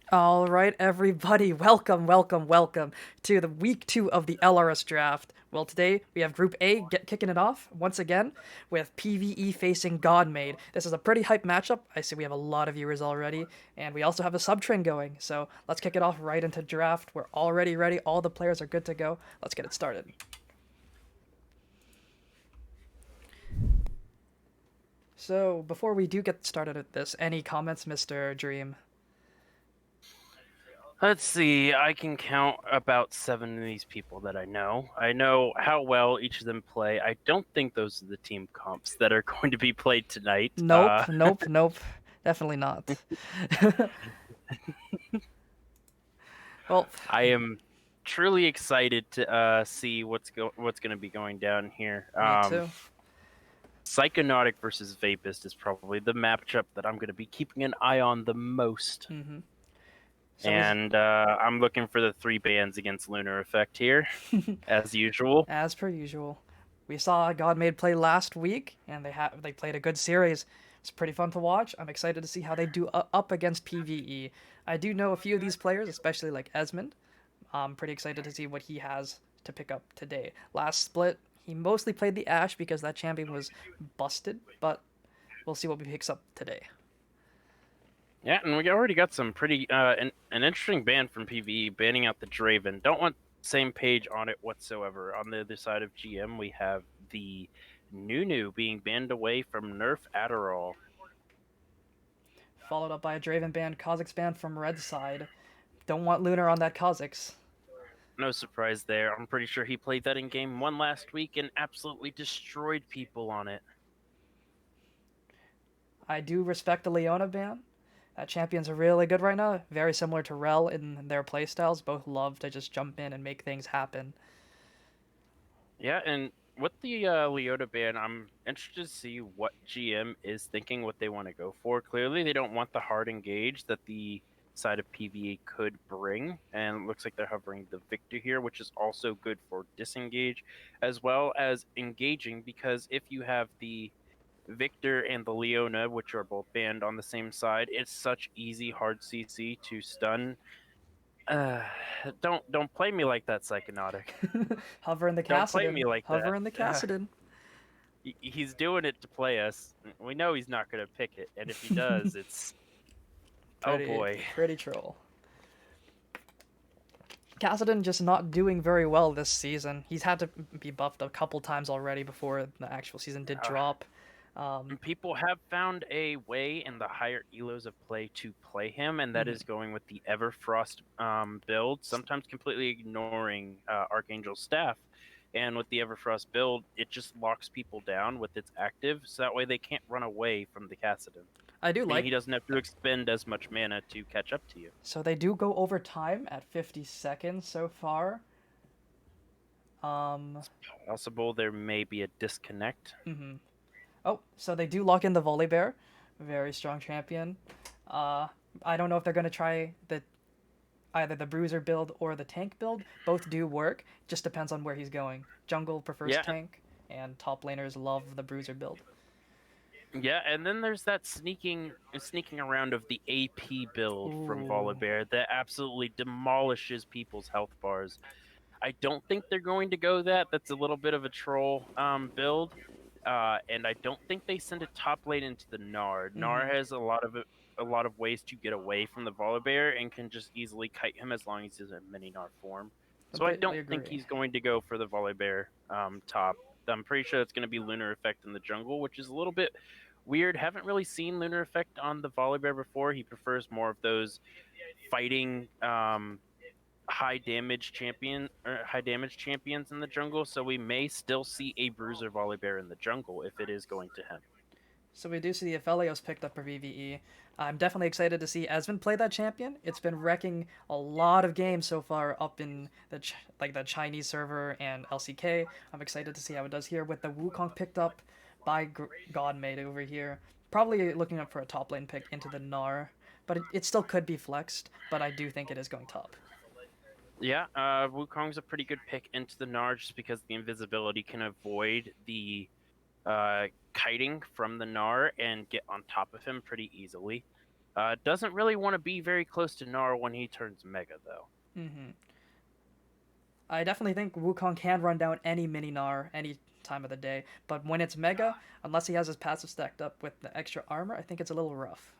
All right, everybody, welcome to the week 2 of the LRS draft. Well, today we have Group A kicking it off once again with PvE facing Godmade. This is a pretty hype matchup. I see we have a lot of viewers already, and we also have a sub trend going. So let's kick it off right into draft. We're already ready. All the players are good to go. Let's get it started. So before we do get started at this, any comments, Mr. Dream? Let's see, I can count about 7 of these people that I know. I know how well each of them play. I don't think those are the team comps that are going to be played tonight. Nope. Definitely not. Well, I am truly excited to see what's going to be going down here. me too. Psychonautic versus Vapist is probably the matchup that I'm going to be keeping an eye on the most. So we, And I'm looking for the 3 bands against Lunar Effect here, as usual. as per usual, we saw Godmade play last week, and they played a good series. It's pretty fun to watch. I'm excited to see how they do up against PvE. I do know a few of these players, especially like Esmond. I'm pretty excited to see what he has to pick up today. Last split, he mostly played the Ash because that champion was busted, but we'll see what he picks up today. Yeah, and we already got some pretty an interesting ban from PvE banning out the Draven. Don't want same page on it whatsoever. On the other side of GM, we have the Nunu being banned away from Nerf Adderall. Followed up by a Draven ban, Kha'Zix ban from Red side. Don't want Lunar on that Kha'Zix. No surprise there. I'm pretty sure he played that in game 1 last week and absolutely destroyed people on it. I do respect the Leona ban. Champions are really good right now. Very similar to Rel in their playstyles. Both love to just jump in and make things happen. Yeah, and with the Leota ban, I'm interested to see what GM is thinking, what they want to go for. Clearly, they don't want the hard engage that the side of PvE could bring, and it looks like they're hovering the Victor here, which is also good for disengage, as well as engaging, because if you have the Victor and the Leona, which are both banned on the same side, it's such easy hard CC to stun. Uh, don't play me like that, Psychonautic. Hover in the Don't play Cassidon. me like Hover that. in the Cassidon. He's doing it to play us. We know he's not going to pick it, and if he does, it's oh boy. Pretty troll. Cassidon just not doing very well this season. He's had to be buffed a couple times already before the actual season did Uh, drop. People have found a way in the higher elos of play to play him, and that is going with the Everfrost build, sometimes completely ignoring Archangel's staff. And with the Everfrost build, it just locks people down with its active, so that way they can't run away from the Cassidon. I do Meaning like. he doesn't have to expend as much mana to catch up to you. So they do go over time at 50 seconds so far. Um, It's possible there may be a disconnect. Oh, so they do lock in the Volley Bear. Very strong champion. Uh, I don't know if they're going to try either the Bruiser build or the tank build. Both do work. Just depends on where he's going. Jungle prefers Yeah, tank, and top laners love the Bruiser build. yeah, and then there's that sneaking around of the AP build from Ooh. Volibear that absolutely demolishes people's health bars. I don't think they're going to go that. That's a little bit of a troll build. And I don't think they send a top lane into the Gnar. Gnar has a lot of ways to get away from the Volibear and can just easily kite him as long as he's in mini Gnar form. So I Completely don't think agree. he's going to go for the Volibear top. I'm pretty sure it's going to be Lunar Effect in the jungle, which is a little bit weird. Haven't really seen Lunar Effect on the Volibear before. He prefers more of those fighting high damage champions in the jungle, so we may still see a Bruiser Volibear in the jungle if it is going to him. So we do see the Aphelios picked up for PvE. I'm definitely excited to see Esmond play that champion. It's been wrecking a lot of games so far up in the Chinese server and LCK. I'm excited to see how it does here with the Wukong picked up by Godmade over here. Probably looking up for a top lane pick into the Gnar, but it still could be flexed. But I do think it is going top. Yeah, Wukong's a pretty good pick into the Gnar just because the invisibility can avoid the kiting from the Gnar and get on top of him pretty easily. Doesn't really want to be very close to Gnar when he turns Mega, though. Hmm. I definitely think Wukong can run down any mini Gnar any time of the day, but when it's Mega, unless he has his passive stacked up with the extra armor, I think it's a little rough.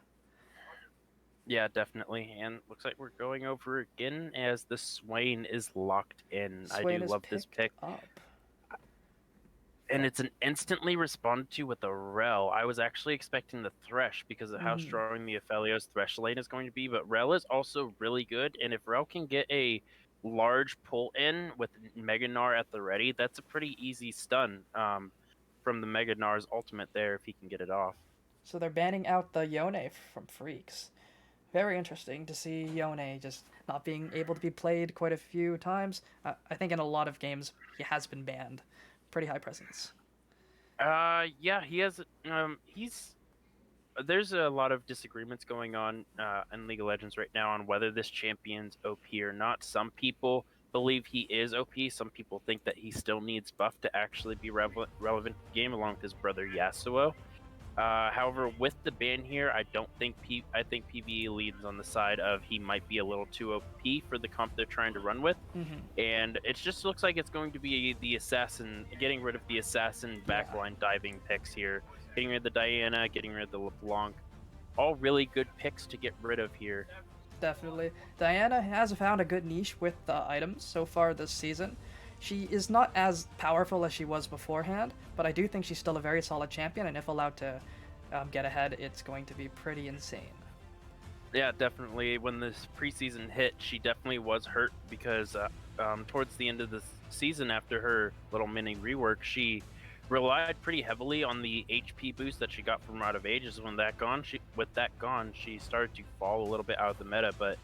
Yeah, definitely. And looks like we're going over again as the Swain is locked in. I Swain do is love this picked pick. up. And it's an instantly responded to with a Rel. I was actually expecting the Thresh because of how Mm. strong the Aphelios Thresh lane is going to be, but Rel is also really good. And if Rel can get a large pull in with Mega Gnar at the ready, that's a pretty easy stun from the Mega Gnar's ultimate there if he can get it off. So they're banning out the Yone from Freaks. Very interesting to see Yone just not being able to be played quite a few times. I think in a lot of games he has been banned. Pretty high presence. Yeah, he has. He's there's a lot of disagreements going on in League of Legends right now on whether this champion's OP or not. Some people believe he is OP. Some people think that he still needs buff to actually be relevant to the game, along with his brother Yasuo. However, with the ban here, I think PvE leads on the side of he might be a little too OP for the comp they're trying to run with, Hmm. and it just looks like it's going to be the assassin, getting rid of the assassin Yeah, backline diving picks here, getting rid of the Diana, getting rid of the LeBlanc, all really good picks to get rid of here. definitely. Diana has found a good niche with the items so far this season. She is not as powerful as she was beforehand, but I do think she's still a very solid champion, and if allowed to get ahead, it's going to be pretty insane. Yeah, definitely. When this preseason hit, she definitely was hurt because towards the end of the season, after her little mini rework, she relied pretty heavily on the HP boost that she got from Rod of Ages. When that gone, she started to fall a little bit out of the meta. But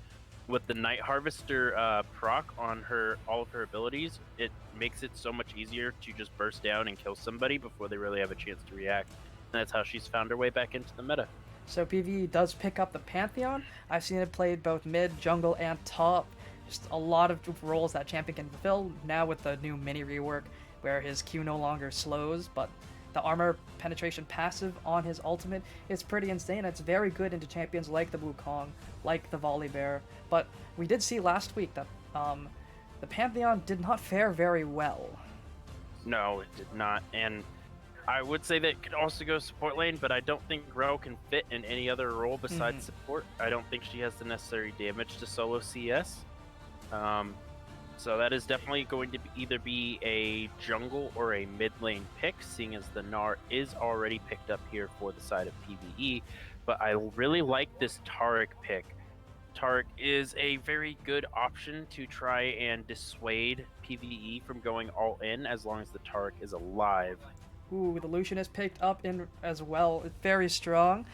with the Night Harvester proc on her, all of her abilities, it makes it so much easier to just burst down and kill somebody before they really have a chance to react. And that's how she's found her way back into the meta. So PvE does pick up the Pantheon. I've seen it played both mid, jungle, and top. Just a lot of roles that champion can fulfill. Now with the new mini rework, where his Q no longer slows, but the armor penetration passive on his ultimate is pretty insane. It's very good into champions like the Wukong, like the Volibear. But we did see last week that the Pantheon did not fare very well. No, it did not. And I would say that it could also go support lane, but I don't think Ro can fit in any other role besides support. I don't think she has the necessary damage to solo CS. So that is definitely going to either be a jungle or a mid lane pick, seeing as the Gnar is already picked up here for the side of PvE. But I really like this Taric pick. Taric is a very good option to try and dissuade PvE from going all in as long as the Taric is alive. Ooh, the Lucian is picked up in as well. It's very strong.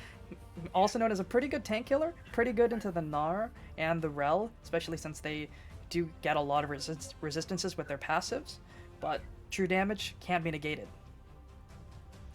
Also known as a pretty good tank killer, pretty good into the Gnar and the Rel, especially since they do get a lot of resistances with their passives, but true damage can't be negated.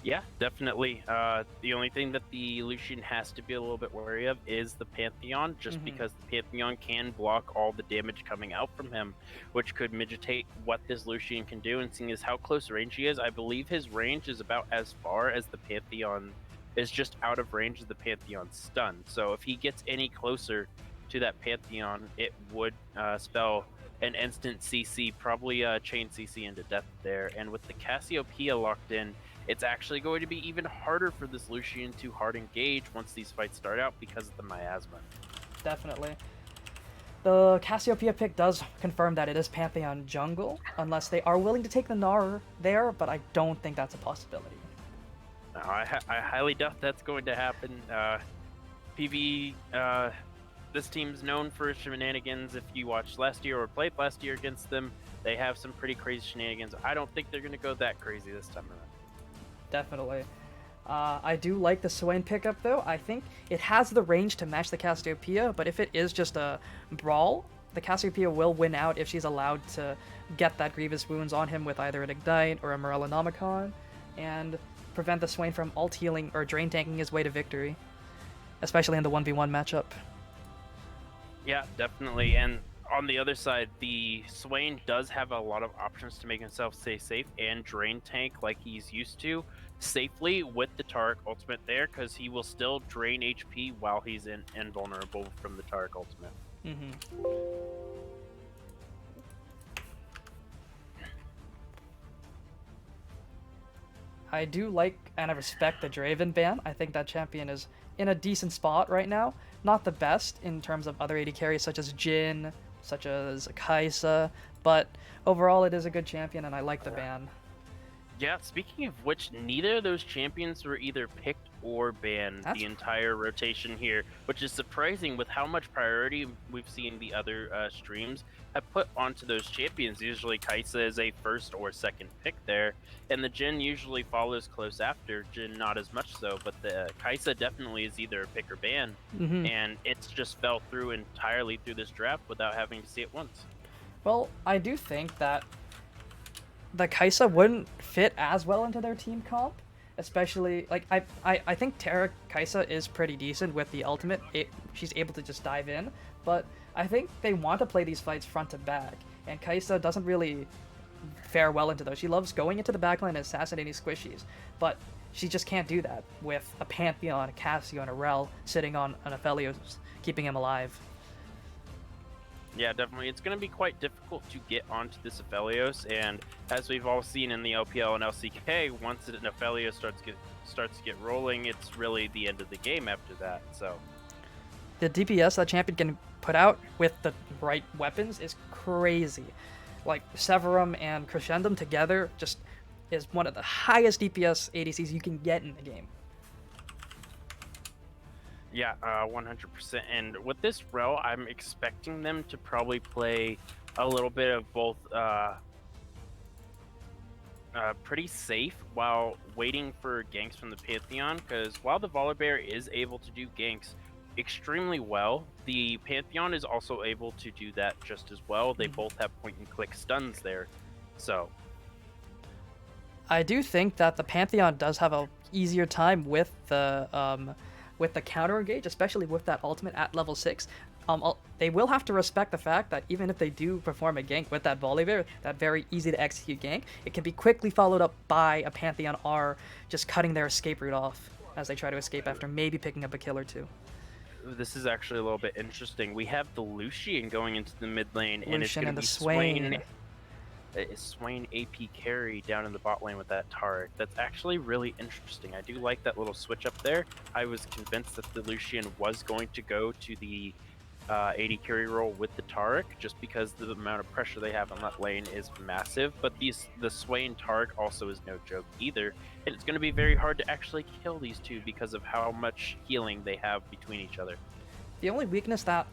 Yeah, definitely. The only thing that the Lucian has to be a little bit wary of is the Pantheon, just because the Pantheon can block all the damage coming out from him, which could mitigate what this Lucian can do. And seeing as how close range he is, I believe his range is about as far as the Pantheon is just out of range of the Pantheon's stun. So if he gets any closer to that Pantheon, it would spell an instant CC, probably chain CC into death there. And with the Cassiopeia locked in, it's actually going to be even harder for this Lucian to hard engage once these fights start out because of the miasma. Definitely. The Cassiopeia pick does confirm that it is Pantheon jungle, unless they are willing to take the Gnar there, but I don't think that's a possibility. I highly doubt that's going to happen. PvE, this team's known for shenanigans. If you watched last year or played last year against them, they have some pretty crazy shenanigans. I don't think they're going to go that crazy this time around. Definitely. I do like the Swain pickup, though. I think it has the range to match the Cassiopeia, but if it is just a brawl, the Cassiopeia will win out if she's allowed to get that Grievous Wounds on him with either an Ignite or a Morellonomicon, and prevent the Swain from ult healing or drain tanking his way to victory, especially in the 1v1 matchup. Yeah, definitely. And on the other side, the Swain does have a lot of options to make himself stay safe and drain tank like he's used to. safely with the Taric ultimate there, because he will still drain HP while he's invulnerable from the Taric ultimate. Mm-hmm. I do like and I respect the Draven ban. I think that champion is in a decent spot right now. Not the best in terms of other AD carries such as Jhin, such as Kaisa, but overall it is a good champion and I like the ban. Yeah, speaking of which, neither of those champions were either picked or banned the entire rotation here, which is surprising with how much priority we've seen the other streams have put onto those champions. Usually Kaisa is a first or second pick there, and the Jhin usually follows close after. Jhin not as much so, but the Kaisa definitely is either a pick or ban, and it's just fell through entirely through this draft without having to see it once. Well, I do think that the Kaisa wouldn't fit as well into their team comp, especially like I think Taric Kaisa is pretty decent with the ultimate. She's able to just dive in, but I think they want to play these fights front to back, and Kaisa doesn't really fare well into those. She loves going into the backline and assassinating squishies, but she just can't do that with a Pantheon, a Cassio, and a Rel sitting on an Aphelios, keeping him alive. Yeah, definitely. It's going to be quite difficult to get onto this Aphelios, and as we've all seen in the LPL and LCK, once an Aphelios starts to get rolling, it's really the end of the game after that. So the DPS that champion can put out with the right weapons is crazy. Like Severum and Crescendum together just is one of the highest DPS ADCs you can get in the game. Yeah, 100%. And with this Rel, I'm expecting them to probably play a little bit of both pretty safe while waiting for ganks from the Pantheon, because while the Volibear is able to do ganks extremely well, the Pantheon is also able to do that just as well. They both have point-and-click stuns there, so... I do think that the Pantheon does have a easier time with the counter engage, especially with that ultimate at level 6. They will have to respect the fact that even if they do perform a gank with that Volibear, that very easy to execute gank, it can be quickly followed up by a Pantheon R just cutting their escape route off as they try to escape after maybe picking up a kill or two. This is actually a little bit interesting. We have the Lucian going into the mid lane, Lucian and it's going to be Swain. Swain AP carry down in the bot lane with that Taric. That's actually really interesting. I do like that little switch up there. I was convinced that the Lucian was going to go to the AD carry role with the Taric, just because the amount of pressure they have on that lane is massive. But the Swain Taric also is no joke either, and it's going to be very hard to actually kill these two because of how much healing they have between each other. The only weakness that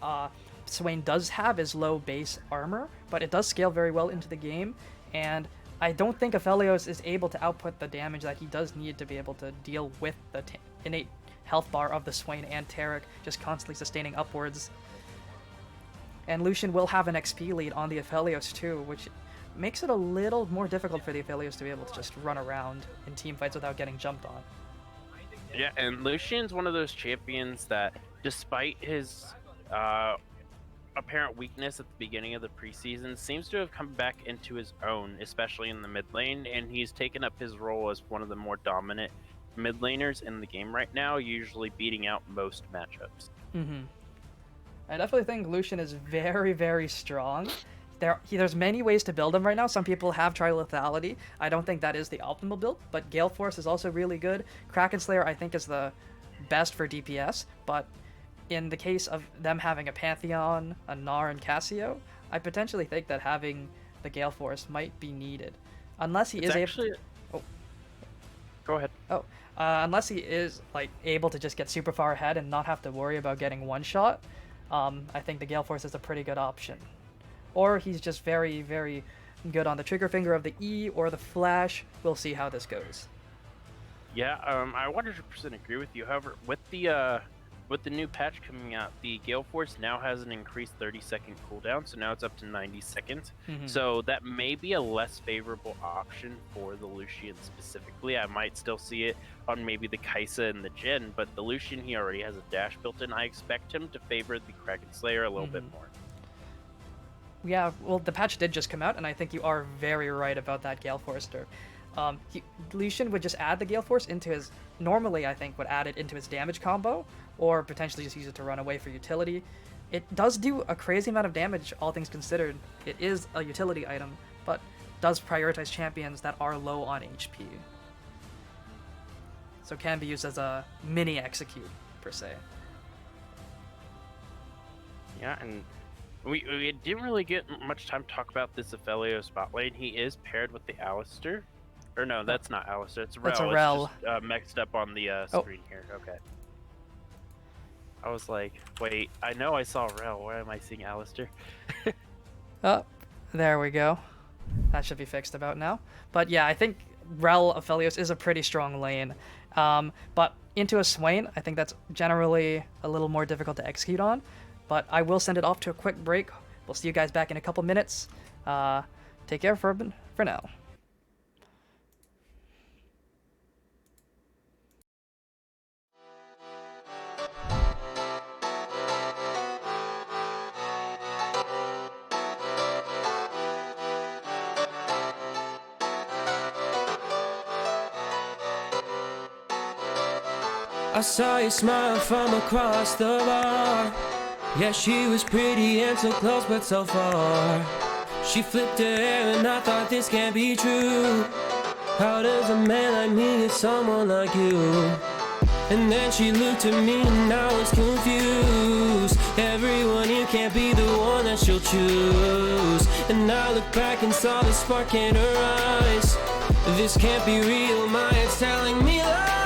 Swain does have is low base armor, but it does scale very well into the game, and I don't think Aphelios is able to output the damage that he does need to be able to deal with the innate health bar of the Swain and Taric just constantly sustaining upwards. And Lucian will have an XP lead on the Aphelios too, which makes it a little more difficult for the Aphelios to be able to just run around in teamfights without getting jumped on. Yeah, and Lucian's one of those champions that, despite his apparent weakness at the beginning of the preseason, seems to have come back into his own, especially in the mid lane, and he's taken up his role as one of the more dominant mid laners in the game right now, usually beating out most matchups. I definitely think Lucian is very, very strong. There's many ways to build him right now. Some people have tried lethality. I don't think that is the optimal build, but Gale Force is also really good. Kraken Slayer I think is the best for DPS, but in the case of them having a Pantheon, a Gnar, and Cassio, I potentially think that having the Gale Force might be needed. Unless he is able to... Oh. Go ahead. Oh. Unless he is able to just get super far ahead and not have to worry about getting one shot, I think the Gale Force is a pretty good option. Or he's just very, very good on the trigger finger of the E or the flash. We'll see how this goes. Yeah, I 100% agree with you. However, with the new patch coming out, the Gale Force now has an increased 30-second cooldown, so now it's up to 90 seconds. So that may be a less favorable option for the Lucian specifically. I might still see it on maybe the Kaisa and the Jhin, but the Lucian, he already has a dash built in. I expect him to favor the Kraken Slayer a little bit more. Yeah, well, the patch did just come out, and I think you are very right about that Gale Force nerf. Lucian would just add the Gale Force into his, normally I think would add it into his damage combo, or potentially just use it to run away for utility. It does do a crazy amount of damage, all things considered. It is a utility item, but does prioritize champions that are low on HP. So can be used as a mini execute, per se. Yeah, and we didn't really get much time to talk about this Aphelios bot lane. He is paired with the Alistar. Or no, that's not Alistar, it's Rel. That's a Rel. It's just mixed up on the screen here. Okay. I was like, wait, I know I saw Rel. Why am I seeing Alistar? Oh, there we go. That should be fixed about now. But yeah, I think Rel Aphelios is a pretty strong lane. But into a Swain, I think that's generally a little more difficult to execute on. But I will send it off to a quick break. We'll see you guys back in a couple minutes. Take care for now. I saw you smile from across the bar. Yeah, she was pretty and so close but so far. She flipped her hair and I thought this can't be true. How does a man like me get someone like you? And then she looked at me and I was confused. Everyone here can't be the one that she'll choose. And I looked back and saw the spark in her eyes. This can't be real, my head's telling me lies.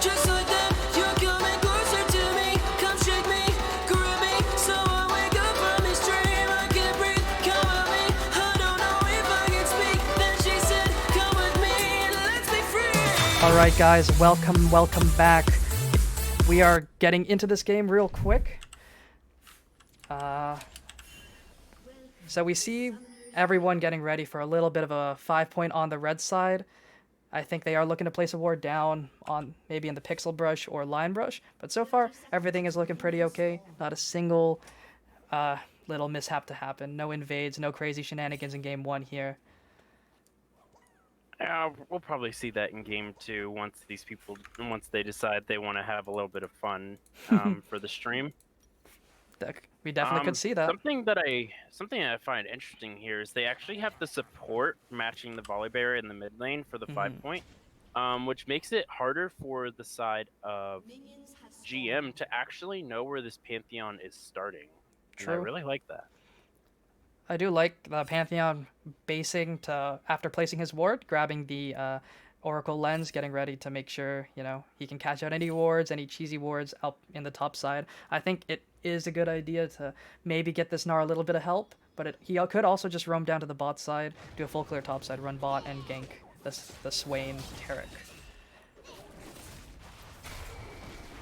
Just like them, you're coming closer to me. Come shake me, grab me, so I wake up from this dream. I can't breathe, come with me. I don't know if I can speak. Then she said, come with me and let's be free. Alright guys, welcome back. We are getting into this game real quick. So we see everyone getting ready for a little bit of a 5-point on the red side. I think they are looking to place a ward down on maybe in the pixel brush or line brush, but so far everything is looking pretty okay. Not a single little mishap to happen. No invades, no crazy shenanigans in game 1 here. We'll probably see that in game 2 once they decide they want to have a little bit of fun for the stream. We definitely could see that. Something that I find interesting here is they actually have the support matching the Volibear in the mid lane for the 5-point, which makes it harder for the side of GM to actually know where this Pantheon is starting. True. And I really like that. I do like the Pantheon basing to, after placing his ward, grabbing the Oracle Lens, getting ready to make sure, you know, he can catch out any wards, any cheesy wards up in the top side. I think it is a good idea to maybe get this Gnar a little bit of help, but he could also just roam down to the bot side, do a full clear top side, run bot, and gank the Swain Taric.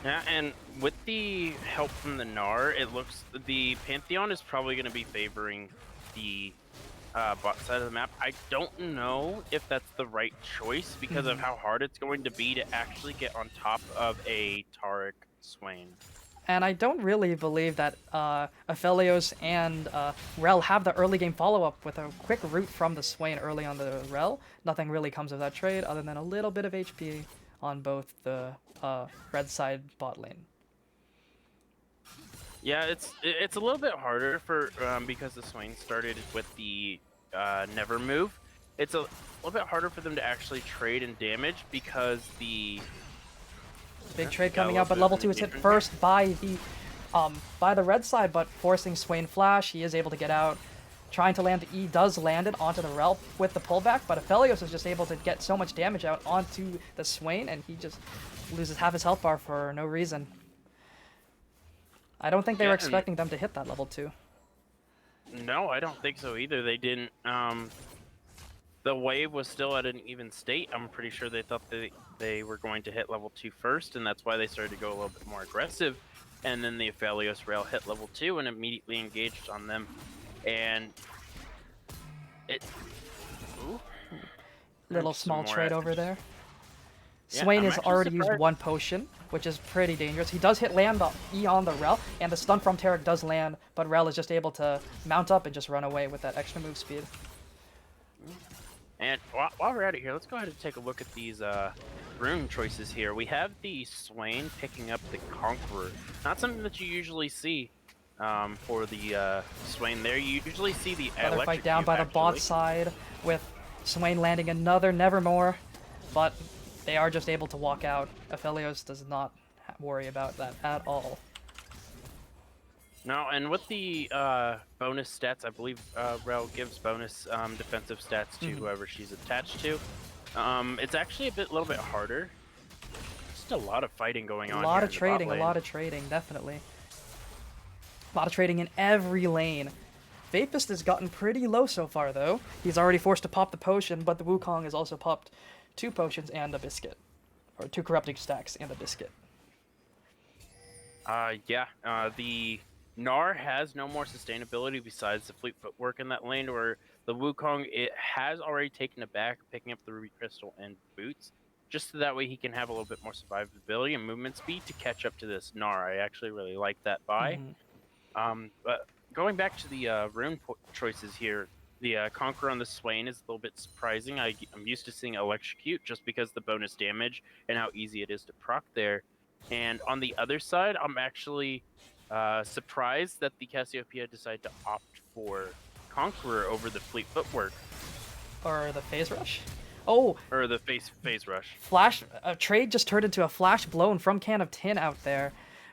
Yeah, and with the help from the Gnar, it looks the Pantheon is probably going to be favoring the bot side of the map. I don't know if that's the right choice because of how hard it's going to be to actually get on top of a Taric Swain. And I don't really believe that Aphelios and Rel have the early game follow-up with a quick root from the Swain early on the Rel. Nothing really comes of that trade other than a little bit of HP on both the red side bot lane. Yeah, it's a little bit harder for because the Swain started with the never move. It's a little bit harder for them to actually trade and damage because the big trade coming up, but level 2 is hit first by the red side, but forcing Swain Flash. He is able to get out, trying to land the E, does land it onto the Rel with the pullback, but Aphelios is just able to get so much damage out onto the Swain, and he just loses half his health bar for no reason. I don't think they were expecting them to hit that level 2. No, I don't think so either. They didn't. The wave was still at an even state. I'm pretty sure they thought they were going to hit level 2 first, and that's why they started to go a little bit more aggressive. And then the Aphelios Rail hit level 2 and immediately engaged on them. And it... Ooh. Little small trade over there. Yeah, Swain I'm has actually already surprised. used 1 potion, which is pretty dangerous. He does hit land the E on the Rel, and the stun from Taric does land, but Rel is just able to mount up and just run away with that extra move speed. And while we're at it here, let's go ahead and take a look at these rune choices here. We have the Swain picking up the Conqueror. Not something that you usually see for the Swain there. You usually see the Another fight Electrocute, down by the bot actually. side with Swain landing another Nevermore, but they are just able to walk out. Aphelios does not worry about that at all. No, and with the bonus stats, I believe Rel gives bonus defensive stats to whoever she's attached to. It's actually little bit harder. Just a lot of fighting going on. A lot here of in the bot trading, a lane. lot of trading, definitely. A lot of trading in every lane. Vapist has gotten pretty low so far, though. He's already forced to pop the potion, but the Wukong has also popped 2 potions and a biscuit. Or 2 corrupting stacks and a biscuit. The Gnar has no more sustainability besides the fleet footwork in that lane, where the Wukong, it has already taken it back, picking up the Ruby Crystal and boots, just so that way he can have a little bit more survivability and movement speed to catch up to this Gnar. I actually really like that buy. But going back to the rune choices here, the Conqueror on the Swain is a little bit surprising. I'm used to seeing Electrocute just because the bonus damage and how easy it is to proc there. And on the other side, I'm actually surprised that the Cassiopeia decided to opt for Conqueror over the fleet footwork. Or the phase rush. Oh, Or the phase rush. flash, a trade just turned into a flash blown from Can of Tin out there.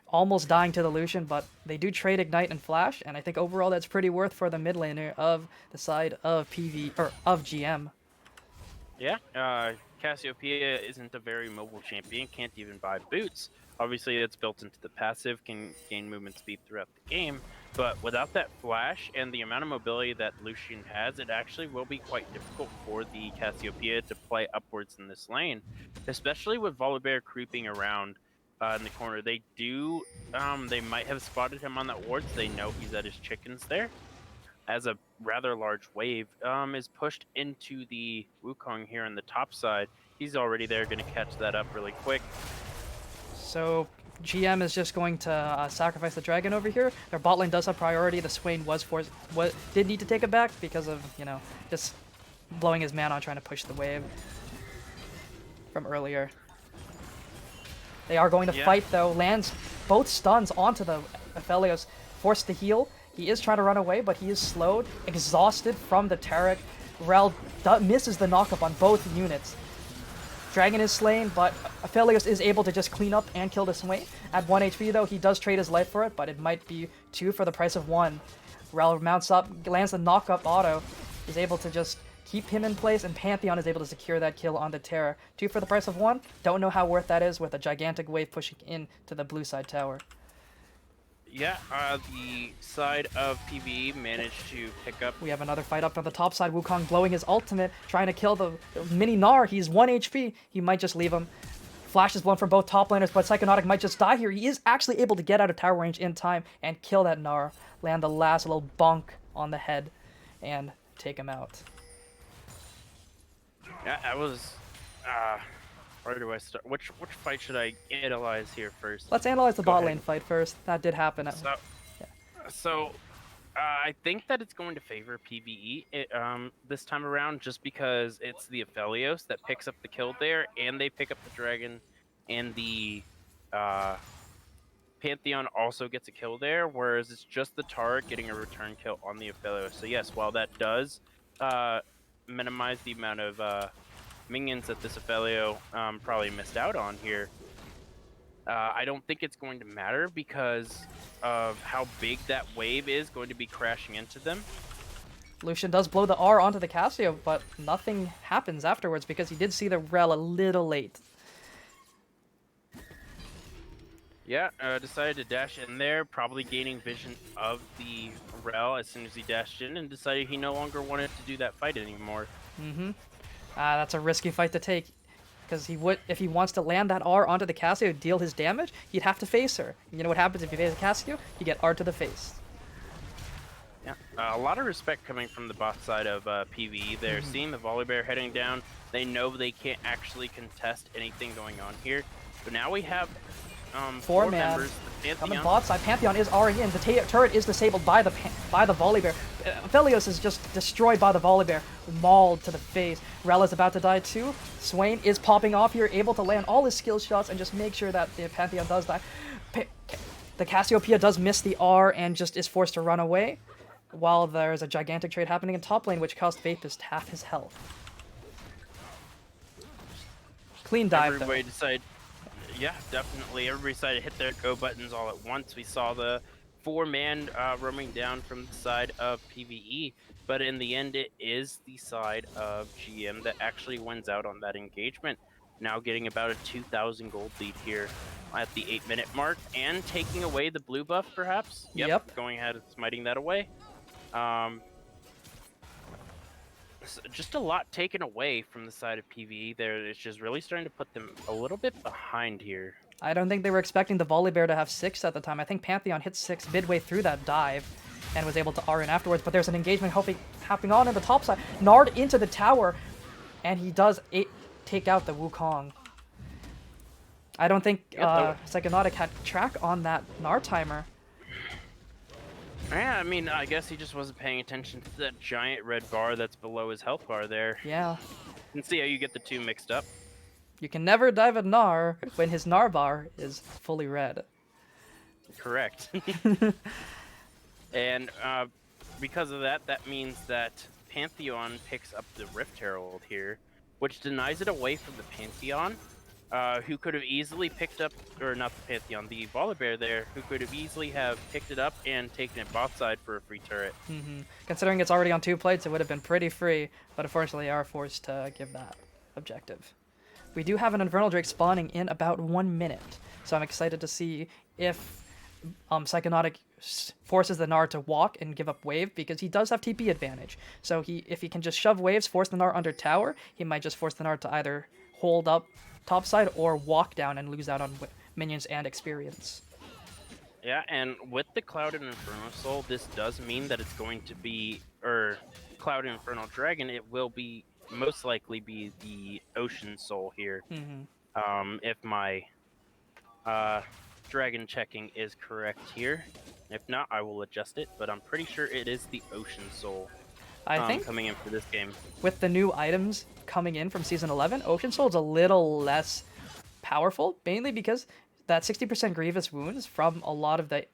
Almost dying to the Lucian, but they do trade Ignite and Flash, and I think overall that's pretty worth for the mid laner of the side of of GM. Yeah, Cassiopeia isn't a very mobile champion, can't even buy boots. Obviously, it's built into the passive, can gain movement speed throughout the game, but without that flash and the amount of mobility that Lucian has, it actually will be quite difficult for the Cassiopeia to play upwards in this lane, especially with Volibear creeping around in the corner. They might have spotted him on that ward, so they know he's at his chickens there. As a rather large wave is pushed into the Wukong here on the top side. He's already there, going to catch that up really quick. So GM is just going to sacrifice the dragon over here. Their bot lane does have priority. The Swain did need to take it back because of, just blowing his mana on trying to push the wave from earlier. They are going to fight, though. Lands both stuns onto the Aphelios, forced to heal. He is trying to run away, but he is slowed, exhausted from the Taric. Rel misses the knockup on both units. Dragon is slain, but Aphelios is able to just clean up and kill the Swain. At 1 HP, though, he does trade his life for it, but it might be 2 for the price of 1. Rel mounts up, lands the knockup auto, is able to just keep him in place, and Pantheon is able to secure that kill on the Terra. 2 for the price of 1. Don't know how worth that is with a gigantic wave pushing in to the blue side tower. Yeah, the side of PvE managed to pick up. We have another fight up on the top side. Wukong blowing his ultimate, trying to kill the mini Gnar. He's 1 HP. He might just leave him. Flash is blown from both top laners, but Psychonautic might just die here. He is actually able to get out of tower range in time and kill that Gnar. Land the last little bonk on the head and take him out. Yeah, that was... where do I start? Which fight should I analyze here first? Let's analyze the bot lane fight first. That did happen. I think that it's going to favor PvE this time around, just because it's the Aphelios that picks up the kill there, and they pick up the dragon, and the Pantheon also gets a kill there, whereas it's just the Taric getting a return kill on the Aphelios. So yes, while that does minimize the amount of minions that this Aphelio probably missed out on here, I don't think it's going to matter because of how big that wave is going to be crashing into them. Lucian does blow the R onto the Cassio, but nothing happens afterwards because he did see the Rel a little late. Yeah, decided to dash in there, probably gaining vision of the Rel as soon as he dashed in, and decided he no longer wanted to do that fight anymore. That's a risky fight to take, because if he wants to land that R onto the Cassio, deal his damage, he'd have to face her. You know what happens if you face a Cassio? You get R to the face. Yeah, a lot of respect coming from the bot side of PvE there. Seeing the Volibear heading down, they know they can't actually contest anything going on here. But now we have four man. members. The On the Pantheon. bot side, Pantheon is already in. The turret is disabled by the Volibear. Aphelios is just destroyed by the Volibear, mauled to the face. Rella's about to die too. Swain is popping off here, able to land all his skill shots and just make sure that the Pantheon does die. The Cassiopeia does miss the R and just is forced to run away, while there's a gigantic trade happening in top lane, which cost Vapist half his health. Clean dive, though. Everybody decided, yeah, definitely. Everybody decided to hit their go buttons all at once. We saw the 4-man roaming down from the side of PvE, but in the end, it is the side of GM that actually wins out on that engagement. Now getting about a 2,000 gold lead here at the 8-minute mark and taking away the blue buff, perhaps. Yep. Going ahead and smiting that away. Just a lot taken away from the side of PvE there. It's just really starting to put them a little bit behind here. I don't think they were expecting the Volibear to have 6 at the time. I think Pantheon hit 6 midway through that dive and was able to R in afterwards, but there's an engagement happening on the top side. Nard into the tower, and he does take out the Wukong. I don't think Psychonautic had track on that Nard timer. Yeah, I mean, I guess he just wasn't paying attention to that giant red bar that's below his health bar there. Yeah. You can see how you get the two mixed up. You can never dive at Gnar when his Gnar bar is fully red. Correct. And because of that, that means that Pantheon picks up the Rift Herald here, which denies it away from the Pantheon, who could have easily picked up, or not the Pantheon, the Volibear there, who could have easily have picked it up and taken it bot side for a free turret. Considering it's already on 2 plates, it would have been pretty free, but unfortunately they are forced to give that objective. We do have an Infernal Drake spawning in about 1 minute, so I'm excited to see if Psychonautic forces the Gnar to walk and give up wave, because he does have TP advantage. So if he can just shove waves, force the Gnar under tower, he might just force the Gnar to either hold up topside or walk down and lose out on minions and experience. Yeah, and with the Cloud and Inferno Soul, this does mean that it's going to be, or Cloud and Infernal Dragon, it will be most likely be the Ocean Soul here. If my dragon checking is correct here. If not, I will adjust it, but I'm pretty sure it is the Ocean Soul. I think coming in for this game. With the new items coming in from Season 11, Ocean Soul is a little less powerful, mainly because that 60% Grievous Wounds from a lot of the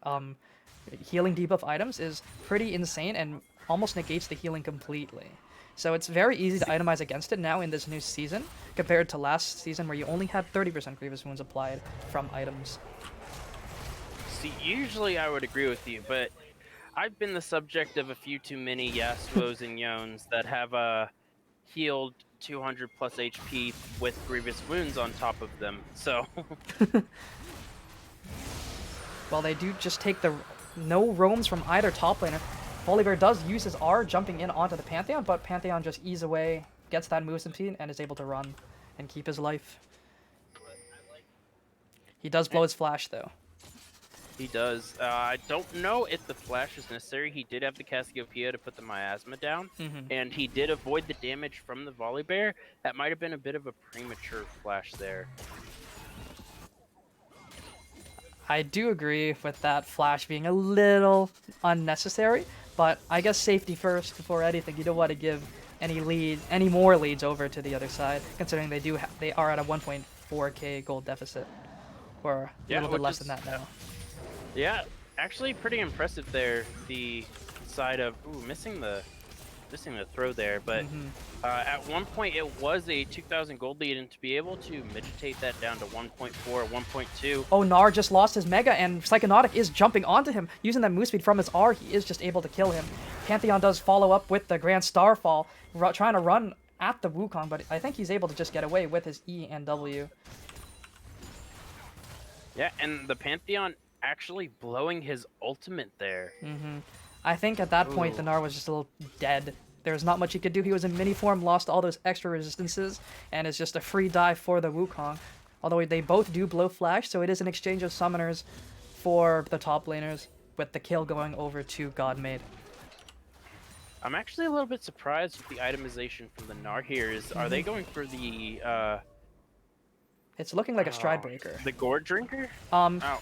healing debuff items is pretty insane and almost negates the healing completely. So it's very easy to itemize against it now in this new season, compared to last season where you only had 30% Grievous Wounds applied from items. See, usually I would agree with you, but I've been the subject of a few too many Yasuos and Yones that have healed 200 plus HP with Grievous Wounds on top of them, so... Well, they do just take the no roams from either top laner. Volibear does use his R jumping in onto the Pantheon, but Pantheon just ease away, gets that movement speed, and is able to run and keep his life. He does blow his flash, though. He does. I don't know if the flash is necessary. He did have the Cassiopeia to put the miasma down, and he did avoid the damage from the Volibear. That might have been a bit of a premature flash there. I do agree with that flash being a little unnecessary, but I guess safety first before anything. You don't want to give any more leads over to the other side, considering they are at a 1.4k gold deficit, or a little bit less than that now. Yeah, actually pretty impressive there. The side of missing the throw there, but at one point it was a 2,000 gold lead, and to be able to mitigate that down to 1.4 or 1.2. Oh, Gnar just lost his Mega, and Psychonautic is jumping onto him. Using that move speed from his R, he is just able to kill him. Pantheon does follow up with the Grand Starfall, trying to run at the Wukong, but I think he's able to just get away with his E and W. Yeah, and the Pantheon actually blowing his ultimate there. I think at that point the Gnar was just a little dead. There's not much he could do. He was in mini form, lost all those extra resistances, and is just a free dive for the Wukong. Although they both do blow flash, so it is an exchange of summoners for the top laners, with the kill going over to Godmade. I'm actually a little bit surprised with the itemization from the Gnar here. Are they going for the It's looking like a stride breaker. The Gourd Drinker?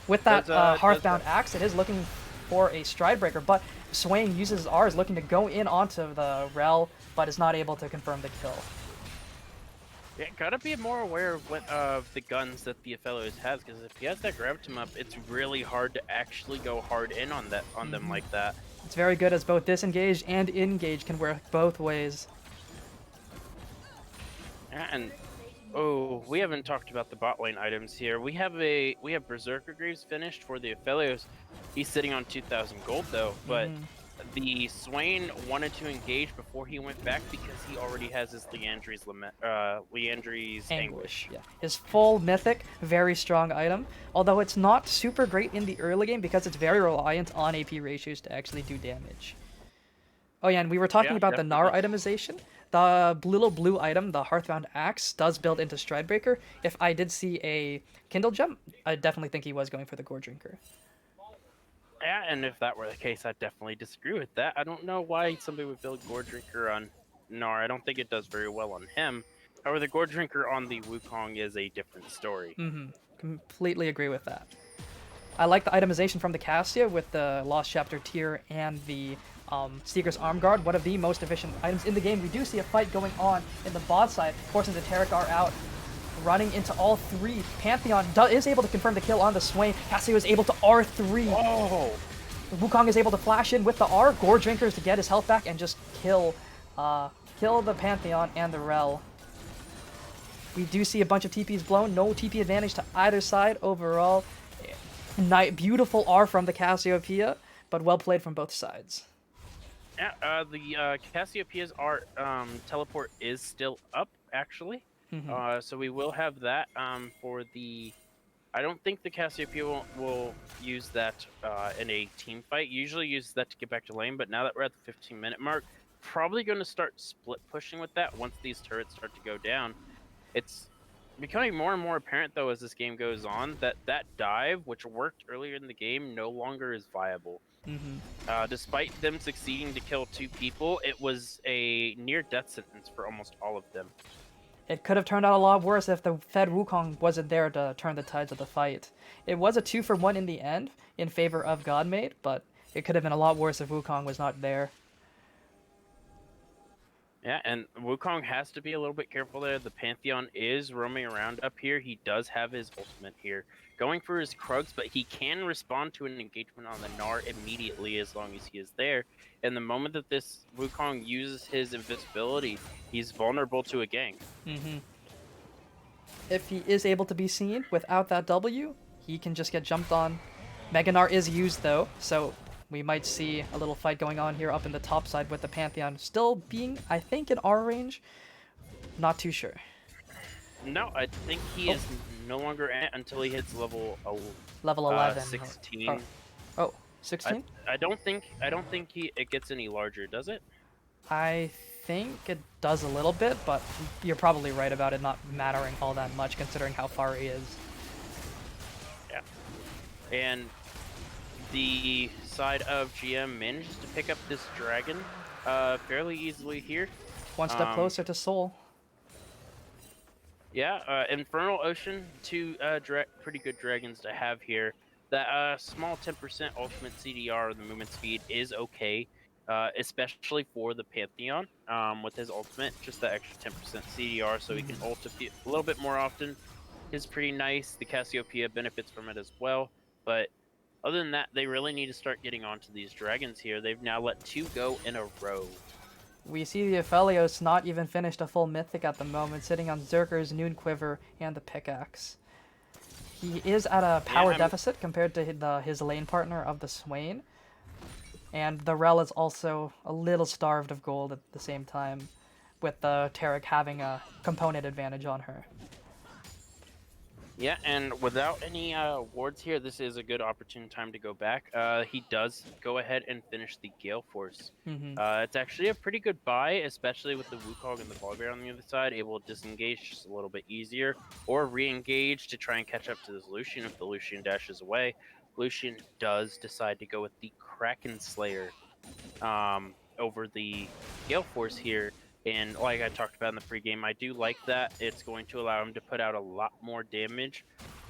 With that does Hearthbound that- Axe, it is looking for a stride breaker, but Swain uses R, is looking to go in onto the Rel, but is not able to confirm the kill. Yeah, gotta be more aware of what the guns that the Aphelios has, because if he has that Gravitum up, it's really hard to actually go hard in on them like that. It's very good as both disengage and engage can work both ways. Yeah, and oh, we haven't talked about the bot lane items here. We have Berserker Greaves finished for the Aphelios. He's sitting on 2,000 gold though, but the Swain wanted to engage before he went back because he already has his Leandri's Anguish. Yeah. His full mythic, very strong item, although it's not super great in the early game because it's very reliant on AP ratios to actually do damage. Oh yeah, and we were talking about the Gnar itemization. The little blue item, the Hearthbound Axe, does build into Stridebreaker. If I did see a Kindle Gem, I definitely think he was going for the Gore Drinker. Yeah, and if that were the case, I definitely disagree with that. I don't know why somebody would build Gore Drinker on Gnar. I don't think it does very well on him. However, the Gore Drinker on the Wukong is a different story. Completely agree with that. I like the itemization from the Cassia with the Lost Chapter tier and the Seeker's Arm Guard, one of the most efficient items in the game. We do see a fight going on in the bot side, forcing the Terakar out, running into all three. Pantheon is able to confirm the kill on the Swain. Cassia is able to R3. Oh! Wukong is able to flash in with the R. Gore Drinkers to get his health back and just kill the Pantheon and the Rel. We do see a bunch of TPs blown. No TP advantage to either side overall. Beautiful R from the Cassiopeia, but well played from both sides. Yeah, the Cassiopeia's art teleport is still up, actually. So we will have that for the... I don't think the Cassiopeia will use that in a team fight. Usually uses that to get back to lane, but now that we're at the 15-minute mark, probably going to start split pushing with that once these turrets start to go down. It's becoming more and more apparent, though, as this game goes on, that dive, which worked earlier in the game, no longer is viable. Despite them succeeding to kill 2 people, it was a near-death sentence for almost all of them. It could have turned out a lot worse if the Fed Wukong wasn't there to turn the tides of the fight. It was a 2-for-1 in the end, in favor of Godmade, but it could have been a lot worse if Wukong was not there. Yeah, and Wukong has to be a little bit careful there. The Pantheon is roaming around up here. He does have his ultimate here. Going for his Krugs, but he can respond to an engagement on the Gnar immediately as long as he is there. And the moment that this Wukong uses his invisibility, he's vulnerable to a gank. If he is able to be seen without that W, he can just get jumped on. Mega Gnar is used though, so we might see a little fight going on here up in the top side with the Pantheon still being, I think, in R range. Not too sure. No, I think he is no longer at until he hits level 11. 16. Oh, 16? I don't think it gets any larger, does it? I think it does a little bit, but you're probably right about it not mattering all that much considering how far he is. Yeah. And the side of GM manages to pick up this dragon fairly easily here. One step closer to Soul. Yeah, Infernal Ocean, 2 pretty good dragons to have here. That small 10% ultimate CDR on the movement speed is okay, especially for the Pantheon with his ultimate. Just that extra 10% CDR so he can ult a little bit more often is pretty nice. The Cassiopeia benefits from it as well, but other than that, they really need to start getting onto these dragons here. They've now let 2 go in a row. We see the Aphelios not even finished a full mythic at the moment, sitting on Zerker's Noon Quiver and the Pickaxe. He is at a power deficit compared to his lane partner of the Swain. And the Rel is also a little starved of gold at the same time, with the Tarek having a component advantage on her. Yeah, and without any wards here, this is a good opportune time to go back. He does go ahead and finish the Gale Force. It's actually a pretty good buy, especially with the Wukong and the Volibear on the other side, able to disengage just a little bit easier, or re-engage to try and catch up to this Lucian if the Lucian dashes away. Lucian does decide to go with the Kraken Slayer over the Gale Force here. And like I talked about in the pregame, I do like that. It's going to allow him to put out a lot more damage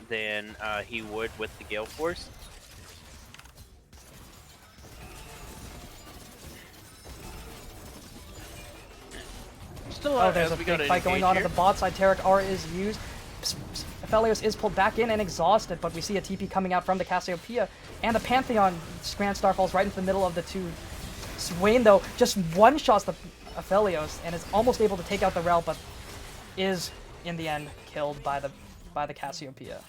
than he would with the Gale Force. Still, Oh, there's a big fight going on at the bot side. Tarek R is used. Aphelios is pulled back in and exhausted, but we see a TP coming out from the Cassiopeia, and the Pantheon Grand Star falls right into the middle of the two. Swain, though, just one-shots the Aphelios and is almost able to take out the Rel, but is, in the end, killed by the Cassiopeia.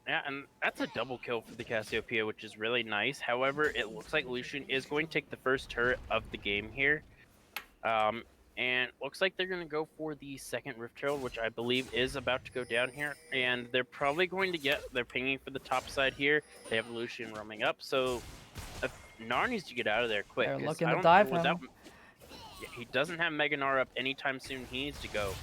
Yeah, and that's a double kill for the Cassiopeia, which is really nice. However, it looks like Lucian is going to take the first turret of the game here. And looks like they're going to go for the second Rift Herald, which I believe is about to go down here. And they're probably going to they're pinging for the top side here. They have Lucian roaming up, so Gnar needs to get out of there quick. They're looking to dive him. Yeah, he doesn't have Mega Gnar up anytime soon. He needs to go.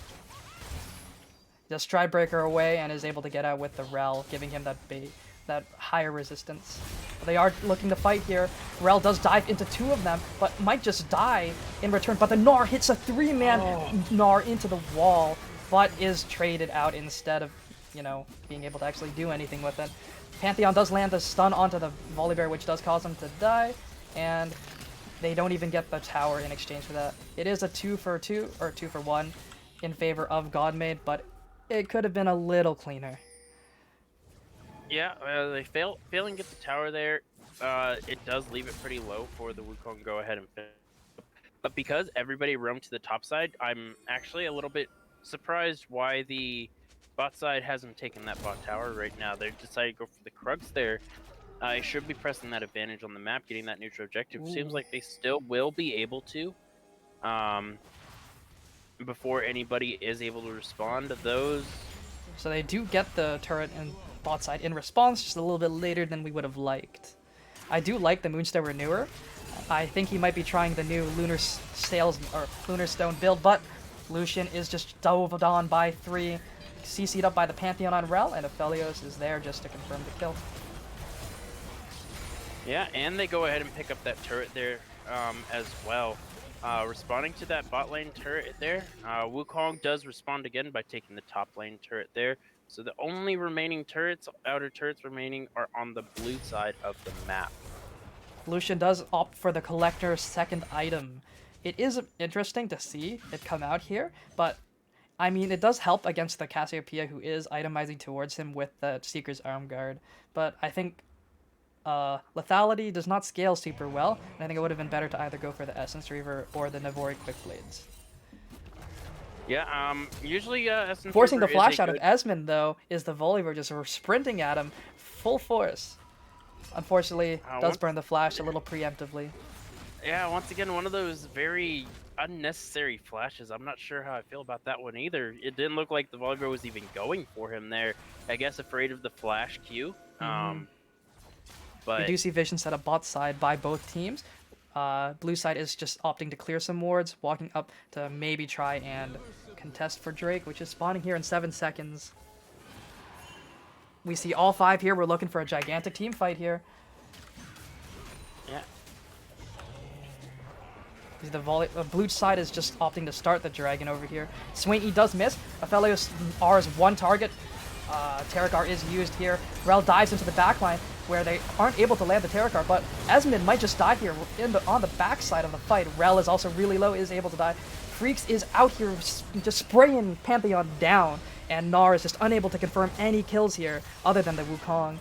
Just Stridebreaker away and is able to get out with the Rel, giving him that higher resistance. But they are looking to fight here. Rel does dive into two of them, but might just die in return. But the Gnar hits a three-man Gnar into the wall, but is traded out instead of, being able to actually do anything with it. Pantheon does land the stun onto the Volibear, which does cause him to die, and they don't even get the tower in exchange for that. It is a 2-for-2, or 2-for-1 in favor of Godmade, but it could have been a little cleaner. Yeah, they failing to get the tower there. It does leave it pretty low for the Wukong to go ahead and finish. But because everybody roamed to the top side, I'm actually a little bit surprised why the bot side hasn't taken that bot tower right now. They've decided to go for the Krugs there. I should be pressing that advantage on the map, getting that neutral objective. Ooh. Seems like they still will be able to. Before anybody is able to respond to those. So they do get the turret and bot side in response, just a little bit later than we would have liked. I do like the Moonstone Renewer. I think he might be trying the new Lunar Stone build, but Lucian is just dove on by 3, CC'd up by the Pantheon on Rel, and Aphelios is there just to confirm the kill. Yeah, and they go ahead and pick up that turret there as well. Responding to that bot lane turret there, Wukong does respond again by taking the top lane turret there. So the only remaining outer turrets remaining, are on the blue side of the map. Lucian does opt for the Collector's second item. It is interesting to see it come out here, but I mean, it does help against the Cassiopeia, who is itemizing towards him with the Seeker's Arm Guard. But I think lethality does not scale super well, and I think it would have been better to either go for the Essence Reaver or the Navori Quick Blades. Yeah, usually Essence Forcing Reaver the flash is a out of good... Esmond, though, is the Volibear just sprinting at him full force. Unfortunately, does burn the flash a little preemptively. Yeah, once again, one of those very unnecessary flashes. I'm not sure how I feel about that one either. It didn't look like the Volibear was even going for him there. I guess afraid of the flash Q. But we do see vision set up bot side by both teams. Blue side is just opting to clear some wards, walking up to maybe try and contest for Drake, which is spawning here in 7 seconds. We see all 5 here. We're looking for a gigantic team fight here. Yeah. The blue side is just opting to start the dragon over here. Swain E does miss. Aphelios R's one target. Terragar is used here. Rel dives into the backline where they aren't able to land the Terragar, but Esmond might just die here on the backside of the fight. Rel is also really low, is able to die. Freaks is out here just spraying Pantheon down, and Gnar is just unable to confirm any kills here other than the Wukong.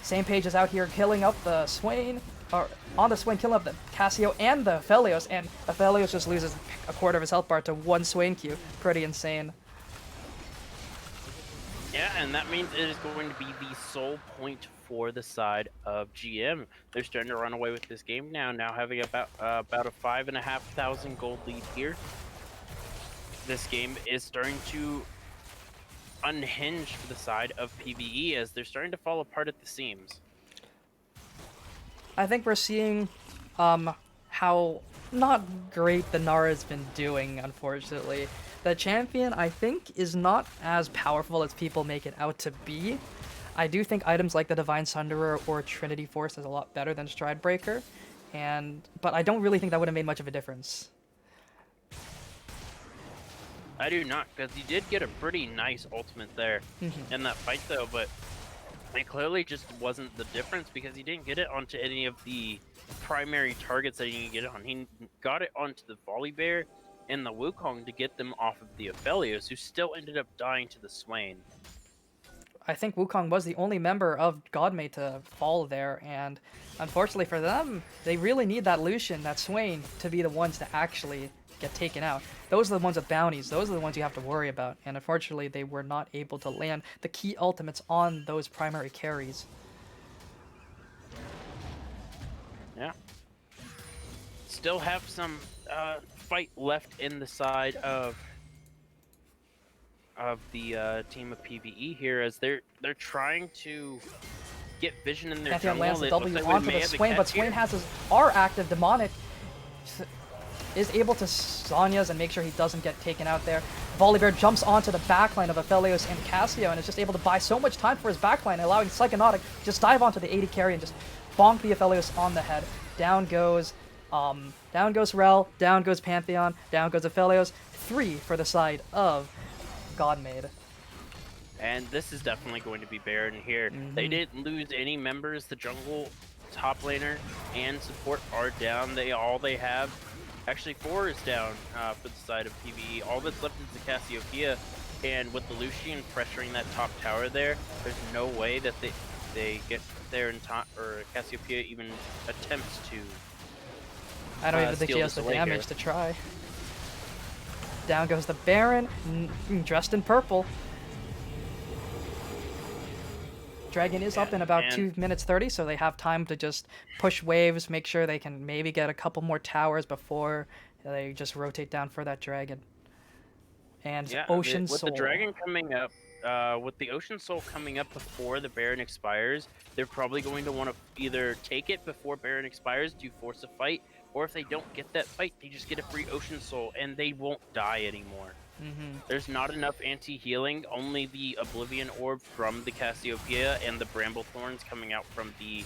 Same Page is out here killing up the Swain, or on the Swain, killing up the Cassio and the Aphelios, and Aphelios just loses a quarter of his health bar to one Swain Q. Pretty insane. Yeah, and that means it is going to be the sole point for the side of GM. They're starting to run away with this game now having about a 5,500 gold lead here. This game is starting to unhinge for the side of PvE as they're starting to fall apart at the seams. I think we're seeing how not great the Gnar has been doing, unfortunately. The champion, I think, is not as powerful as people make it out to be. I do think items like the Divine Sunderer or Trinity Force is a lot better than Stridebreaker. But I don't really think that would have made much of a difference. I do not, because he did get a pretty nice ultimate there in that fight, though, but it clearly just wasn't the difference because he didn't get it onto any of the primary targets that he needed to get it on. He got it onto the Volibear and the Wukong to get them off of the Aphelios, who still ended up dying to the Swain. I think Wukong was the only member of Godmade to fall there, and unfortunately for them, they really need that Lucian, that Swain, to be the ones to actually get taken out. Those are the ones with bounties. Those are the ones you have to worry about, and unfortunately they were not able to land the key ultimates on those primary carries. Yeah. Still have some fight left in the side of the team of PvE here, as they're trying to get vision in their Pantheon jungle. lands the W like onto the Swain, but Swain has his R active. Demonic is able to Zhonya's and make sure he doesn't get taken out there. Volibear jumps onto the backline of Aphelios and Cassio and is just able to buy so much time for his backline, allowing Psychonautic to just dive onto the 80 carry and just bonk the Aphelios on the head. Down goes Rel, down goes Pantheon, down goes Aphelios. 3 for the side of Godmade. And this is definitely going to be Baron here. They didn't lose any members. The jungle, top laner, and support are down. All they have, actually 4 is down for the side of PvE. All that's left is the Cassiopeia, and with the Lucian pressuring that top tower there's no way that they get there in time, or Cassiopeia even attempts to. I don't even think she has the damage to try. Down goes the Baron, dressed in purple. Dragon is up in about 2 minutes 30, so they have time to just push waves, make sure they can maybe get a couple more towers before they just rotate down for that dragon. And Ocean Soul. With the dragon coming up, with the Ocean Soul coming up before the Baron expires, they're probably going to want to either take it before Baron expires to force a fight, or if they don't get that fight, they just get a free Ocean Soul and they won't die anymore. There's not enough anti-healing, only the Oblivion Orb from the Cassiopeia and the Bramble Thorns coming out from the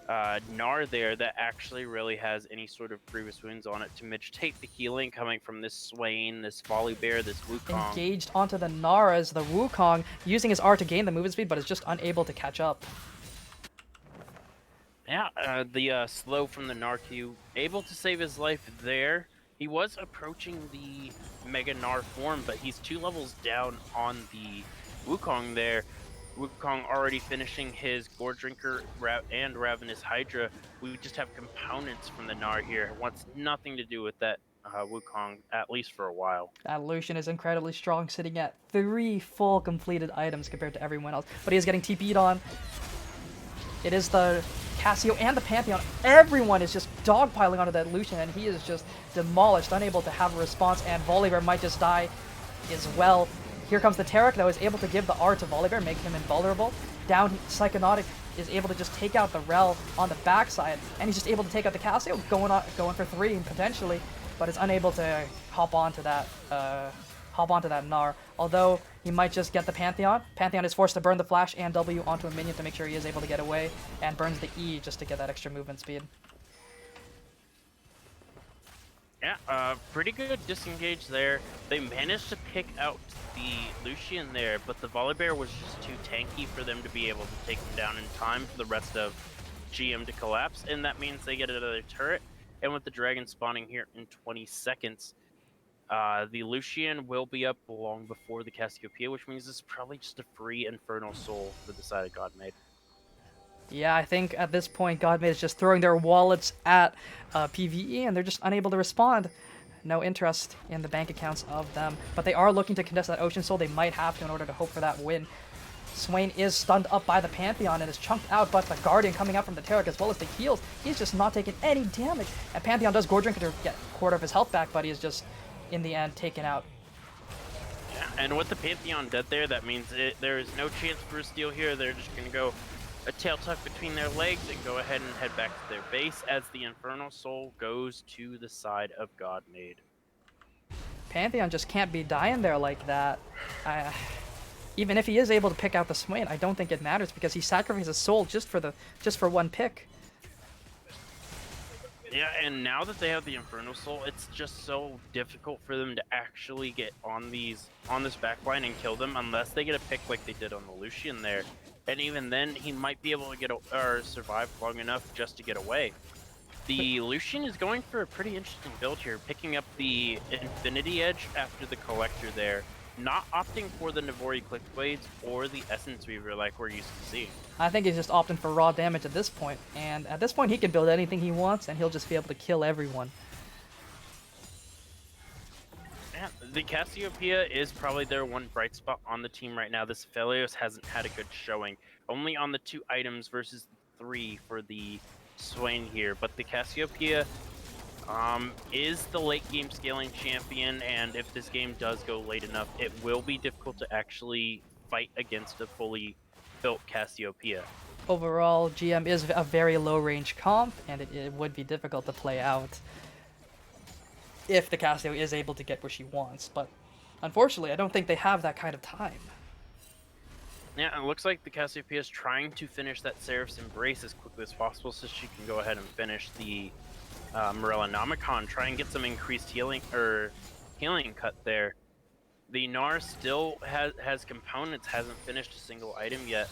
Gnar there that actually really has any sort of previous wounds on it to mitigate the healing coming from this Swain, this Volibear, this Wukong. Engaged onto the Gnar as the Wukong, using his R to gain the movement speed, but is just unable to catch up. Yeah, the slow from the Gnar Q, able to save his life there. He was approaching the Mega Gnar form, but he's 2 levels down on the Wukong there. Wukong already finishing his Gore Drinker and Ravenous Hydra. We just have components from the Gnar here. It wants nothing to do with that Wukong, at least for a while. That Lucian is incredibly strong, sitting at 3 full completed items compared to everyone else. But he is getting TP'd on. It is the Cassio and the Pantheon. Everyone is just dogpiling onto that Lucian, and he is just demolished, unable to have a response, and Volibear might just die as well. Here comes the Taric, though, is able to give the R to Volibear, make him invulnerable. Down, Psychonautic is able to just take out the Rel on the backside, and he's just able to take out the Cassio, going for 3 potentially, but is unable to hop onto that Gnar. Although he might just get the Pantheon. Pantheon is forced to burn the Flash and W onto a minion to make sure he is able to get away, and burns the E just to get that extra movement speed. Yeah, pretty good disengage there. They managed to pick out the Lucian there, but the Volibear was just too tanky for them to be able to take him down in time for the rest of GM to collapse, and that means they get another turret. And with the dragon spawning here in 20 seconds, the Lucian will be up long before the Cassiopeia, which means it's probably just a free Infernal Soul for the side of Godmade. Yeah, I think at this point, Godmade is just throwing their wallets at PvE, and they're just unable to respond. No interest in the bank accounts of them. But they are looking to contest that Ocean Soul. They might have to in order to hope for that win. Swain is stunned up by the Pantheon and is chunked out, but the Guardian coming out from the Taric as well as the heals, he's just not taking any damage. And Pantheon does Gore Drinker to get a quarter of his health back, but he is just, in the end, taken out. Yeah, and with the Pantheon dead there, that means there is no chance for a steal here. They're just going to go a tail tuck between their legs and go ahead and head back to their base as the Infernal Soul goes to the side of Godmade. Pantheon just can't be dying there like that. Even if he is able to pick out the Swain, I don't think it matters because he sacrificed his soul just for 1 pick. Yeah, and now that they have the Infernal Soul, it's just so difficult for them to actually get on this backline and kill them unless they get a pick like they did on the Lucian there. And even then, he might be able to or survive long enough just to get away. The Lucian is going for a pretty interesting build here, picking up the Infinity Edge after the Collector there, not opting for the Navori Click Blades or the Essence Weaver like we're used to seeing. I think he's just opting for raw damage at this point, and at this point he can build anything he wants, and he'll just be able to kill everyone. Yeah, the Cassiopeia is probably their one bright spot on the team right now. This Aphelios hasn't had a good showing, only on the 2 items versus 3 for the Swain here, but the Cassiopeia is the late game scaling champion, and if this game does go late enough, it will be difficult to actually fight against a fully built Cassiopeia. Overall, GM is a very low range comp, and it would be difficult to play out if the Cassio is able to get where she wants, but unfortunately I don't think they have that kind of time. Yeah, it looks like the Cassiopeia is trying to finish that Seraph's Embrace as quickly as possible so she can go ahead and finish the Morella Nomicon, try and get some increased healing cut there. The Gnar still has components, hasn't finished a single item yet.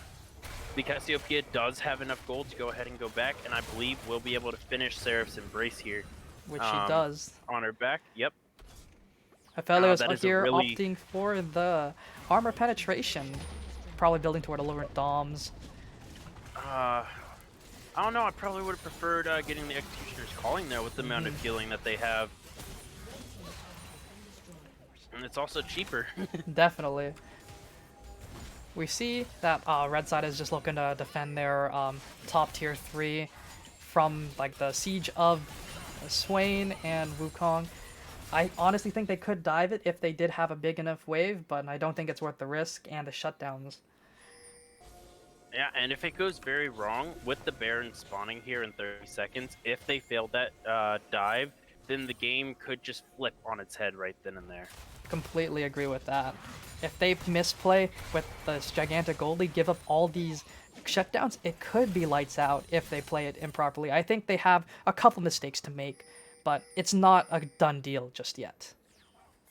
The Cassiopeia does have enough gold to go ahead and go back, and I believe we'll be able to finish Seraph's Embrace here. Which she does. On her back, yep. Aphelios that out is a here really- opting for the armor penetration, probably building toward a lower DOMs. I don't know, I probably would have preferred getting the Executioner's Calling there with the amount of healing that they have. And it's also cheaper. Definitely. We see that red side is just looking to defend their top tier 3 from like the siege of Swain and Wukong. I honestly think they could dive it if they did have a big enough wave, but I don't think it's worth the risk and the shutdowns. Yeah, and if it goes very wrong with the Baron spawning here in 30 seconds, if they failed that dive, then the game could just flip on its head right then and there. Completely agree with that. If they misplay with this gigantic gold lead, give up all these shutdowns, it could be lights out if they play it improperly. I think they have a couple mistakes to make, but it's not a done deal just yet.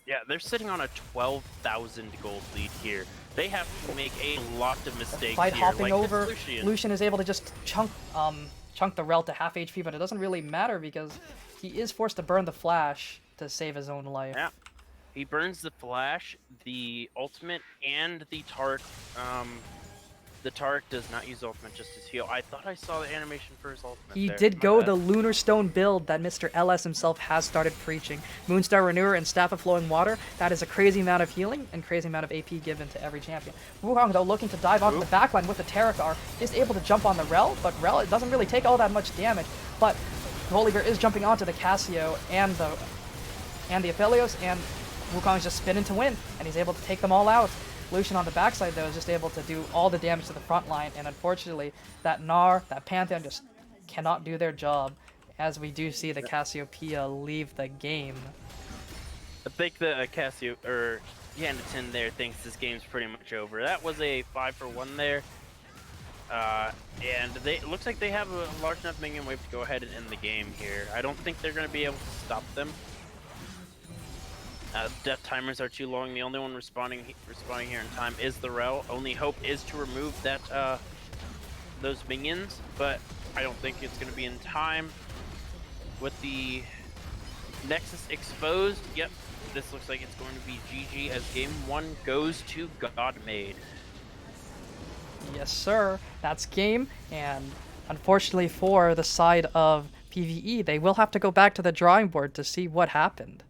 Yeah, they're sitting on a 12,000 gold lead here. They have to make a lot of mistakes Fight here. hopping like over, Lucian. Lucian is able to just chunk the Rel to half HP, but it doesn't really matter because he is forced to burn the flash to save his own life. Yeah, he burns the flash, the ultimate, and the Tark. The Tark does not use ultimate, just his heal. I thought I saw the animation for his ultimate. He there. did My go bad. the Lunar Stone build that Mr. LS himself has started preaching. Moonstar Renewer and Staff of Flowing Water, that is a crazy amount of healing and crazy amount of AP given to every champion. Wukong, though, looking to dive onto the backline with the Terracar, is able to jump on the Rel, but Rel, it doesn't really take all that much damage. But Holy Bear is jumping onto the Cassio and the Aphelios, and Wukong's just spinning to win, and he's able to take them all out. Lucian on the backside, though, is just able to do all the damage to the front line, and unfortunately, that Gnar, that Pantheon, just cannot do their job, as we do see the Cassiopeia leave the game. I think the Cassio, or Yandeton there, thinks this game's pretty much over. That was a 5-for-1 there. And it looks like they have a large enough minion wave to go ahead and end the game here. I don't think they're going to be able to stop them. Death timers are too long. The only one responding here in time is the Rel. Only hope is to remove that those minions, but I don't think it's going to be in time. With the Nexus exposed, yep, this looks like it's going to be GG as game 1 goes to Godmade. Yes, sir. That's game, and unfortunately for the side of PvE, they will have to go back to the drawing board to see what happened.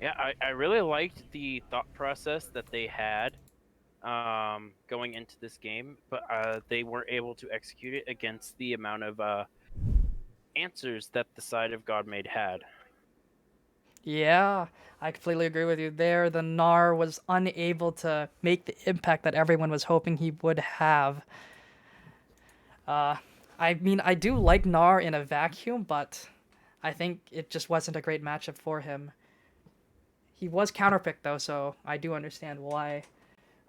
Yeah, I really liked the thought process that they had going into this game, but they weren't able to execute it against the amount of answers that the side of Godmade had. Yeah, I completely agree with you there. The Gnar was unable to make the impact that everyone was hoping he would have. I mean, I do like Gnar in a vacuum, but I think it just wasn't a great matchup for him. He was counterpicked, though, so I do understand why.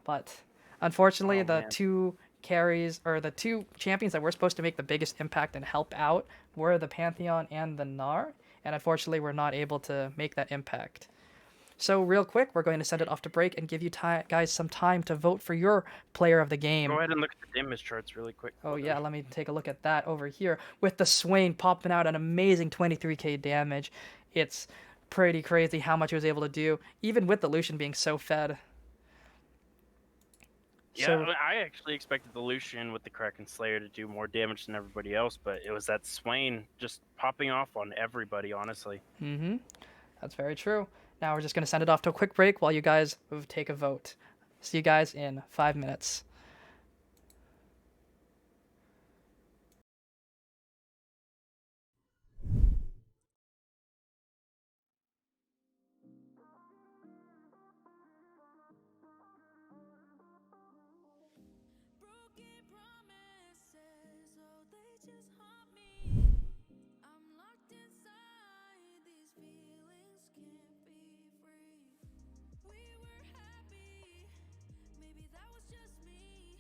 But unfortunately, the two carries, or the two champions that were supposed to make the biggest impact and help out, were the Pantheon and the Gnar, and unfortunately we're not able to make that impact. So real quick, we're going to send it off to break and give you guys some time to vote for your player of the game. Go ahead and look at the damage charts really quick. Oh yeah, let me take a look at that over here. With the Swain popping out an amazing 23k damage. It's pretty crazy how much he was able to do, even with the Lucian being so fed. Yeah, So, I actually expected the Lucian with the Kraken Slayer to do more damage than everybody else, but it was that Swain just popping off on everybody, honestly. that's very true. Now we're just going to send it off to a quick break while you guys take a vote. See you guys in 5 minutes. Broken promises, oh, they just haunt me. I'm locked inside, these feelings can't be free. We were happy, maybe that was just me.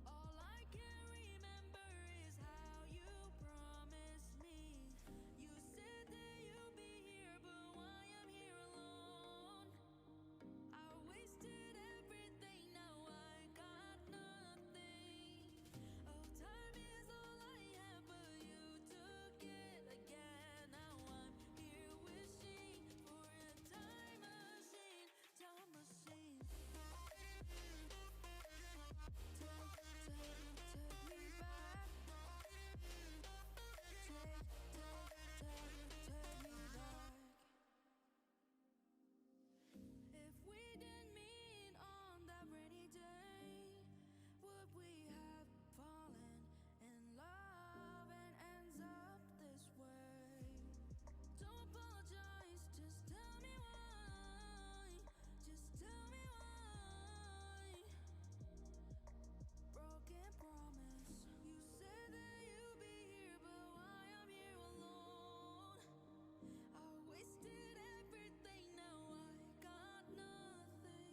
All I can remember is how you promised me. You said that you'd be here, but why I'm here alone? I wasted everything, now I got nothing. Oh, time is all I have, but you took it again. Now I'm here wishing for a time machine, time machine. Take me back. Take me back. If we didn't meet on that rainy day, would we have fallen in love and ends up this way? Don't apologize, just tell me why. Just tell me why. Broken promise. You said that you'd be here, but why I'm here alone? I wasted everything, now I got nothing.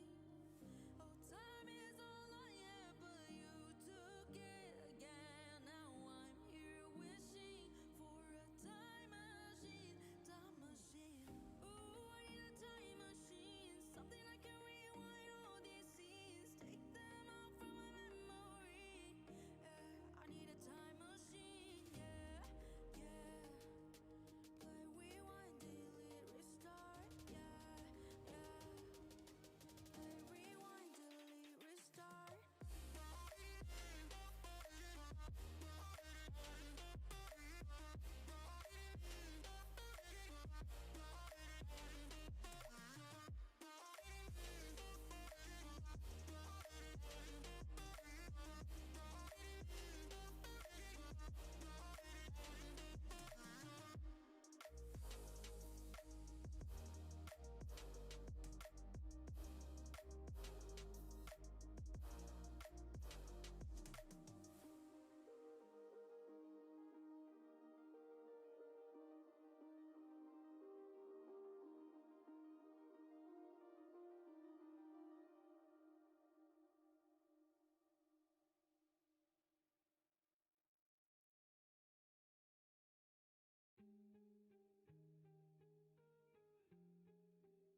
Oh, time is all I have, but you took it again. Now I'm here wishing for a time machine, time machine. Ooh, I need a time machine, something I can rewind all these scenes, take them out from my memory. Yeah, I need a time machine, yeah, yeah. Play, rewind, delete, restart, yeah, yeah. Play, rewind, delete, restart.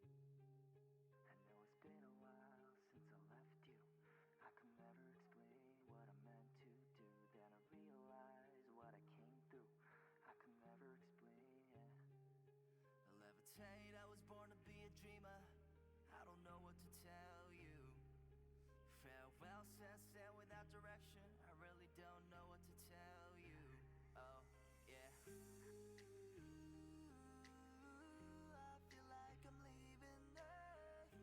I know it's been a while since I left you. I could never explain what I meant to do. Then I realized what I came through. I could never explain, yeah. Levitate, I was born to be a dreamer. I don't know what to tell you. Farewell, sunset without direction. I really don't know what to tell you. Oh, yeah. I feel like I'm leaving Earth.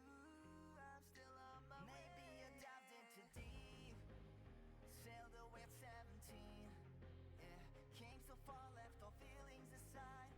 I'm still on my way. Maybe I dived into deep, sailed away at 17. Yeah, came so far, left all feelings aside.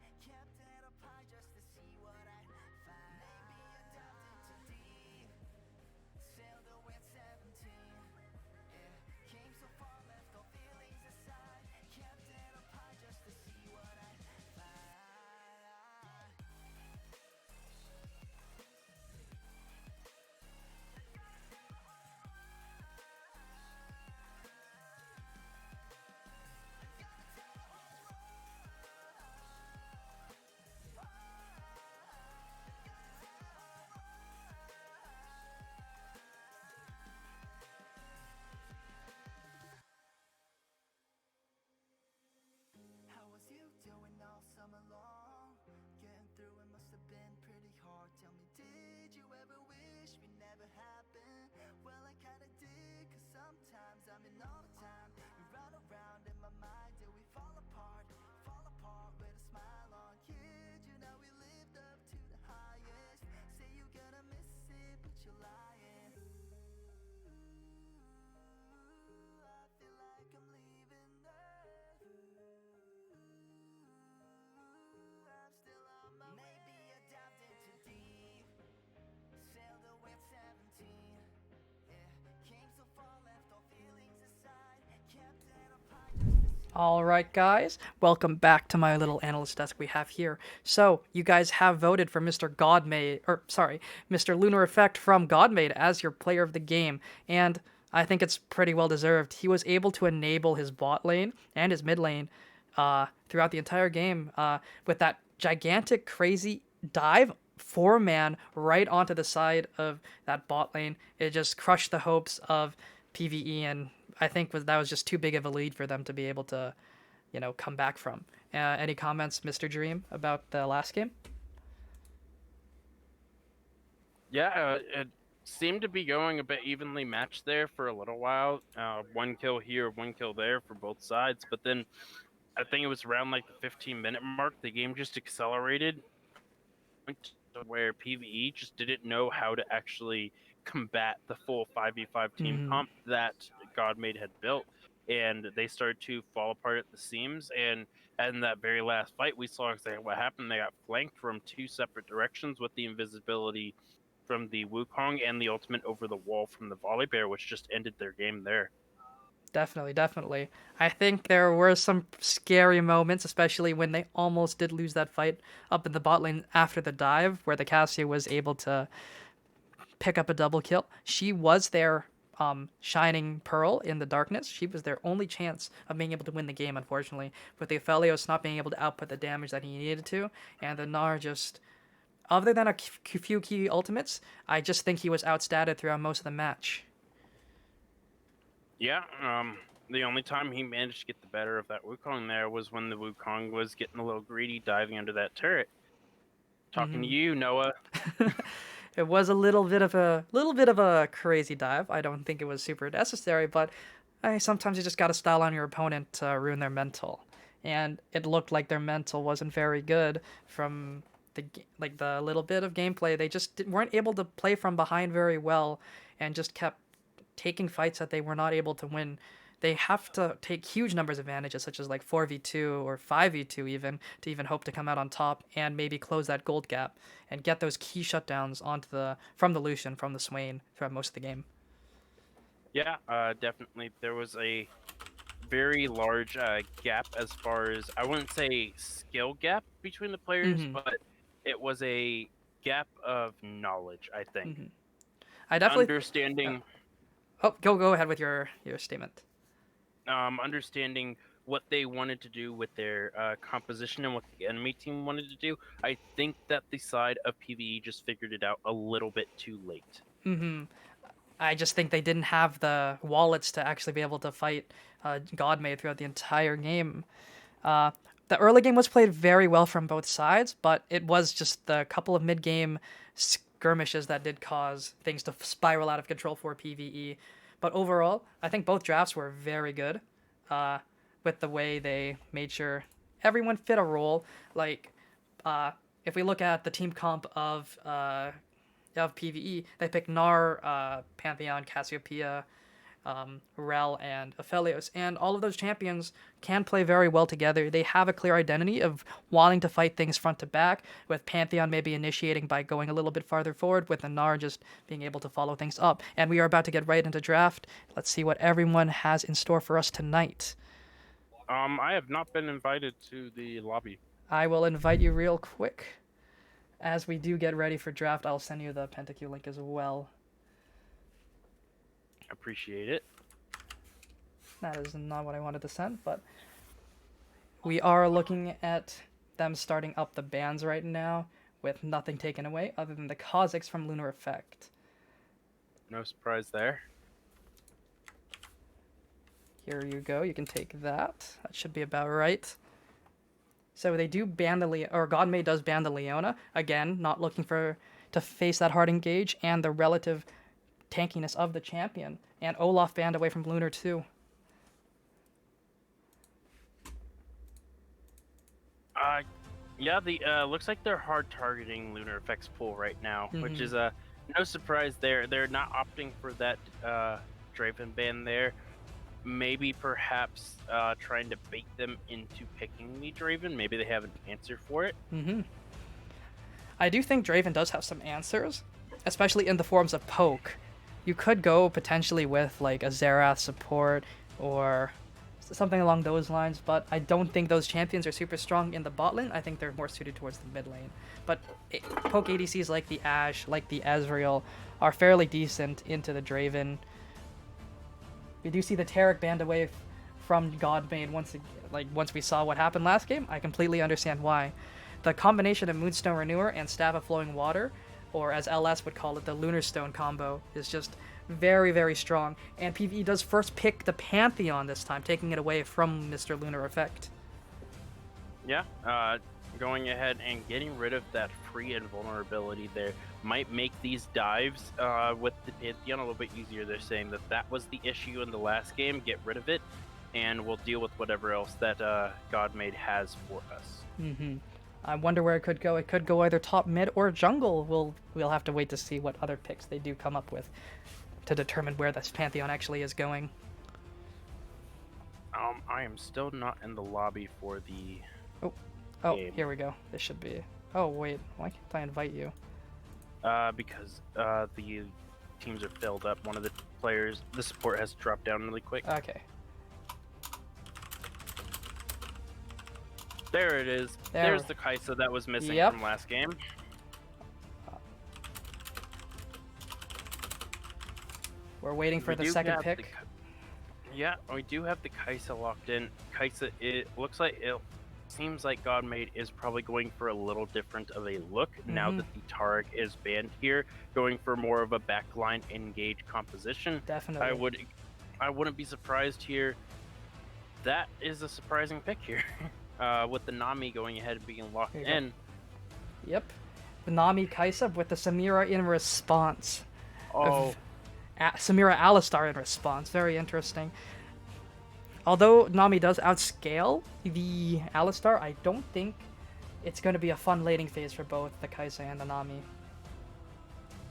All right, guys, welcome back to my little analyst desk we have here. So, you guys have voted for Mr. Lunar Effect from Godmade as your player of the game, and I think it's pretty well deserved. He was able to enable his bot lane and his mid lane throughout the entire game with that gigantic, crazy dive 4-man right onto the side of that bot lane. It just crushed the hopes of PvE, and I think that was just too big of a lead for them to be able to, come back from. Any comments, Mr. Dream, about the last game? Yeah, it seemed to be going a bit evenly matched there for a little while. One kill here, one kill there for both sides. But then I think it was around like the 15-minute mark, the game just accelerated to where PvE just didn't know how to actually combat the full 5v5 team comp that Godmade had built. And they started to fall apart at the seams. And in that very last fight, we saw exactly what happened. They got flanked from two separate directions with the invisibility from the Wukong and the ultimate over the wall from the Volley Bear, which just ended their game there. Definitely. I think there were some scary moments, especially when they almost did lose that fight up in the bot lane after the dive, where the Cassia was able to pick up a double kill. She was their shining pearl in the darkness. She was their only chance of being able to win the game, unfortunately, with the Aphelios not being able to output the damage that he needed to, and the Gnar just, other than a few key ultimates, I just think he was outstatted throughout most of the match. Yeah, the only time he managed to get the better of that Wukong there was when the Wukong was getting a little greedy diving under that turret. Talking to you, Noah. It was a little bit of a crazy dive. I don't think it was super necessary, but sometimes you just got to style on your opponent to ruin their mental. And it looked like their mental wasn't very good from the little bit of gameplay. They just weren't able to play from behind very well and just kept taking fights that they were not able to win. They have to take huge numbers of advantages, such as like 4v2 or 5v2 even, to even hope to come out on top and maybe close that gold gap and get those key shutdowns from the Lucian, from the Swain throughout most of the game. Yeah, definitely. There was a very large gap as far as, I wouldn't say skill gap between the players, but it was a gap of knowledge, I think. I definitely Understanding... go ahead with your statement. Understanding what they wanted to do with their composition and what the enemy team wanted to do. I think that the side of PvE just figured it out a little bit too late. I just think they didn't have the wallets to actually be able to fight Godmade throughout the entire game. The early game was played very well from both sides, but it was just the couple of mid-game skirmishes that did cause things to spiral out of control for PvE. But overall, I think both drafts were very good with the way they made sure everyone fit a role. Like, if we look at the team comp of PvE, they picked Gnar, Pantheon, Cassiopeia, Rel, and Aphelios, and all of those champions can play very well together. They have a clear identity of wanting to fight things front to back, with Pantheon maybe initiating by going a little bit farther forward, with the Gnar just being able to follow things up. And we are about to get right into draft. Let's see what everyone has in store for us tonight. I have not been invited to the lobby. I will invite you real quick. As we do get ready for draft, I'll send you the Pentacue link as well. Appreciate it. That is not what I wanted to send, but we are looking at them starting up the bans right now with nothing taken away other than the Kha'Zix from Lunar Effect. No surprise there. Here you go. You can take that. That should be about right. So they do ban Godmade does ban the Leona. Again, not looking to face that hard engage and the relative tankiness of the champion. And Olaf banned away from Lunar too. Yeah, the looks like they're hard targeting Lunar Effect's pool right now, which is no surprise there. They're not opting for that Draven ban there. Maybe perhaps trying to bait them into picking the Draven. Maybe they have an answer for it. I do think Draven does have some answers, especially in the forms of poke. You could go potentially with like a Xerath support or something along those lines. But I don't think those champions are super strong in the bot lane. I think they're more suited towards the mid lane. But poke ADCs like the Ashe, like the Ezreal, are fairly decent into the Draven. We do see the Taric banned away from Godmade once we saw what happened last game. I completely understand why. The combination of Moonstone Renewer and Staff of Flowing Water, or as LS would call it, the Lunar Stone combo, is just very, very strong. And PvE does first pick the Pantheon this time, taking it away from Mr. Lunar Effect. Yeah, going ahead and getting rid of that free invulnerability there might make these dives with the Pantheon a little bit easier. They're saying that that was the issue in the last game. Get rid of it, and we'll deal with whatever else that Godmade has for us. I wonder where it could go. It could go either top, mid, or jungle. We'll have to wait to see what other picks they do come up with to determine where this Pantheon actually is going. I am still not in the lobby for the Oh, game. here we go. This should be... Oh, wait. Why can't I invite you? Because the teams are filled up. One of the players, the support has dropped down really quick. Okay. There it is. There's the Kaisa that was missing from last game. We're waiting for the second pick. Yeah, we do have the Kaisa locked in. Kaisa, it looks like it seems like Godmade is probably going for a little different of a look now that the Taric is banned here, going for more of a backline engage composition. Definitely. I wouldn't be surprised here. That is a surprising pick here. With the Nami going ahead and being locked in. Yep. The Nami Kaisa with the Samira in response. Oh. Samira Alistar in response. Very interesting. Although Nami does outscale the Alistar, I don't think it's going to be a fun laning phase for both the Kaisa and the Nami.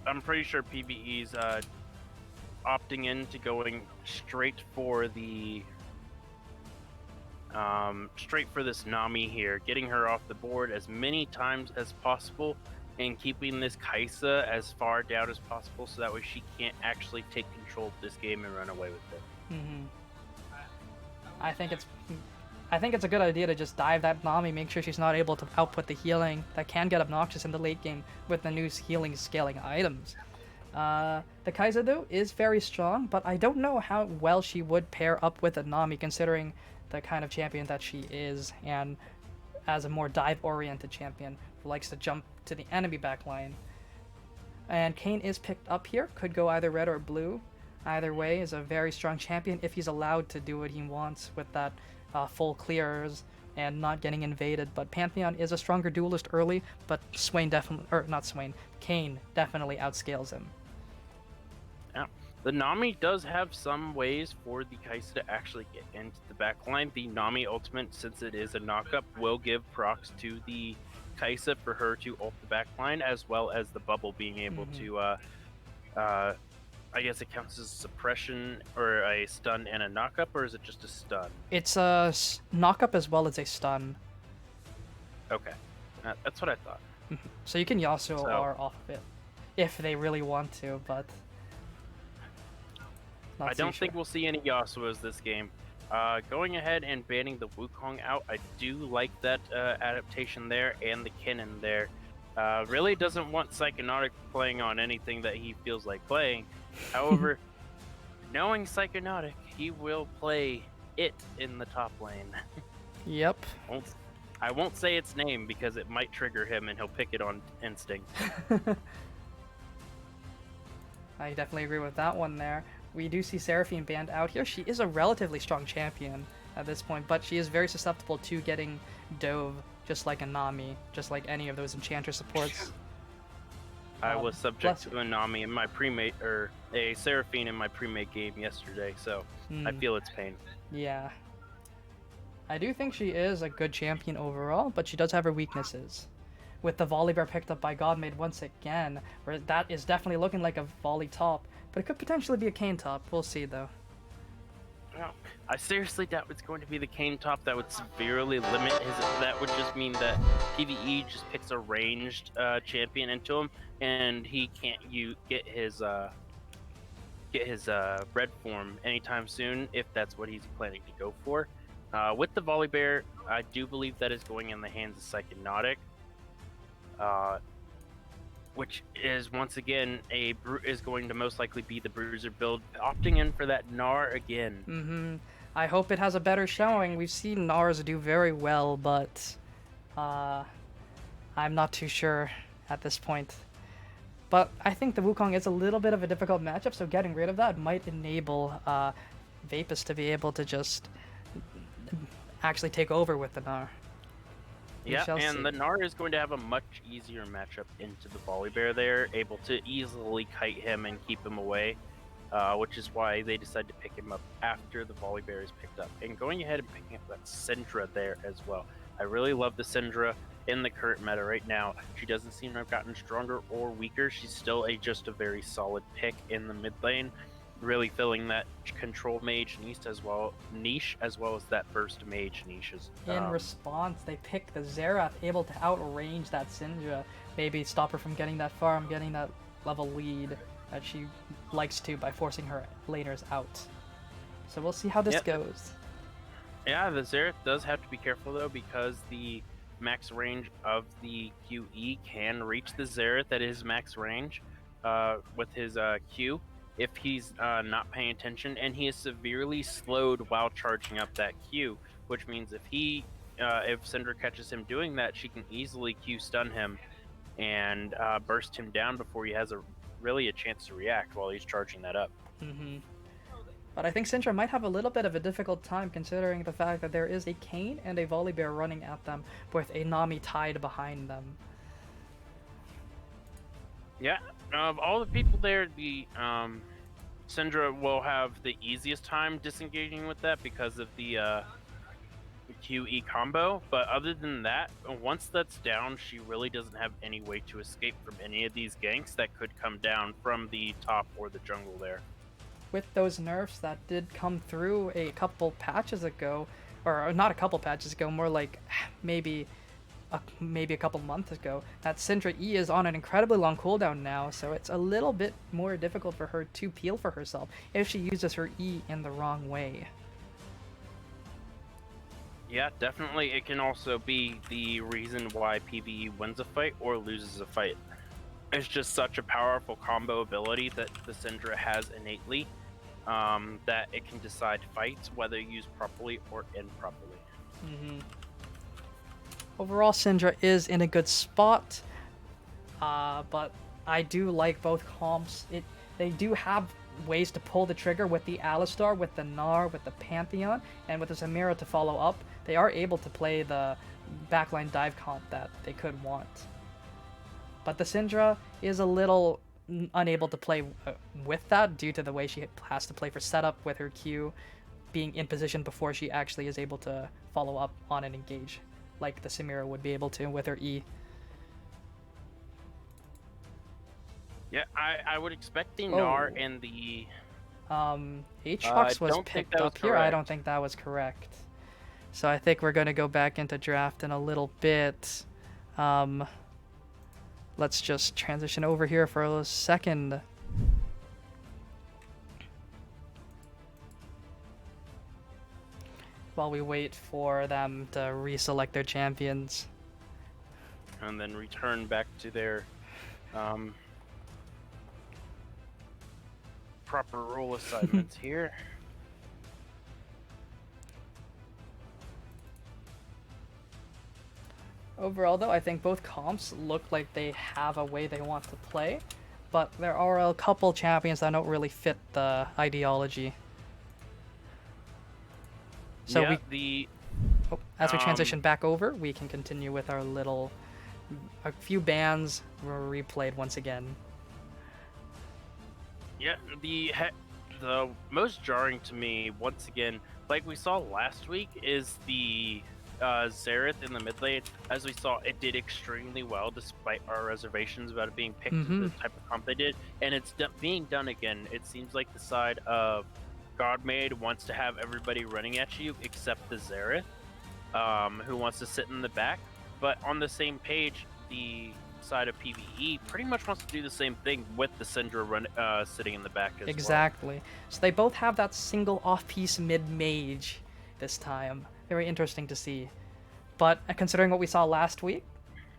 I'm pretty sure PvE's opting into going straight for the this Nami here, getting her off the board as many times as possible and keeping this Kaisa as far down as possible so that way she can't actually take control of this game and run away with it. I think it's a good idea to just dive that Nami, make sure she's not able to output the healing that can get obnoxious in the late game with the new healing scaling items. The Kaisa though is very strong, but I don't know how well she would pair up with a Nami considering the kind of champion that she is, and as a more dive-oriented champion who likes to jump to the enemy backline. And Kayn is picked up here, could go either red or blue. Either way is a very strong champion if he's allowed to do what he wants with that full clears and not getting invaded. But Pantheon is a stronger duelist early, but Kayn definitely outscales him. Yeah. The Nami does have some ways for the Kaisa to actually get into the backline. The Nami ultimate, since it is a knockup, will give procs to the Kaisa for her to ult the backline, as well as the bubble being able to, I guess it counts as a suppression or a stun and a knockup, or is it just a stun? It's a knockup as well as a stun. Okay, that's what I thought. So you can Yasuo R off of it if they really want to, but I don't think we'll see any Yasuos this game. Going ahead and banning the Wukong out, I do like that adaptation there, and the Kennen there. Really doesn't want Psychonautic playing on anything that he feels like playing. However, knowing Psychonautic, he will play it in the top lane. Yep. I won't say its name because it might trigger him and he'll pick it on instinct. I definitely agree with that one there. We do see Seraphine banned out here. She is a relatively strong champion at this point, but she is very susceptible to getting dove, just like a Nami, just like any of those Enchanter supports. I was subject to a Nami in my Premade, or a Seraphine in my Premade game yesterday, so I feel its pain. Yeah. I do think she is a good champion overall, but she does have her weaknesses. With the Volibear picked up by Godmade once again, where that is definitely looking like a volley top, but it could potentially be a Kayn top. We'll see though. No, I seriously doubt it's going to be the Kayn top. That would severely limit his. That would just mean that PvE just picks a ranged champion into him, and he can't get his get his red form anytime soon if that's what he's planning to go for. With the Volibear, I do believe that is going in the hands of Psychonautic, which is once again is going to most likely be the Bruiser build, opting in for that Gnar again. I hope it has a better showing. We've seen Nars do very well, but I'm not too sure at this point. But I think the Wukong is a little bit of a difficult matchup, so getting rid of that might enable Vapus to be able to just actually take over with the Gnar. Yeah, shall and see. the Gnar is going to have a much easier matchup into the Volibear there, able to easily kite him and keep him away, which is why they decided to pick him up after the Volibear is picked up. And going ahead and picking up that Syndra there as well. I really love the Syndra in the current meta right now. She doesn't seem to have gotten stronger or weaker. She's still just a very solid pick in the mid lane, really filling that control mage niche as well as that burst mage niches. In response, they pick the Xerath, able to outrange that Syndra, maybe stop her from getting that farm, getting that level lead that she likes to by forcing her laners out. So we'll see how this goes. Yeah, the Xerath does have to be careful though, because the max range of the QE can reach the Xerath at his max range with his Q if he's not paying attention, and he is severely slowed while charging up that Q, which means if Syndra catches him doing that, she can easily Q stun him and burst him down before he has really a chance to react while he's charging that up. But I think Syndra might have a little bit of a difficult time considering the fact that there is a Kayn and a Volibear running at them with a Nami tied behind them. Yeah, of all the people there, the Syndra will have the easiest time disengaging with that because of the QE combo, but other than that, once that's down, she really doesn't have any way to escape from any of these ganks that could come down from the top or the jungle there. With those nerfs that did come through a couple patches ago, or not a couple patches ago, more like maybe a couple months ago, that Syndra E is on an incredibly long cooldown now, so it's a little bit more difficult for her to peel for herself if she uses her E in the wrong way. Yeah, definitely. It can also be the reason why PvE wins a fight or loses a fight. It's just such a powerful combo ability that the Syndra has innately, that it can decide fights whether used properly or improperly. Overall, Syndra is in a good spot, but I do like both comps. They do have ways to pull the trigger with the Alistar, with the Gnar, with the Pantheon, and with the Samira to follow up. They are able to play the backline dive comp that they could want. But the Syndra is a little unable to play with that due to the way she has to play for setup with her Q being in position before she actually is able to follow up on and engage, like the Samira would be able to with her E. Yeah, I would expect the Gnar and the... Aatrox was picked up here. I don't think that was correct. So I think we're going to go back into draft in a little bit. Let's just transition over here for a second. While we wait for them to reselect their champions. And then return back to their proper role assignments here. Overall, though, I think both comps look like they have a way they want to play, but there are a couple champions that don't really fit the ideology. So yeah, as we transition back over, we can continue with our a few bans were replayed once again. Yeah, the most jarring to me, once again, like we saw last week, is the Xerath in the mid lane. As we saw, it did extremely well despite our reservations about it being picked as the type of comp they did, and it's being done again. It seems like the side of Godmade wants to have everybody running at you except the Xerath, who wants to sit in the back. But on the same page, the side of PvE pretty much wants to do the same thing with the Syndra sitting in the back as Exactly. So they both have that single off-piece mid-mage this time. Very interesting to see. But considering what we saw last week,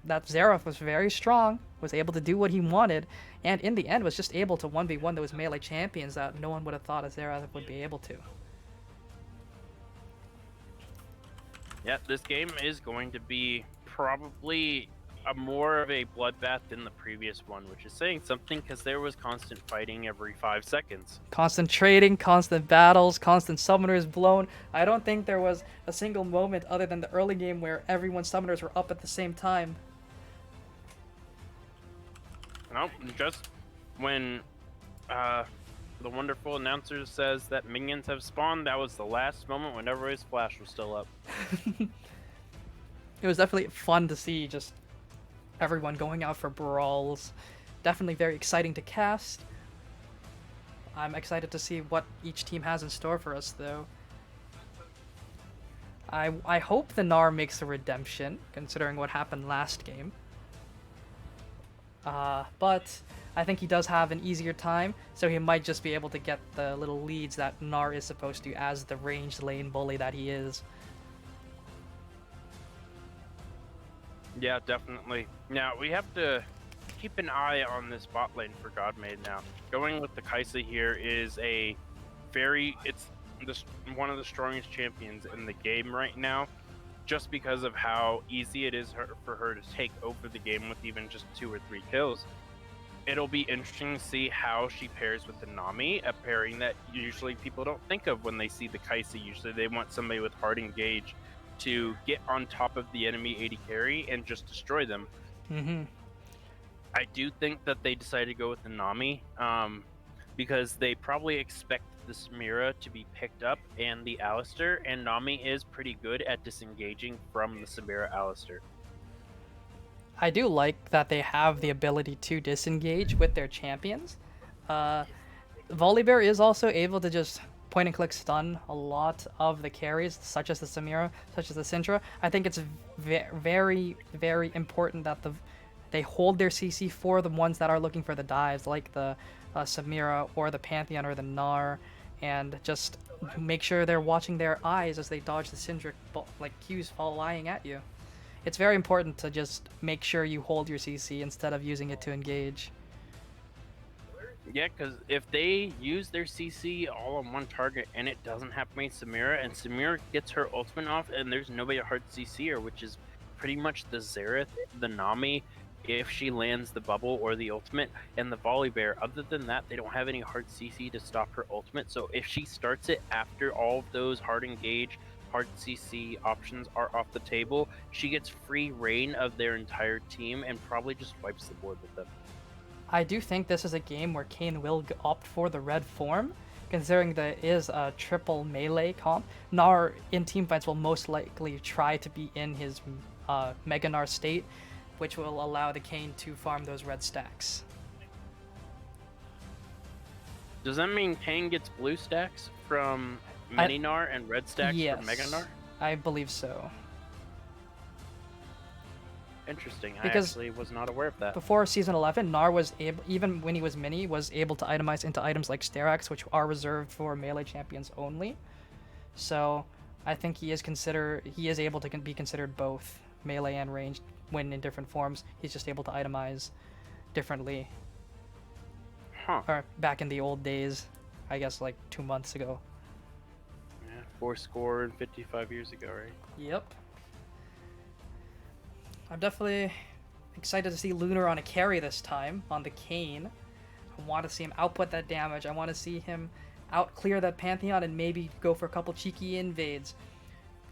that Xerath was very strong, was able to do what he wanted, and in the end was just able to 1v1 those melee champions that no one would have thought a Xerath would be able to. well. Yeah, this game is going to be probably more of a bloodbath than the previous one, which is saying something because there was constant fighting every 5 seconds. Constant trading, constant battles, constant summoners blown. I don't think there was a single moment other than the early game where everyone's summoners were up at the same time. No, just when the wonderful announcer says that minions have spawned, that was the last moment when everybody's flash was still up. It was definitely fun to see just everyone going out for brawls. Definitely very exciting to cast. I'm excited to see what each team has in store for us, though. I hope the Gnar makes a redemption, considering what happened last game. But I think he does have an easier time, so he might just be able to get the little leads that Gnar is supposed to as the ranged lane bully that he is. Yeah, definitely. Now, we have to keep an eye on this bot lane for Godmade now. Going with the Kaisa here is one of the strongest champions in the game right now, just because of how easy it is for her to take over the game with even just 2 or 3 kills. It'll be interesting to see how she pairs with the Nami, a pairing that usually people don't think of when they see the Kaisa. Usually they want somebody with hard engage to get on top of the enemy AD carry and just destroy them. I do think that they decided to go with the Nami because they probably expect the Samira to be picked up and the Alistar, and Nami is pretty good at disengaging from the Samira Alistar. I do like that they have the ability to disengage with their champions. Volibear is also able to just point and click stun a lot of the carries, such as the Samira, such as the Syndra. I think it's very, very important that they hold their CC for the ones that are looking for the dives, like the Samira or the Pantheon or the Gnar, and just make sure they're watching their eyes as they dodge the Syndra, like Qs flying at you. It's very important to just make sure you hold your CC instead of using it to engage. Yeah, because if they use their CC all on one target and it doesn't happen with Samira, and Samira gets her ultimate off and there's nobody to hard CC her, which is pretty much the Xerath, the Nami, if she lands the bubble or the ultimate, and the Volibear. Other than that, they don't have any hard CC to stop her ultimate, so if she starts it after all of those hard engage, hard CC options are off the table, she gets free reign of their entire team and probably just wipes the board with them. I do think this is a game where Kayn will opt for the red form, considering that it is a triple melee comp. Gnar in teamfights will most likely try to be in his Mega Gnar state, which will allow the Kayn to farm those red stacks. Does that mean Kayn gets blue stacks from Mini Gnar and red stacks from Mega Gnar? I believe so. Interesting. Because I actually was not aware of that. Before Season 11, Gnar was able, even when he was mini, was able to itemize into items like Sterax, which are reserved for melee champions only. So I think he is able to be considered both melee and ranged when in different forms. He's just able to itemize differently. Huh. Or back in the old days, I guess like 2 months ago. Yeah, 455 years ago, right? Yep. I'm definitely excited to see Lunar on a carry this time, on the Kayn. I want to see him output that damage. I want to see him out clear that Pantheon and maybe go for a couple cheeky invades.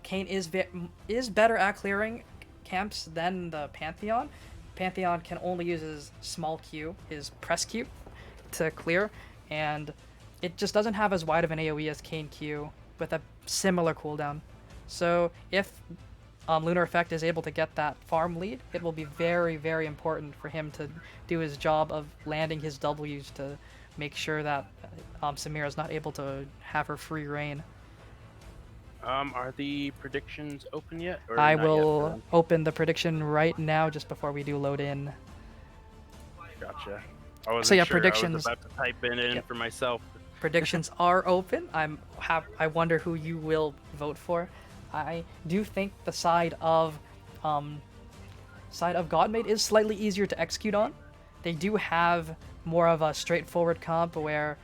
Kayn is better at clearing camps than the Pantheon. Pantheon can only use his small Q, his press Q, to clear, and it just doesn't have as wide of an AoE as Kayn Q with a similar cooldown. So if Lunar Effect is able to get that farm lead, it will be very, very important for him to do his job of landing his Ws to make sure that Samira is not able to have her free reign. Are the predictions open yet? Or I not will yet? open the prediction right now just before we do load in. Gotcha. I wasn't So yeah, sure. I predictions. was about to type in Yep. for myself. Predictions are open. I wonder who you will vote for. I do think the side of Godmade is slightly easier to execute on. They do have more of a straightforward comp where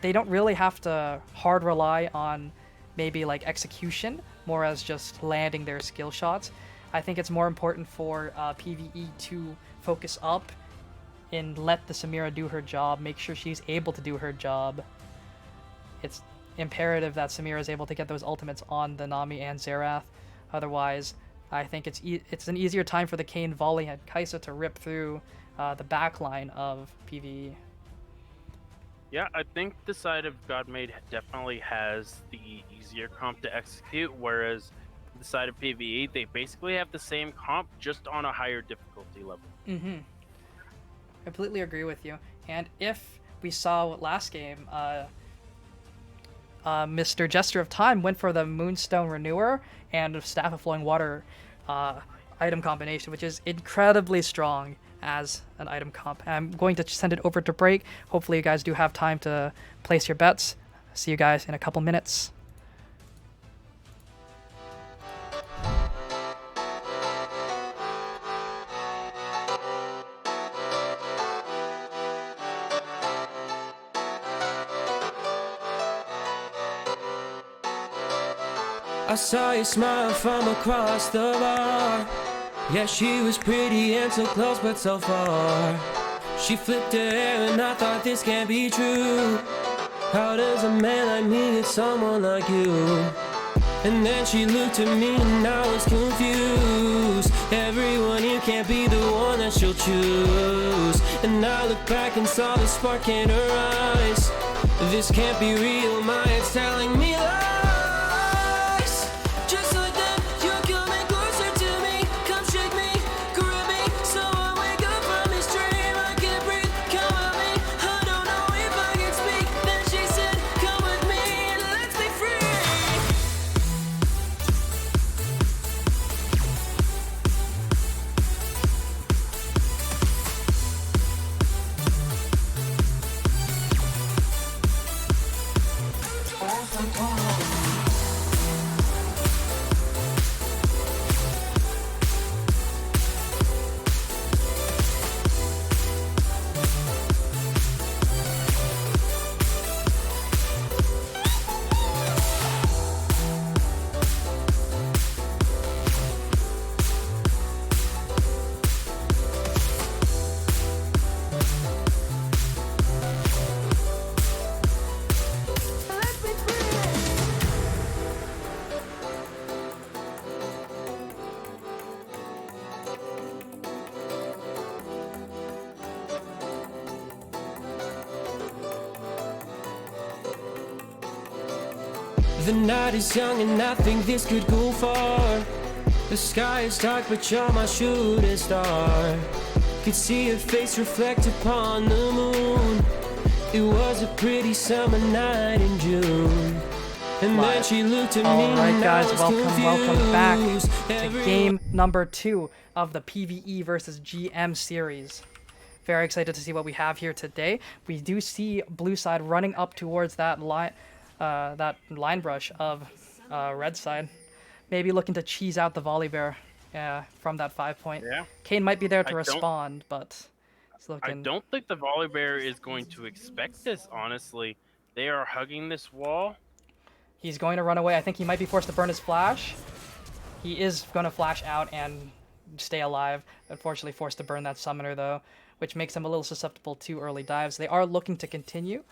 they don't really have to hard rely on maybe like execution, more as just landing their skill shots. I think it's more important for PvE to focus up and let the Samira do her job, make sure she's able to do her job. It's imperative that Samira is able to get those ultimates on the Nami and Xerath. Otherwise, I think it's an easier time for the Kayn, Volley, and Kai'Sa to rip through the backline of PvE. Yeah, I think the side of Godmade definitely has the easier comp to execute, whereas the side of PvE, they basically have the same comp, just on a higher difficulty level. Mm-hmm. Completely agree with you. And if we saw last game, Mr. Jester of Time went for the Moonstone Renewer and Staff of Flowing Water item combination, which is incredibly strong as an item comp. I'm going to send it over to break. Hopefully you guys do have time to place your bets. See you guys in a couple minutes. I saw you smile from across the bar. Yeah, she was pretty and so close but so far. She flipped her hair and I thought this can't be true. How does a man like me get someone like you? And then she looked at me and I was confused. Everyone here can't be the one that she'll choose. And I looked back and saw the spark in her eyes. This can't be real, my head's telling me lies. Just like that, you're coming closer to me. Come shake me, grab me, so I wake up from this dream. I can't breathe, come at me. I don't know if I can speak. Then she said, come with me and let's be free. The night is young and I think this could go far. The sky is dark but you're my shooting star. Could see your face reflect upon the moon. It was a pretty summer night in June. And then she looked at me Alright and guys, I was welcome back confused. to game number 2 of the PvE versus GM series. Very excited to see what we have here today. We do see blue side running up towards that line brush of red side. Maybe looking to cheese out the volley bear from that 5-point. Yeah. Kayn might be there to I don't- respond, but it's I looking... don't think the volley bear is going to expect this, honestly. They are hugging this wall. He's going to run away. I think he might be forced to burn his flash. He is going to flash out and stay alive. Unfortunately forced to burn that summoner though, which makes him a little susceptible to early dives. They are looking to continue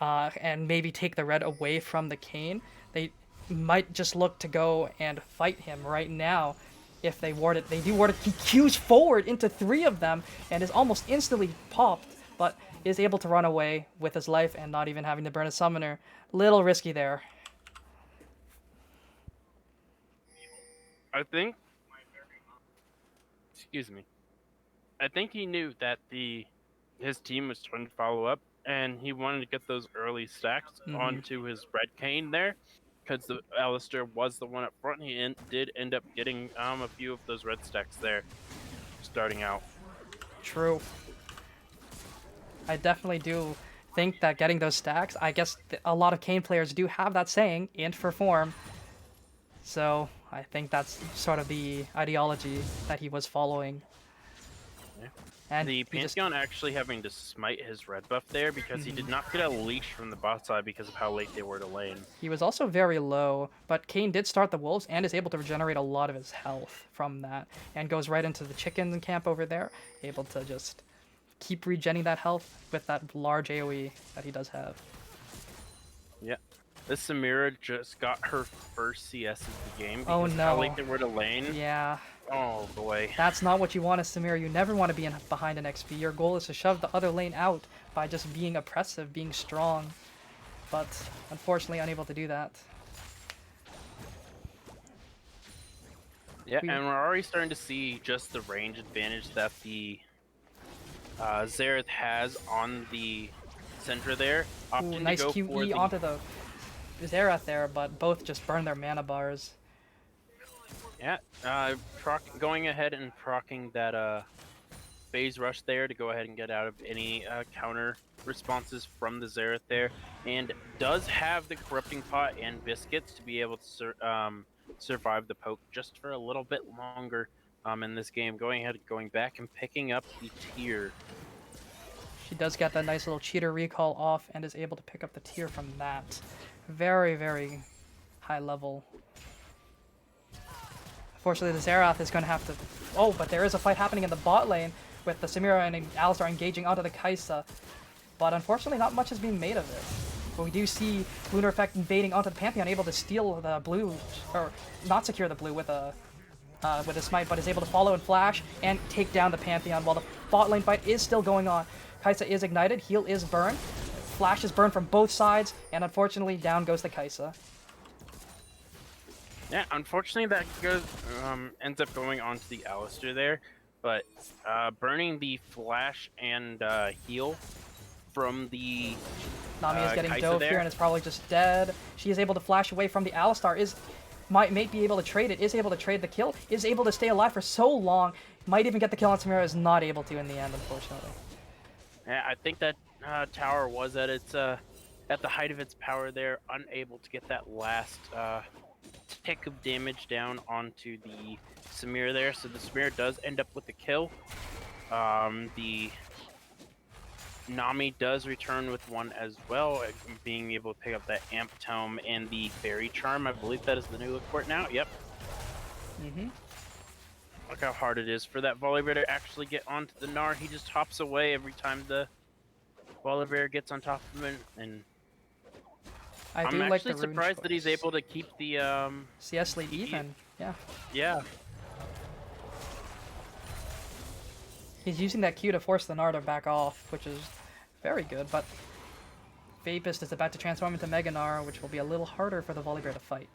and maybe take the red away from the Kayn. They might just look to go and fight him right now. If they ward it, they do ward it. He queues forward into 3 of them and is almost instantly popped, but is able to run away with his life and not even having to burn a summoner. Little risky there. I think... Excuse me. I think he knew that his team was trying to follow up, and he wanted to get those early stacks onto his red Kayn there, because the Alistair was the one up front. He did end up getting a few of those red stacks there, starting out. True. I definitely do think that getting those stacks, I guess a lot of Kane players do have that saying, int for form. So I think that's sort of the ideology that he was following. Yeah. And The he just Pantheon actually having to smite his red buff there because he did not get a leash from the bot side because of how late they were to lane. He was also very low, but Kane did start the wolves and is able to regenerate a lot of his health from that, and goes right into the chicken camp over there, able to just keep regenning that health with that large AoE that he does have. Yeah. This Samira just got her first CS of the game Oh, because of how no. late they were to lane. Yeah, Oh boy. that's not what you want as Samira. You never want to be behind an XP. Your goal is to shove the other lane out by just being oppressive, being strong. But unfortunately unable to do that. Yeah, and we're already starting to see just the range advantage that the Xerath has on the Syndra there. Ooh, Opting nice to go for QE the onto the Xerath there, but both just burn their mana bars. yeah, going ahead and proccing that phase rush there to go ahead and get out of any counter responses from the Xerath there, and does have the corrupting pot and biscuits to be able to survive the poke just for a little bit longer in this game. Going ahead, going back and picking up the tier. She does get that nice little cheater recall off and is able to pick up the tier from that. Very, very high level. Unfortunately, the Xerath is going to have to... Oh, but there is a fight happening in the bot lane with the Samira and Alistar engaging onto the Kai'Sa. But unfortunately, not much is being made of it. But we do see Lunar Effect invading onto the Pantheon, able to steal the blue, or not secure the blue with a smite, but is able to follow and flash and take down the Pantheon while the bot lane fight is still going on. Kai'Sa is ignited, heal is burned, flash is burned from both sides, and unfortunately down goes the Kai'Sa. Yeah, unfortunately that goes ends up going onto the Alistar there, but burning the flash and heal from the Nami is getting Kai'Sa dove there. here and is probably just dead. She is able to flash away from the Alistar, might be able to trade it, is able to trade the kill, is able to stay alive for so long, might even get the kill on Samira, is not able to in the end, unfortunately. Yeah, I think that tower was at its at the height of its power there, unable to get that last tick of damage down onto the Samir there. So the Samir does end up with the kill. The Nami does return with one as well, being able to pick up that Amp Tome and the Fairy Charm. I believe that is the new look for it now. Yep. Look how hard it is for that Volibear to actually get onto the Gnar. He just hops away every time the Volibear gets on top of him, and I do I'm like the actually rune surprised that he's choice. able to keep the CS lead even, yeah. yeah. He's using that Q to force the Gnar to back off, which is very good, but Vapist is about to transform into Mega Gnar, which will be a little harder for the Volibear to fight.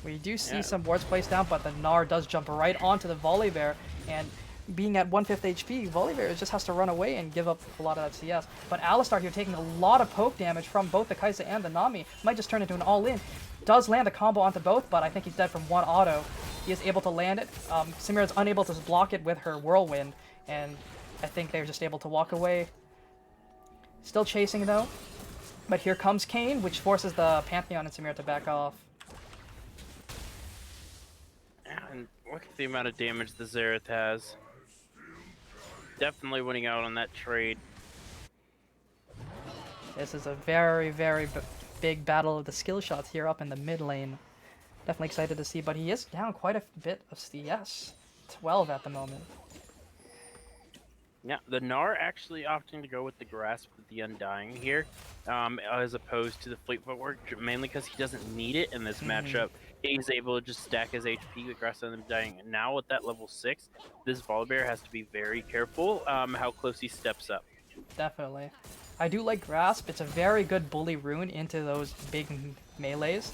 We do see some wards placed down, but the Gnar does jump right onto the Volibear, and being at 1/5 HP, Volibear just has to run away and give up a lot of that CS. But Alistar here taking a lot of poke damage from both the Kai'Sa and the Nami, might just turn into an all-in. Does land a combo onto both, but I think he's dead from one auto. He is able to land it. Samira is unable to block it with her Whirlwind, and I think they're just able to walk away. Still chasing though, but here comes Kane, which forces the Pantheon and Samira to back off. And look at the amount of damage the Xerath has. Definitely winning out on that trade. This is a very, very big battle of the skill shots here up in the mid lane. Definitely excited to see, but he is down quite a bit of CS. 12 at the moment. Yeah, the Gnar actually opting to go with the Grasp with the Undying here, as opposed to the Fleet Footwork, mainly because he doesn't need it in this matchup. He's able to just stack his HP with Grasp and Undying. Now with that level 6, this Volibear has to be very careful how close he steps up. Definitely. I do like Grasp. It's a very good bully rune into those big melees,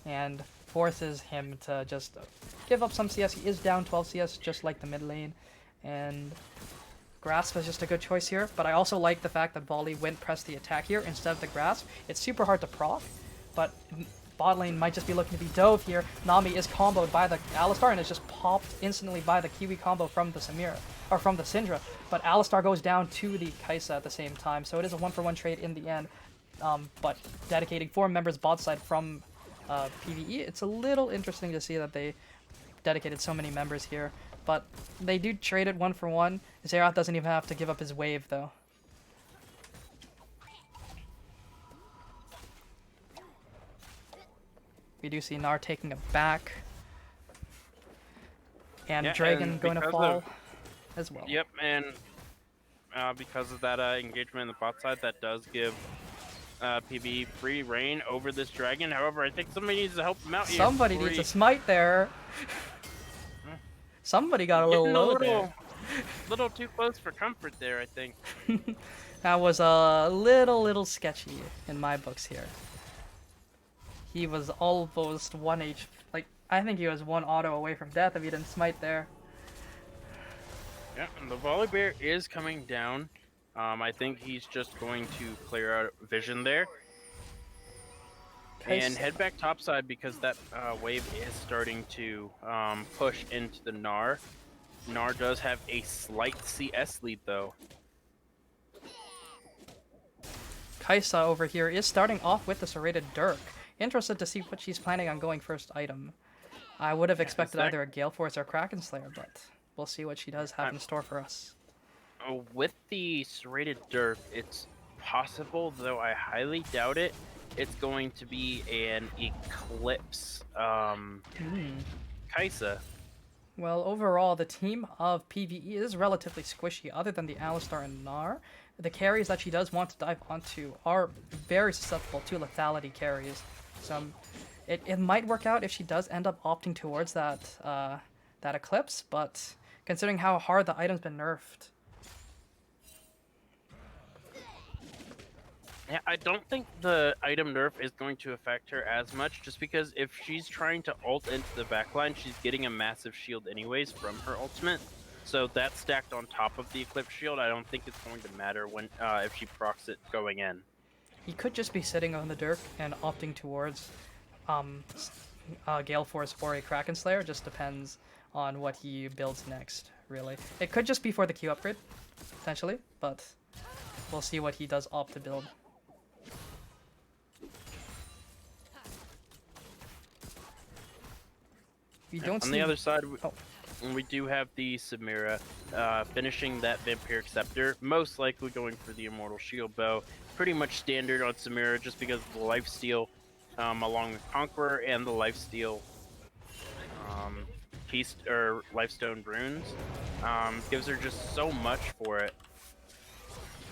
and forces him to just give up some CS. He is down 12 CS, just like the mid lane, and Grasp is just a good choice here, but I also like the fact that Volley went press the attack here instead of the Grasp. It's super hard to proc, but bot lane might just be looking to be dove here. Nami is comboed by the Alistar and is just popped instantly by the Kiwi combo from the Samira, or from the Syndra. But Alistar goes down to the Kaisa at the same time, so it is a 1-for-1 trade in the end. But dedicating 4 members bot side from PvE, it's a little interesting to see that they dedicated so many members here. But they do trade it 1-for-1. Xerath doesn't even have to give up his wave though. We do see Gnar taking it back. And Yeah, Dragon and going to because fall of- as well. Yep, and because of that engagement in the bot side, that does give PvE free reign over this dragon. However, I think somebody needs to help him out here. Somebody before needs he- a smite there. Somebody got a little Getting low there. little too close for comfort there, I think. That was a little sketchy in my books here. He was almost 1 HP. Like, I think he was 1 auto away from death if he didn't smite there. Yeah, and the Volibear is coming down. I think he's just going to clear out vision there. And head back topside because that wave is starting to push into the Gnar. Gnar does have a slight CS lead though. Kaisa over here is starting off with the serrated Dirk. Interested to see what she's planning on going first item. I would have expected either a Gale Force or Kraken Slayer, but we'll see what she does have in store for us. With the serrated Dirk, it's possible, though I highly doubt it, it's going to be an Eclipse Kaisa. Well, overall, the team of PvE is relatively squishy, other than the Alistar and Gnar. The carries that she does want to dive onto are very susceptible to lethality carries. So it might work out if she does end up opting towards that that Eclipse, but considering how hard the item's been nerfed. Yeah, I don't think the item nerf is going to affect her as much, just because if she's trying to ult into the backline, she's getting a massive shield anyways from her ultimate. So that's stacked on top of the Eclipse shield. I don't think it's going to matter when if she procs it going in. He could just be sitting on the Dirk and opting towards Gale Force or a Kraken Slayer. Just depends on what he builds next, really. It could just be for the Q upgrade, potentially, but we'll see what he does opt to build. You don't On see... the other side, Oh. we do have the Samira finishing that Vampiric Scepter, most likely going for the Immortal Shield Bow. Pretty much standard on Samira just because of the lifesteal along with Conqueror and the lifesteal Lifestone Runes. Gives her just so much for it.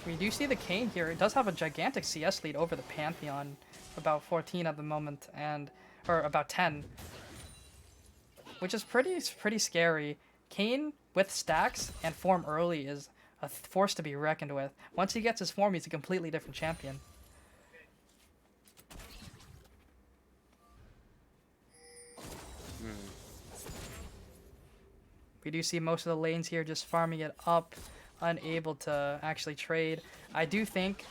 We do see the Kayn here. It does have a gigantic CS lead over the Pantheon, about 14 at the moment, or about 10, which is pretty scary. Kayn with stacks and form early is a force to be reckoned with. Once he gets his form, he's a completely different champion. We do see most of the lanes here just farming it up, unable to actually trade. I do think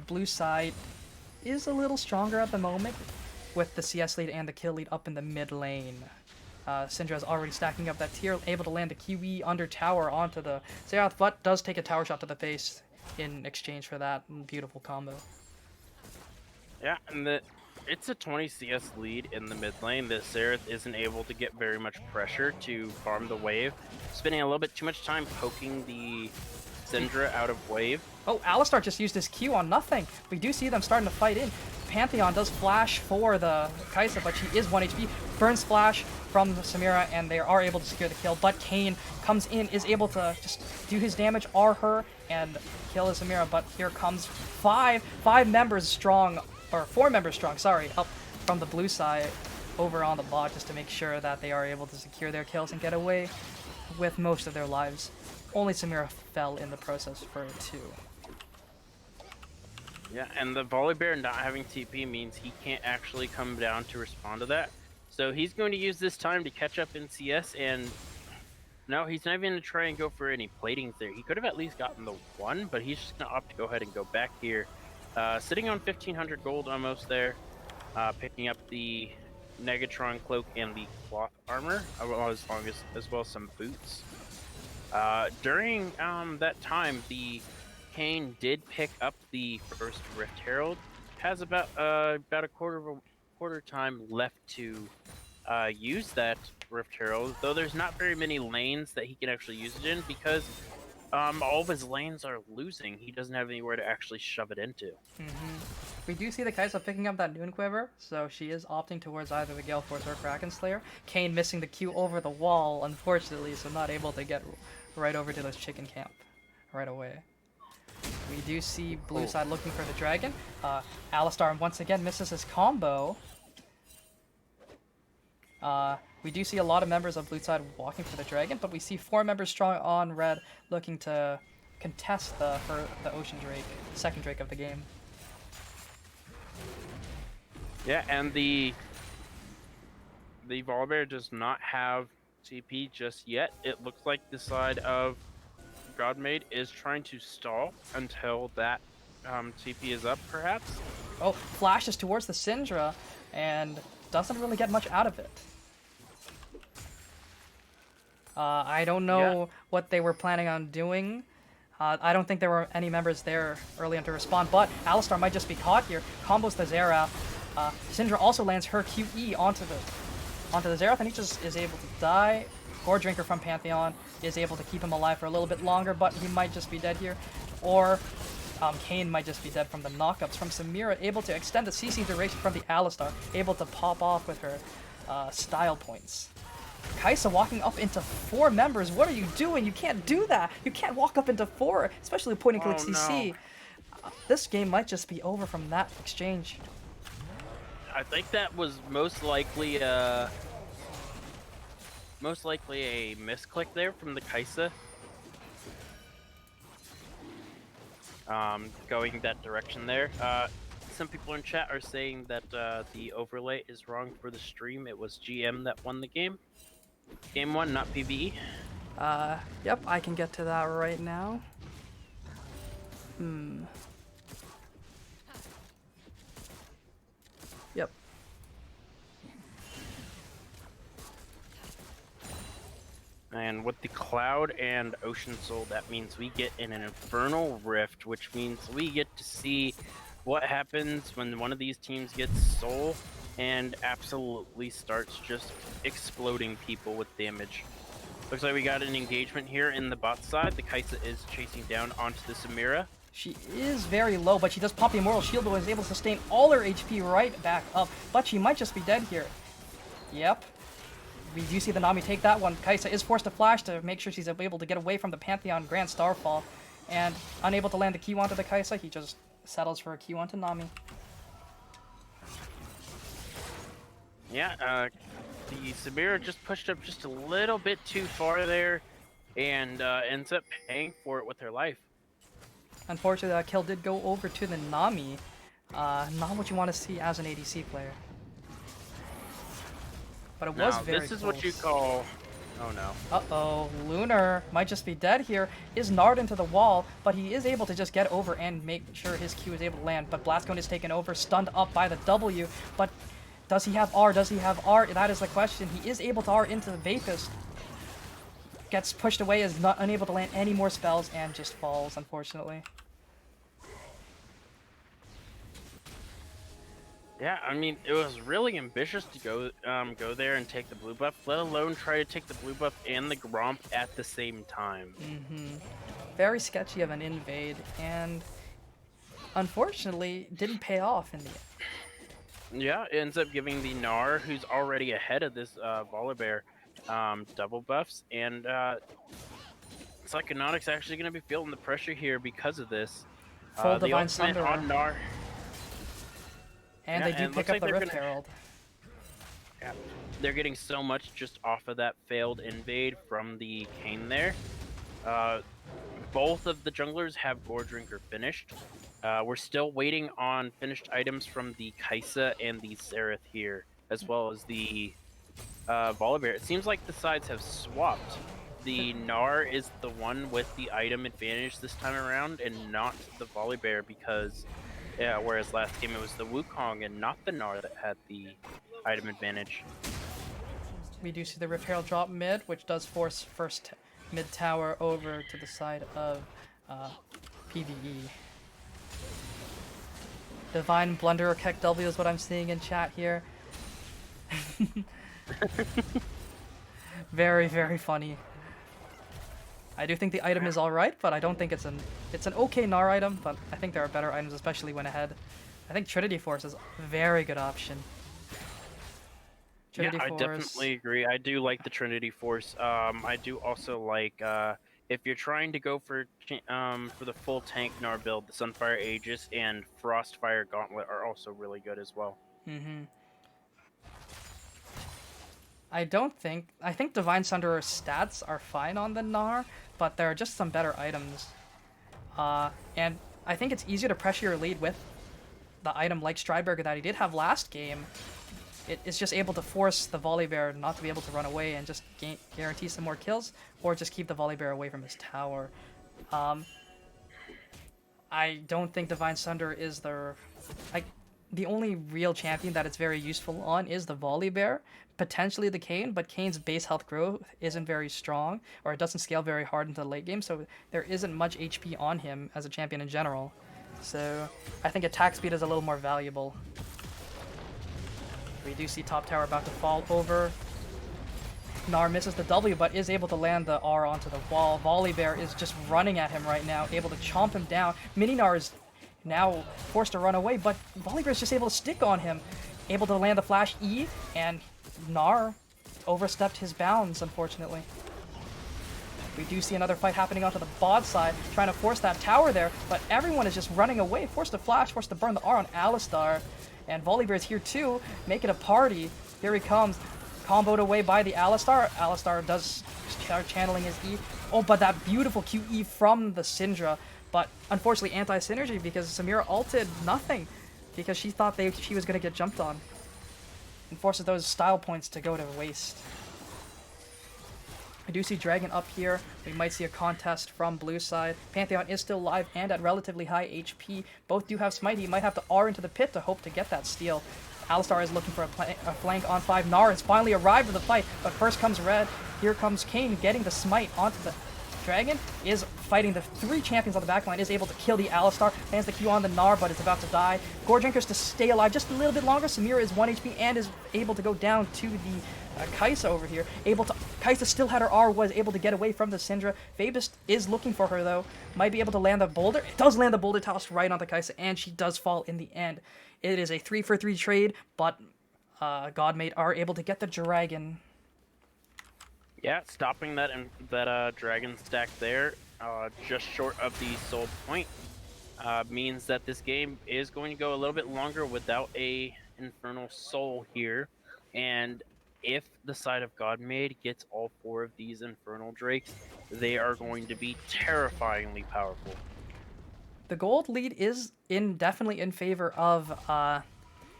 blue side is a little stronger at the moment with the CS lead and the kill lead up in the mid lane. Syndra is already stacking up that tier, able to land the Kiwi under tower onto the Xerath, but does take a tower shot to the face in exchange for that beautiful combo. Yeah, and it's a 20 CS lead in the mid lane that Xerath isn't able to get very much pressure to farm the wave, spending a little bit too much time poking the Syndra out of wave. Oh, Alistar just used his Q on nothing. We do see them starting to fight in. Pantheon does flash for the Kaisa, but she is 1 HP. Burns flash from Samira, and they are able to secure the kill. But Kayn comes in, is able to just do his damage, R her, and kill the Samira. But here comes four members strong, sorry, up from the blue side over on the bot just to make sure that they are able to secure their kills and get away with most of their lives. Only Samira fell in the process for it too. Yeah, and the Volibear not having TP means he can't actually come down to respond to that. So he's going to use this time to catch up in CS, and no, he's not even going to try and go for any platings there. He could have at least gotten the 1, but he's just going to opt to go ahead and go back here. Sitting on 1,500 gold almost there. picking up the Negatron cloak and the cloth armor, as well as some boots. During that time, the Kane did pick up the first Rift Herald. Has about a quarter time left to use that Rift Herald, though there's not very many lanes that he can actually use it in because all of his lanes are losing. He doesn't have anywhere to actually shove it into. We do see the Kaisa picking up that Noon Quiver, so she is opting towards either the Gale Force or Kraken Slayer. Kane missing the Q over the wall, unfortunately, so not able to get right over to this chicken camp right away. We do see blue side looking for the dragon. Alistar once again misses his combo. We do see a lot of members of blue side walking for the dragon, but we see 4 members strong on red looking to contest the Ocean Drake, second Drake of the game. Yeah, and the Volibear does not have TP just yet. It looks like the side of Godmade is trying to stall until that TP is up, perhaps. Oh, flashes towards the Syndra and doesn't really get much out of it. I don't know what they were planning on doing. I don't think there were any members there early on to respond, but Alistar might just be caught here. Combos the Xerath. Syndra also lands her QE onto the Xerath, and he just is able to die. Gore Drinker from Pantheon is able to keep him alive for a little bit longer, but he might just be dead here. Or Kane might just be dead from the knockups from Samira, able to extend the CC duration from the Alistar, able to pop off with her style points. Kaisa walking up into 4 members. What are you doing? You can't do that. You can't walk up into 4, especially point and click CC. No. This game might just be over from that exchange. I think that was most likely a misclick there from the Kaisa. Going that direction there. Some people in chat are saying that the overlay is wrong for the stream. It was GM that won the game. Game 1, not PvE. Yep, I can get to that right now. Yep. And with the Cloud and Ocean Soul, that means we get in an Infernal Rift, which means we get to see what happens when one of these teams gets Soul and absolutely starts just exploding people with damage. Looks like we got an engagement here in the bot side. The Kaisa is chasing down onto the Samira. She is very low, but she does pop the Immortal Shield, but is able to sustain all her HP right back up. But she might just be dead here. Yep. We do see the Nami take that one. Kaisa is forced to flash to make sure she's able to get away from the Pantheon Grand Starfall. And unable to land the Q onto the Kaisa, he just settles for a Q onto Nami. Yeah, the Samira just pushed up just a little bit too far there and ends up paying for it with her life. Unfortunately, that kill did go over to the Nami. Not what you want to see as an ADC player. But it was very this is close. what you call... Oh no. Uh-oh, Lunar might just be dead here. Is Nard into the wall, but he is able to just get over and make sure his Q is able to land. But Blastcone is taken over, stunned up by the W. But does he have R? Does he have R? That is the question. He is able to R into the Vapist. Gets pushed away, is not unable to land any more spells, and just falls, unfortunately. Yeah, I mean, it was really ambitious to go there and take the blue buff, let alone try to take the blue buff and the Gromp at the same time. Very sketchy of an invade, and unfortunately didn't pay off in the end. Yeah, it ends up giving the Gnar, who's already ahead of this Volibear, double buffs, and Psychonautic's actually going to be feeling the pressure here because of this. Full The Divine ultimate Thunder. on Gnar. And Yeah, they do and pick looks up like the they're Rift gonna- Herald. Yeah, they're getting so much just off of that failed invade from the Kane there. Both of the junglers have Gore Drinker finished. We're still waiting on finished items from the Kaisa and the Xerath here, as well as the Volibear. It seems like the sides have swapped. The Gnar is the one with the item advantage this time around, and not the Volibear, because Yeah, whereas last game it was the Wukong and not the Gnar that had the item advantage. We do see the repair drop mid, which does force first mid tower over to the side of PvE. Divine Blunderer Keck W is what I'm seeing in chat here. Very, very funny. I do think the item is alright, but I don't think it's an okay Gnar item, but I think there are better items, especially when ahead. I think Trinity Force is a very good option. Trinity I Force. definitely agree. I do like the Trinity Force. I do also like if you're trying to go for the full tank Gnar build, the Sunfire Aegis and Frostfire Gauntlet are also really good as well. I think Divine Sunderer's stats are fine on the Gnar, but there are just some better items. And I think it's easier to pressure your lead with the item like Strideberger that he did have last game. It's just able to force the Volibear not to be able to run away and just guarantee some more kills, or just keep the Volibear away from his tower. I don't think Divine Sunder is the only real champion that it's very useful on is the Volibear, potentially the Kayn, but Kayn's base health growth isn't very strong, or it doesn't scale very hard into the late game, so there isn't much HP on him as a champion in general. So I think attack speed is a little more valuable. We do see top tower about to fall over. Gnar misses the W, but is able to land the R onto the wall. Volibear is just running at him right now, able to chomp him down. Mini Gnar is now forced to run away, but Volibear is just able to stick on him. Able to land the flash E, and Gnar overstepped his bounds, unfortunately. We do see another fight happening onto the bot side, trying to force that tower there, but everyone is just running away, forced to flash, forced to burn the R on Alistar. And Volibear is here too, make it a party. Here he comes, comboed away by the Alistar. Alistar does start channeling his E. Oh, but that beautiful QE from the Syndra. But unfortunately anti-synergy because Samira ulted nothing because she thought she was going to get jumped on. And forces those style points to go to waste. I do see Dragon up here. We might see a contest from blue side. Pantheon is still alive and at relatively high HP. Both do have smite. He might have to R into the pit to hope to get that steal. Alistar is looking for a flank on 5. Gnar has finally arrived for the fight, but first comes Red. Here comes Kayn getting the smite onto the Dragon. Is fighting the 3 champions on the backline. Is able to kill the Alistar. Lands the Q on the Gnar, but is about to die. Goredrinkers to stay alive just a little bit longer. Samira is 1 HP and is able to go down to the Kai'Sa over here. Kai'Sa still had her R, was able to get away from the Syndra. Phoebus is looking for her though. Might be able to land the boulder. It does land the boulder toss right onto Kai'Sa, and she does fall in the end. It is a 3-for-3 trade, but Godmade are able to get the dragon. Yeah, stopping that dragon stack there, just short of the soul point, means that this game is going to go a little bit longer without a Infernal Soul here, and if the side of Godmade gets all 4 of these Infernal Drakes, they are going to be terrifyingly powerful. The gold lead is definitely in favor of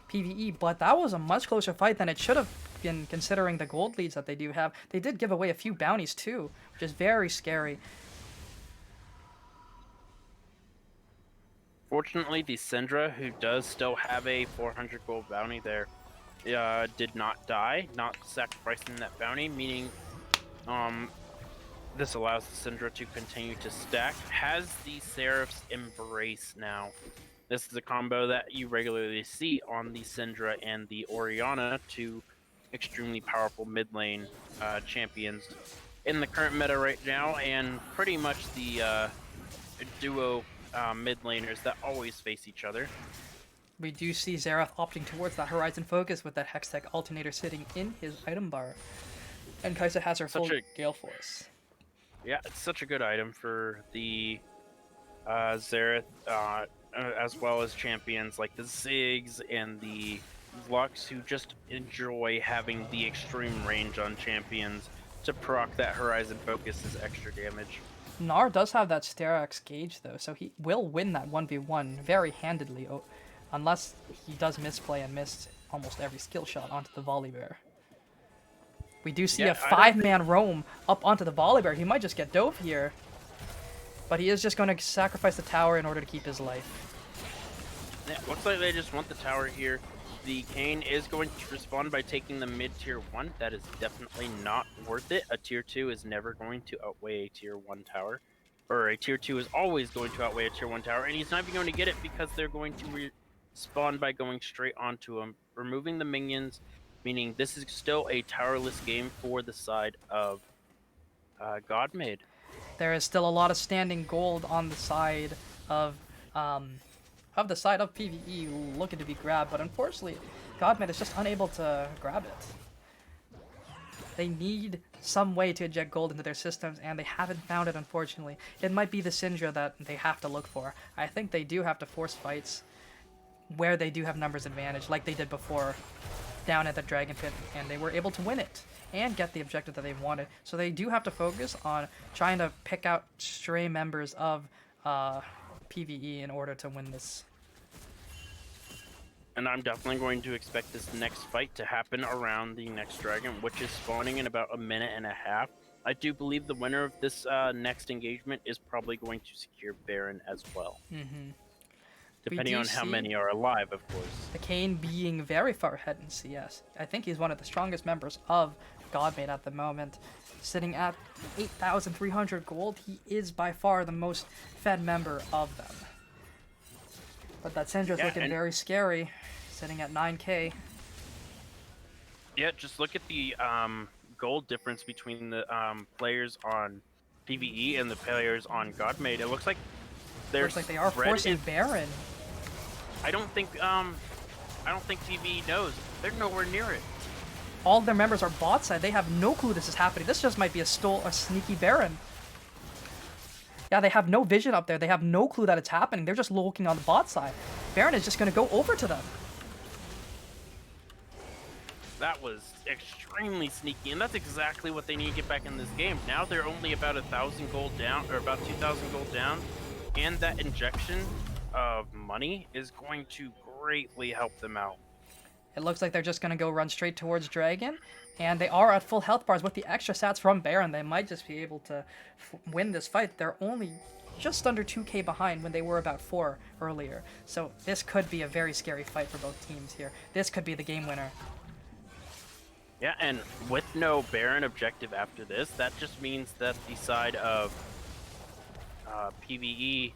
PvE, but that was a much closer fight than it should have been considering the gold leads that they do have. They did give away a few bounties too, which is very scary. Fortunately, the Syndra, who does still have a 400 gold bounty there, did not die, not sacrificing that bounty, meaning this allows the Syndra to continue to stack. Has the Seraph's Embrace now. This is a combo that you regularly see on the Syndra and the Orianna, 2 extremely powerful mid lane champions in the current meta right now, and pretty much the duo mid laners that always face each other. We do see Xerath opting towards that Horizon Focus with that Hextech Alternator sitting in his item bar. And Kai'Sa has her full Gale Force. Yeah, it's such a good item for the Xerath, as well as champions like the Ziggs and the Lux, who just enjoy having the extreme range on champions to proc that Horizon Focus as extra damage. Gnar does have that Sterak's Gauge though, so he will win that 1v1 very handedly, unless he does misplay and miss almost every skill shot onto the Volibear. We do see a 5-man roam up onto the Volibear. He might just get dove here, but he is just going to sacrifice the tower in order to keep his life. Yeah, looks like they just want the tower here. The Kane is going to respond by taking the mid tier 1. That is definitely not worth it. A tier 2 is never going to outweigh a tier 1 tower. Or a tier 2 is always going to outweigh a tier 1 tower. And he's not even going to get it because they're going to respond by going straight onto him, removing the minions, meaning this is still a towerless game for the side of Godmade. There is still a lot of standing gold on the side of PvE looking to be grabbed, but unfortunately, Godmade is just unable to grab it. They need some way to inject gold into their systems, and they haven't found it, unfortunately. It might be the Syndra that they have to look for. I think they do have to force fights where they do have numbers advantage, like they did before down at the Dragon Pit, and they were able to win it and get the objective that they wanted. So they do have to focus on trying to pick out stray members of PvE in order to win this. And I'm definitely going to expect this next fight to happen around the next dragon, which is spawning in about a minute and a half. I do believe the winner of this next engagement is probably going to secure Baron as well. Depending on how BDC, many are alive, of course. the Kane being very far ahead in CS. I think he's one of the strongest members of Godmade at the moment. Sitting at 8,300 gold, he is by far the most fed member of them. But that Syndra's Yeah, looking and- very scary, sitting at 9k. Yeah, just look at the gold difference between the players on PvE and the players on Godmade. It looks like Looks like they are forcing Baron. I don't think PvE knows. They're nowhere near it. All of their members are bot side. They have no clue this is happening. This just might be a sneaky Baron. Yeah, they have no vision up there. They have no clue that it's happening. They're just looking on the bot side. Baron is just going to go over to them. That was extremely sneaky, and that's exactly what they need to get back in this game. Now they're only about 1,000 gold down, or about 2,000 gold down, and that injection of money is going to greatly help them out. It looks like they're just going to go run straight towards Dragon, and they are at full health bars with the extra stats from Baron. They might just be able to win this fight. They're only just under 2k behind when they were about 4 earlier. So this could be a very scary fight for both teams here. This could be the game winner. Yeah, and with no Baron objective after this, that just means that the side of PvE,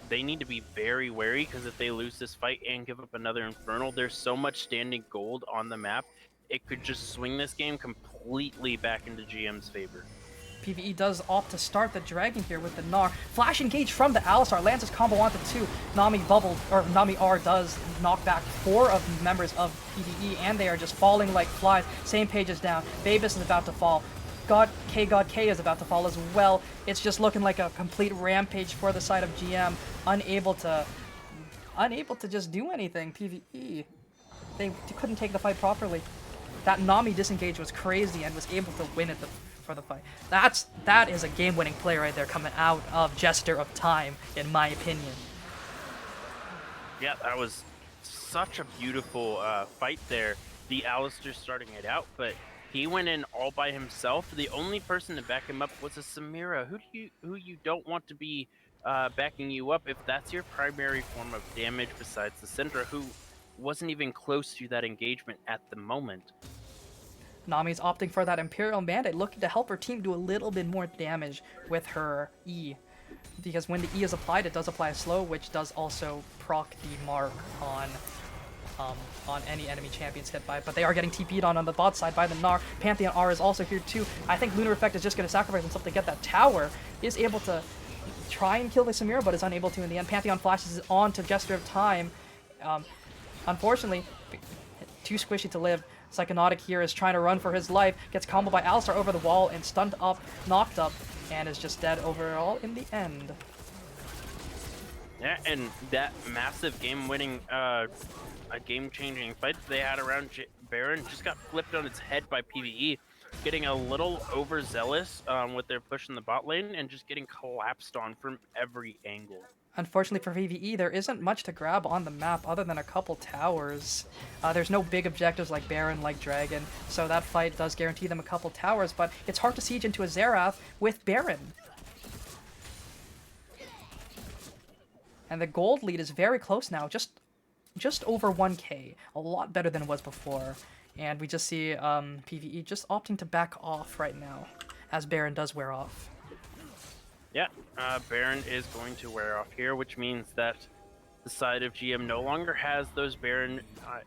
they need to be very wary, because if they lose this fight and give up another Infernal, there's so much standing gold on the map, it could just swing this game completely back into GM's favor. PvE does opt to start the Dragon here with the Gnar. Flash engage from the Alistar. Lands his combo onto 2. Nami R does knock back 4 of members of PvE, and they are just falling like flies. Same page is down. Babus is about to fall. God K is about to fall as well. It's just looking like a complete rampage for the side of GM. Unable to just do anything. PvE. They couldn't take the fight properly. That Nami disengage was crazy and was able to win it for the fight. That is a game-winning play right there coming out of Jester of Time, in my opinion. Yeah, that was such a beautiful fight there. The Alistar starting it out, but he went in all by himself. The only person to back him up was a Samira. Who you don't want to be backing you up if that's your primary form of damage besides the Syndra, who wasn't even close to that engagement at the moment. Nami's opting for that Imperial Mandate, looking to help her team do a little bit more damage with her E. Because when the E is applied, it does apply a slow, which does also proc the mark on any enemy champions hit by it. But they are getting TP'd on the bot side by the Gnar. Pantheon R is also here too. I think Lunar Effect is just going to sacrifice himself to get that tower. Is able to try and kill the Samira, but is unable to in the end. Pantheon flashes on to Jester of Time. Unfortunately, too squishy to live. Psychonautic here is trying to run for his life, gets comboed by Alistar over the wall and stunned up, knocked up, and is just dead overall in the end. Yeah, and that massive game-winning, game-changing fight they had around Baron just got flipped on its head by PvE, getting a little overzealous with their push in the bot lane and just getting collapsed on from every angle. Unfortunately for PvE, there isn't much to grab on the map other than a couple towers. There's no big objectives like Baron, like Dragon, so that fight does guarantee them a couple towers, but it's hard to siege into a Xerath with Baron. And the gold lead is very close now, just just over 1k, a lot better than it was before. And we just see PvE just opting to back off right now, as Baron does wear off. Yeah, Baron is going to wear off here, which means that the side of GM no longer has those Baron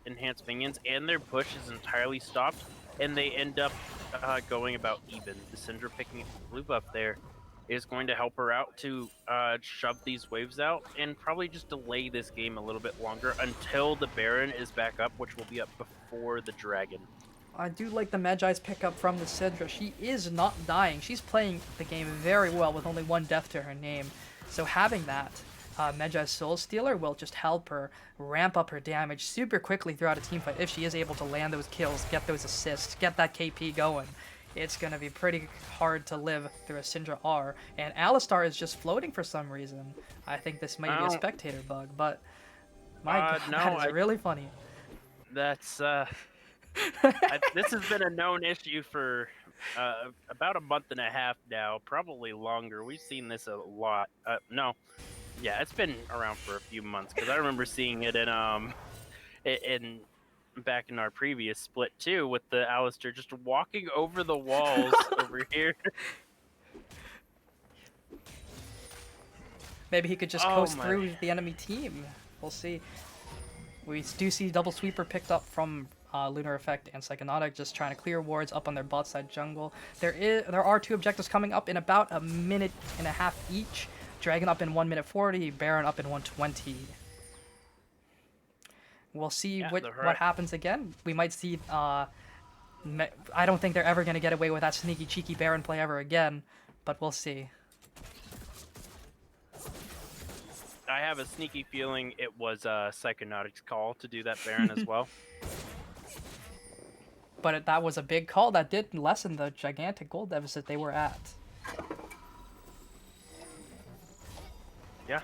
enhanced minions, and their push is entirely stopped, and they end up going about even. The Syndra picking up the blue buff there is going to help her out to shove these waves out and probably just delay this game a little bit longer until the Baron is back up, which will be up before the Dragon. I do like the Magi's pickup from the Syndra. She is not dying. She's playing the game very well with only 1 death to her name. So having that Magi Soul Stealer will just help her ramp up her damage super quickly throughout a teamfight if she is able to land those kills, get those assists, get that KP going. It's going to be pretty hard to live through a Syndra R. And Alistar is just floating for some reason. I think this might be a spectator bug, but my god, no, that is really funny. That's this has been a known issue for about a month and a half now, probably longer. We've seen this a lot. No, yeah, it's been around for a few months because I remember seeing it in back in our previous split too, with the Alistair just walking over the walls over here. Maybe he could just coast through the enemy team. We'll see. We do see double sweeper picked up from Lunar Effect and Psychonautic, just trying to clear wards up on their bot side jungle. There are 2 objectives coming up in about a minute and a half each. Dragon up in 1 minute 40, Baron up in 120. We'll see what happens again. We might see. I don't think they're ever going to get away with that sneaky, cheeky Baron play ever again, but we'll see. I have a sneaky feeling it was Psychonautic's call to do that Baron as well. But that was a big call that did lessen the gigantic gold deficit they were at. Yeah.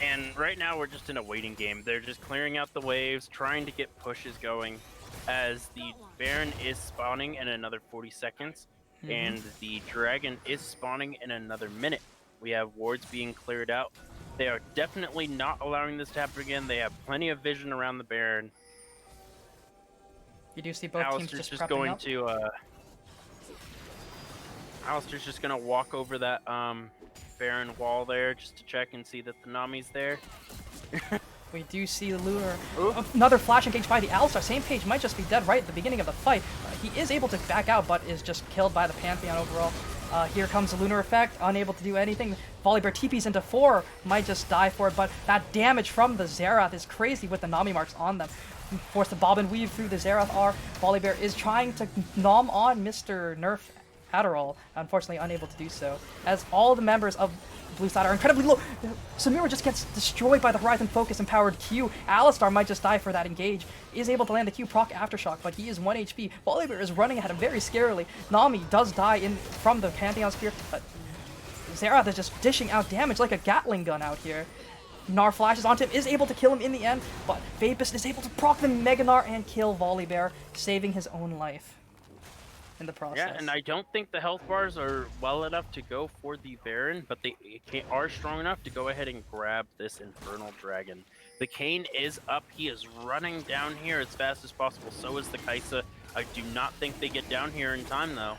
And right now we're just in a waiting game. They're just clearing out the waves, trying to get pushes going as the Baron is spawning in another 40 seconds and the Dragon is spawning in another minute. We have wards being cleared out. They are definitely not allowing this to happen again. They have plenty of vision around the Baron. You do see both teams just prepping going up. Alistair's just going to walk over that Baron wall there just to check and see that the Nami's there. We do see the Lunar. Another flash engage by the Alistar. Same page might just be dead right at the beginning of the fight. He is able to back out, but is just killed by the Pantheon overall. Here comes the Lunar Effect, unable to do anything. Volibear TPs into 4, might just die for it, but that damage from the Xerath is crazy with the Nami marks on them. Force the bob and weave through the Xerath R. Volibear is trying to nom on Mr. Nerf Adderall, unfortunately unable to do so, as all the members of blue side are incredibly low. Samira just gets destroyed by the Horizon Focus empowered Q. Alistar might just die for that engage. Is able to land the Q proc Aftershock, but he is 1 HP. Volibear is running at him very scarily. Nami does die from the Pantheon Spear, but Xerath is just dishing out damage like a Gatling gun out here. Gnar flashes onto him, is able to kill him in the end, but Vapus is able to proc the Mega Gnar and kill Volibear, saving his own life in the process. Yeah, and I don't think the health bars are well enough to go for the Baron, but they are strong enough to go ahead and grab this Infernal Dragon. The Kayn is up. He is running down here as fast as possible. So is the Kaisa. I do not think they get down here in time, though.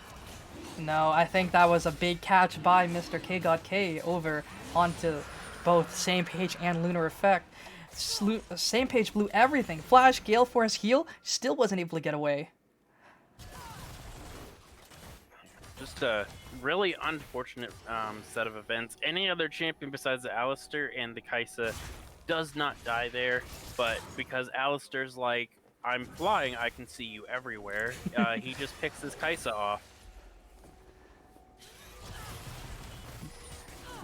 No, I think that was a big catch by Mr. K-God K over onto both Same Page and Lunar Effect. Same Page blew everything. Flash, Gale Force, heal, still wasn't able to get away. Just a really unfortunate set of events. Any other champion besides the Alistar and the Kaisa does not die there, but because Alistar's like, I'm flying, I can see you everywhere, he just picks his Kaisa off.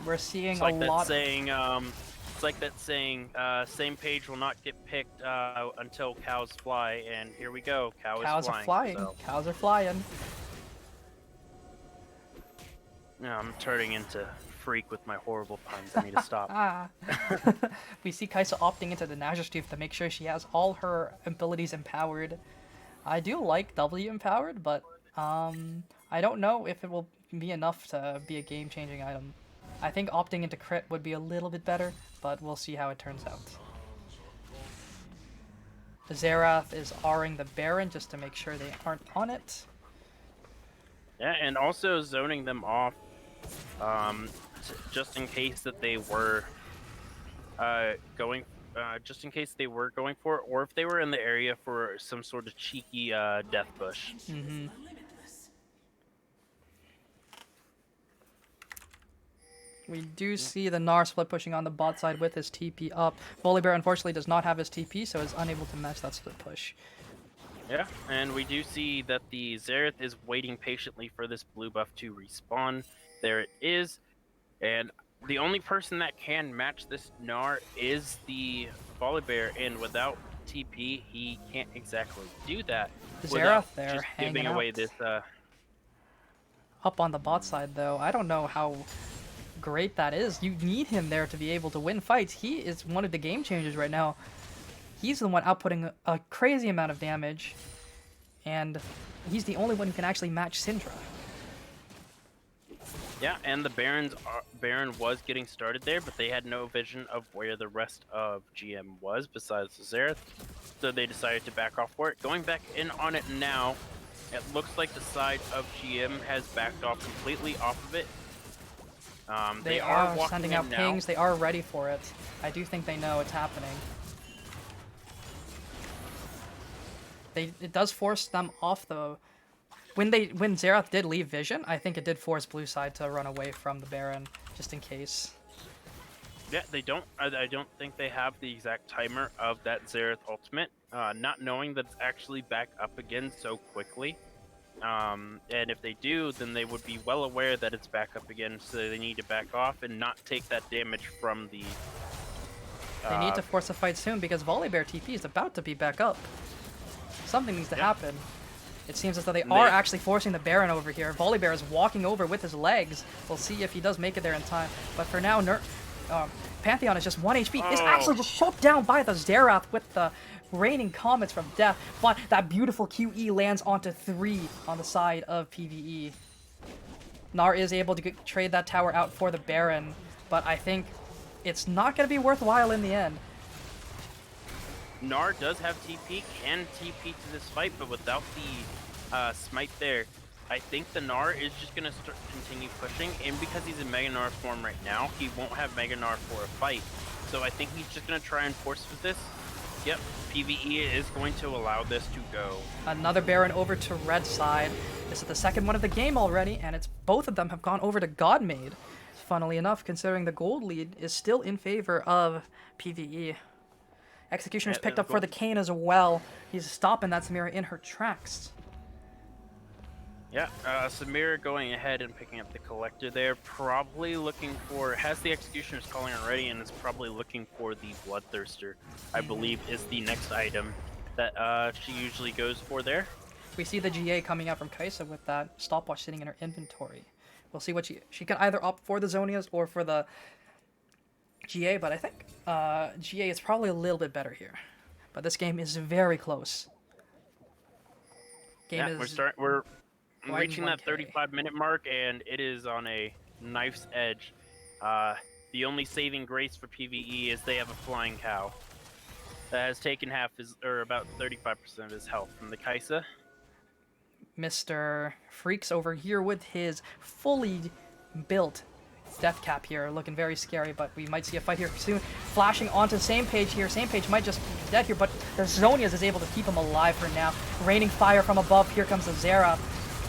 We're seeing It's like a that lot. saying, it's like that saying, Same Page will not get picked until cows fly, and here we go, Cows is are flying. So. Cows are flying. No, I'm turning into freak with my horrible puns. I need to stop. We see Kaisa opting into the Nazir Tooth to make sure she has all her abilities empowered. I do like W empowered, but I don't know if it will be enough to be a game-changing item. I think opting into crit would be a little bit better, but we'll see how it turns out. Xerath is R-ing the Baron just to make sure they aren't on it. Yeah, and also zoning them off, just in case that they were just in case they were going for it, or if they were in the area for some sort of cheeky death push. Mm-hmm. We do see the Gnar split pushing on the bot side with his TP up. Volibear unfortunately does not have his TP, so is unable to match that split push. Yeah, and we do see that the Xerath is waiting patiently for this blue buff to respawn. There it is. And the only person that can match this Gnar is the Volibear, and without TP, he can't exactly do that. Xerath without there just hanging giving away out. this. Up on the bot side though, I don't know how great that is. You need him there to be able to win fights. He is one of the game changers right now. He's the one outputting a crazy amount of damage, and he's the only one who can actually match Syndra. Yeah, and the Baron was getting started there, but they had no vision of where the rest of GM was besides the Xerath, so they decided to back off for it. Going back in on it now, it looks like the side of GM has backed off completely off of it. They are sending out pings. They are ready for it. I do think they know it's happening. It does force them off the. When Xerath did leave vision, I think it did force blue side to run away from the Baron, just in case. Yeah, they don't. I don't think they have the exact timer of that Xerath ultimate. Not knowing that it's actually back up again so quickly. And if they do, then they would be well aware that it's back up again, so they need to back off and not take that damage from the. They need to force a fight soon because Volibear TP is about to be back up. Something needs to happen. It seems as though they are actually forcing the Baron over here. Volibear is walking over with his legs. We'll see if he does make it there in time. But for now, Pantheon is just 1 HP. Is actually just shot down by the Xerath with the raining comets from death. But that beautiful QE lands onto 3 on the side of PvE. Gnar is able to trade that tower out for the Baron, but I think it's not going to be worthwhile in the end. Gnar does have TP, can TP to this fight, but without the smite there, I think the Gnar is just going to continue pushing, and because he's in Mega Gnar form right now, he won't have Mega Gnar for a fight. So I think he's just going to try and force with this. Yep, PvE is going to allow this to go. Another Baron over to red side. This is the second one of the game already, and it's both of them have gone over to Godmade. Funnily enough, considering the gold lead is still in favor of PvE. Executioner's picked up for the Kayn as well. He's stopping that Samira in her tracks. Yeah, Samira going ahead and picking up the Collector there, probably looking for, has the Executioner's calling already, and is probably looking for the Bloodthirster, I believe is the next item that she usually goes for there. We see the GA coming out from Kai'Sa with that stopwatch sitting in her inventory. We'll see what she can either opt for the Zonias or for the GA, but I think GA is probably a little bit better here. But this game is very close. We're wide reaching that 1K. 35-minute mark, and it is on a knife's edge. The only saving grace for PvE is they have a flying cow that has taken about 35% of his health from the Kai'Sa. Mr. Freaks over here with his fully built death cap here, looking very scary, but we might see a fight here soon. Flashing onto the same page here. Same page might just be dead here, but the Zonias is able to keep him alive for now. Raining fire from above. Here comes the Xerath.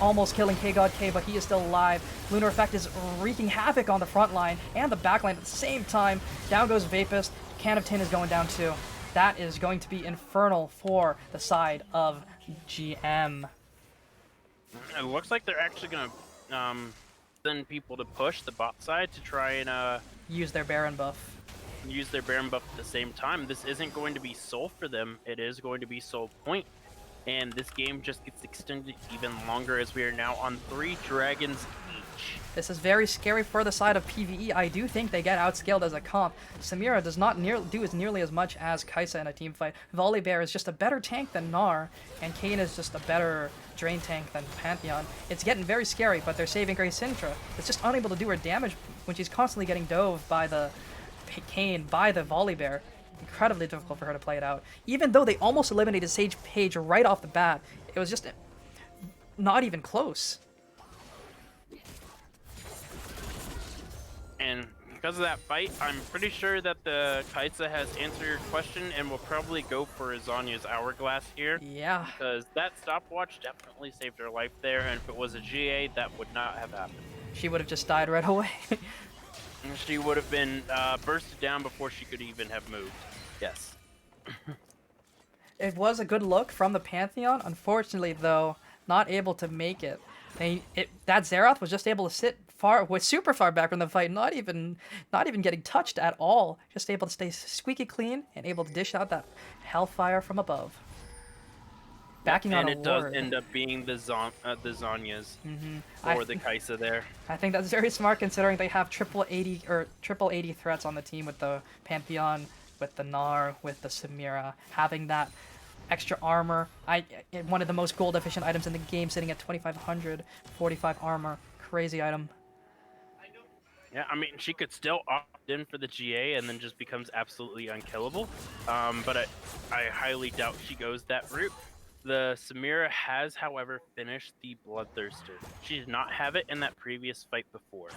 Almost killing K-God K, but he is still alive. Lunar Effect is wreaking havoc on the front line and the back line at the same time. Down goes Vapist. Can of Tin is going down too. That is going to be infernal for the side of GM. It looks like they're actually going to send people to push the bot side to try and Use their Baron buff. use their Baron buff at the same time. This isn't going to be soul for them. It is going to be soul point. And this game just gets extended even longer as we are now on 3 dragons each. This is very scary for the side of PvE. I do think they get outscaled as a comp. Samira does not do nearly as much as Kai'Sa in a team fight. Volibear is just a better tank than Gnar, and Kayn is just a better drain tank than Pantheon. It's getting very scary, but they're saving Grace Syndra. It's just unable to do her damage when she's constantly getting dove by the Kayn, by the Volibear. incredibly difficult for her to play it out. Even though they almost eliminated Sage Page right off the bat, it was just not even close. And because of that fight, I'm pretty sure that the Kaisa has answered your question and will probably go for Zanya's Hourglass here. Yeah. Because that stopwatch definitely saved her life there, and if it was a GA, that would not have happened. She would have just died right away. She would have been bursted down before she could even have moved. Yes. It was a good look from the Pantheon. Unfortunately, though, not able to make it. That Xerath was just able to sit super far back from the fight, not even getting touched at all. Just able to stay squeaky clean and able to dish out that hellfire from above. Backing on a and it does ward. end up being the Zanyas I- or the Kaisa there. I think that's very smart considering they have triple 80 threats on the team with the Pantheon, with the Gnar, with the Samira. Having that extra armor, one of the most gold efficient items in the game, sitting at 2,500, 45 armor, crazy item. Yeah, I mean, she could still opt in for the GA and then just becomes absolutely unkillable. But I highly doubt she goes that route. The Samira has, however, finished the Bloodthirster. She did not have it in that previous fight before.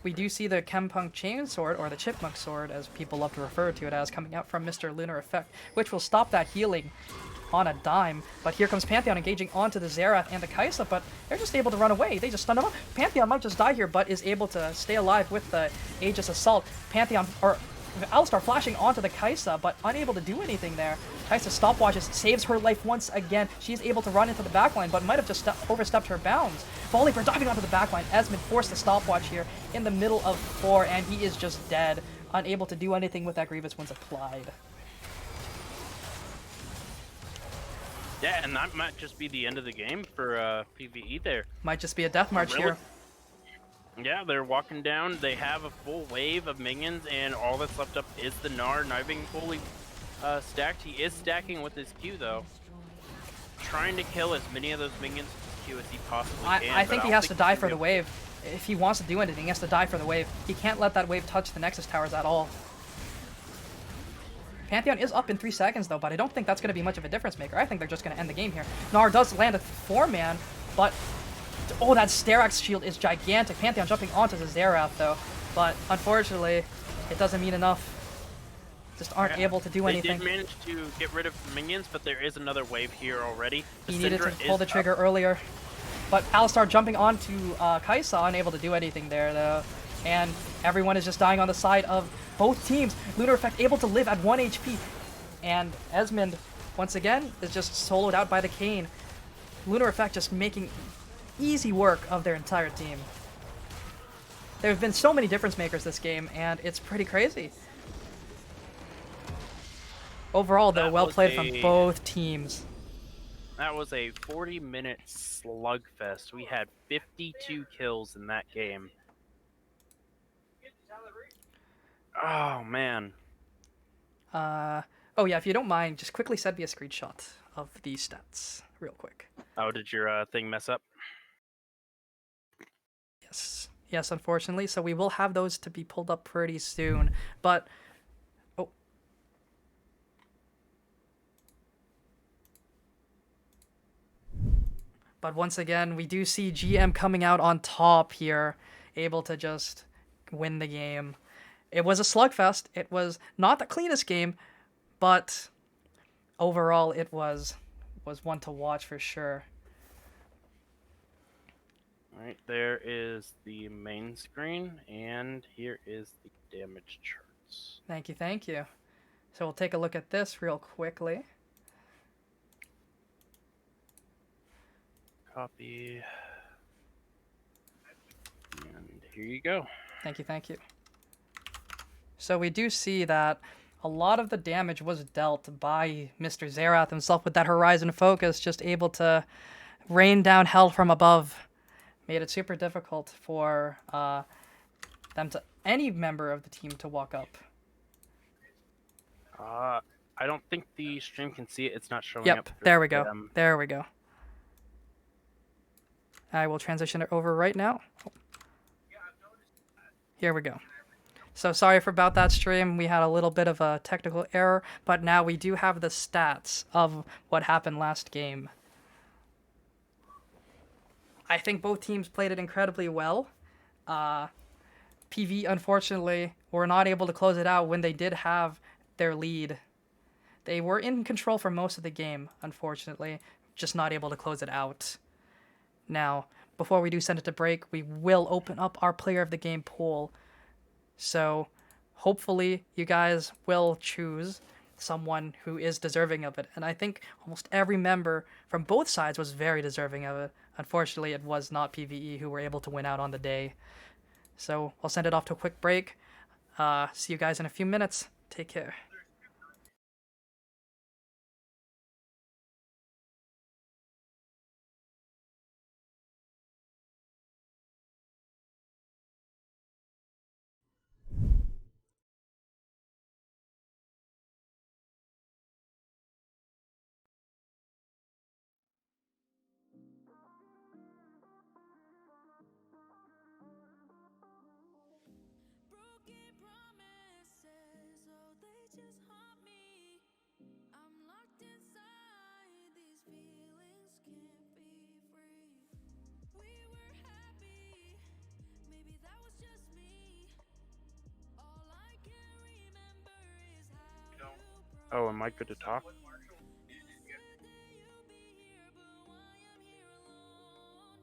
We do see the Chempunk Chainsword, or the Chipmunk Sword, as people love to refer to it as, coming out from Mr. Lunar Effect, which will stop that healing on a dime. But here comes Pantheon engaging onto the Xerath and the Kaisa, but they're just able to run away. They just stun them up. Pantheon might just die here, but is able to stay alive with the Aegis Assault. Pantheon, or Alistar flashing onto the Kaisa, but unable to do anything there. Kaisa stopwatches, saves her life once again. She's able to run into the backline, but might have just overstepped her bounds. Volibear diving onto the backline. Esmond forced the stopwatch here in the middle of 4, and he is just dead. Unable to do anything with that Grievous once applied. Yeah, and that might just be the end of the game for PvE there. Might just be a death march here. Yeah, they're walking down. They have a full wave of minions, and all that's left up is the Gnar not being fully stacked. He is stacking with his Q, though. Trying to kill as many of those minions with his Q as he possibly can. I think he has to die for the wave. If he wants to do anything, he has to die for the wave. He can't let that wave touch the Nexus Towers at all. Pantheon is up in 3 seconds, though, but I don't think that's going to be much of a difference maker. I think they're just going to end the game here. Gnar does land a 4-man, but... oh, that Sterak's shield is gigantic. Pantheon jumping onto the Xerath, though. But unfortunately, it doesn't mean enough. Just aren't able to do anything. They did manage to get rid of the minions, but there is another wave here already. He needed to pull the trigger earlier. But Alistar jumping onto Kaisa, unable to do anything there, though. And everyone is just dying on the side of both teams. Lunar Effect able to live at 1 HP. And Esmond, once again, is just soloed out by the Kayn. Lunar Effect just making easy work of their entire team. There have been so many difference makers this game, and it's pretty crazy. Overall, though, well played from both teams. That was a 40-minute slugfest. We had 52 kills in that game. Oh, man. Oh yeah, if you don't mind, just quickly send me a screenshot of these stats, real quick. Oh, did your thing mess up? Yes, unfortunately. So we will have those to be pulled up pretty soon. But But once again, we do see GM coming out on top here, able to just win the game. It was a slugfest. It was not the cleanest game, but overall it was one to watch for sure. Alright, there is the main screen, and here is the damage charts. Thank you, thank you. So we'll take a look at this real quickly. Copy. And here you go. Thank you, thank you. So we do see that a lot of the damage was dealt by Mr. Xerath himself with that Horizon Focus, just able to rain down hell from above. Made it super difficult for any member of the team to walk up. I don't think the stream can see it. It's not showing Yep, up. there we go. There we go. I will transition it over right now. Here we go. So sorry for about that stream. We had a little bit of a technical error, but now we do have the stats of what happened last game. I think both teams played it incredibly well. PV, unfortunately, were not able to close it out when they did have their lead. They were in control for most of the game, unfortunately, just not able to close it out. Now, before we do send it to break, we will open up our player of the game poll. So, hopefully, you guys will choose someone who is deserving of it. And I think almost every member from both sides was very deserving of it. Unfortunately, it was not PvE who were able to win out on the day. So, I'll send it off to a quick break. See you guys in a few minutes. Take care. Broken promises, oh, they just haunt me. I'm locked inside, these feelings can't be free. We were happy, maybe that was just me. All I can remember is how you Oh, am I good to talk? said that you'd be here, but why I'm here alone?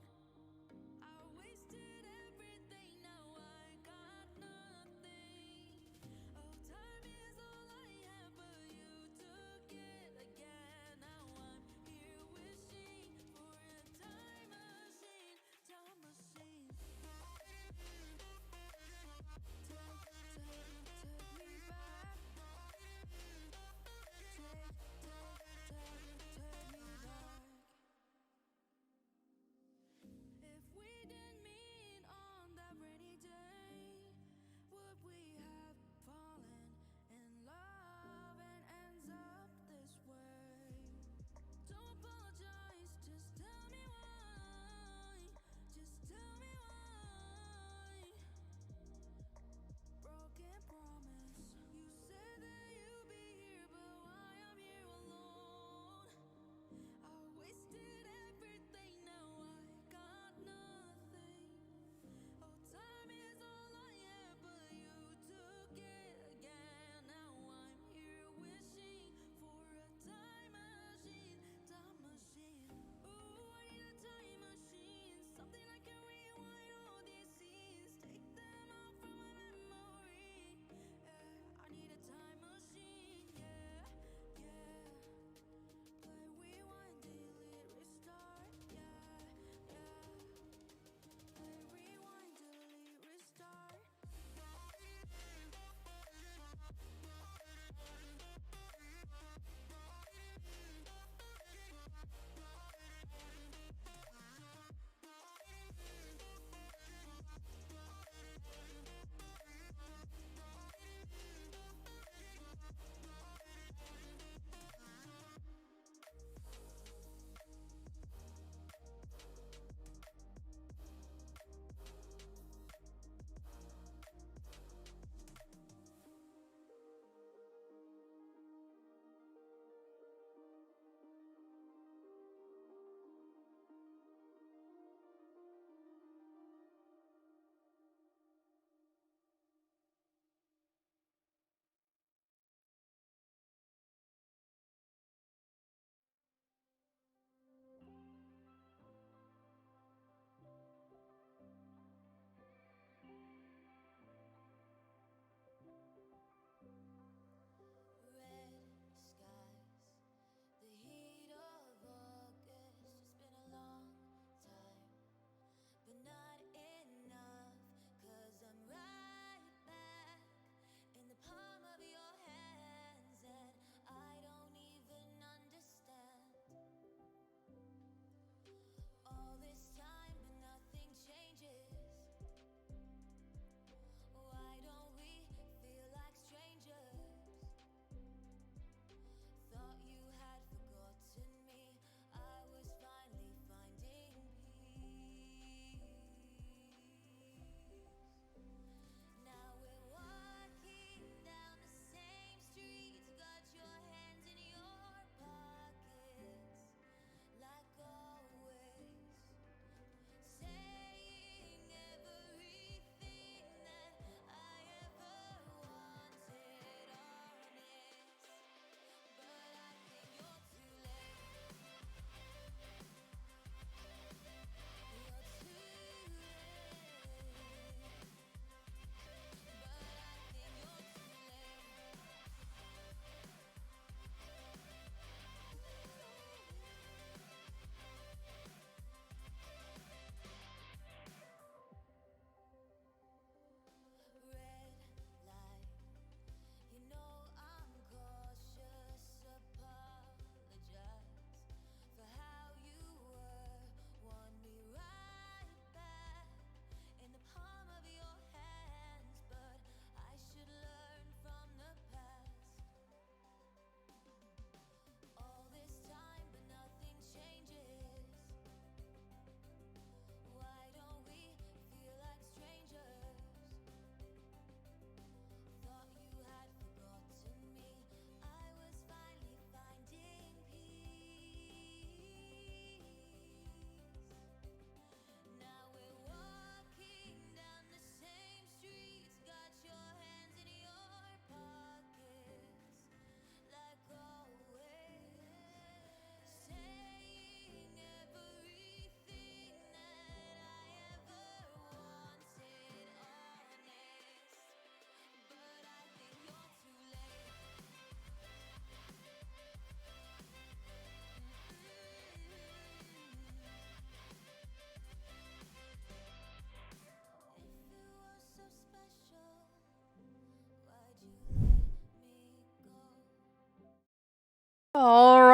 I wasted everything, now I got nothing. Oh, time is all I have, but you took it again. Now I'm here wishing for a time machine, time machine. Take me back.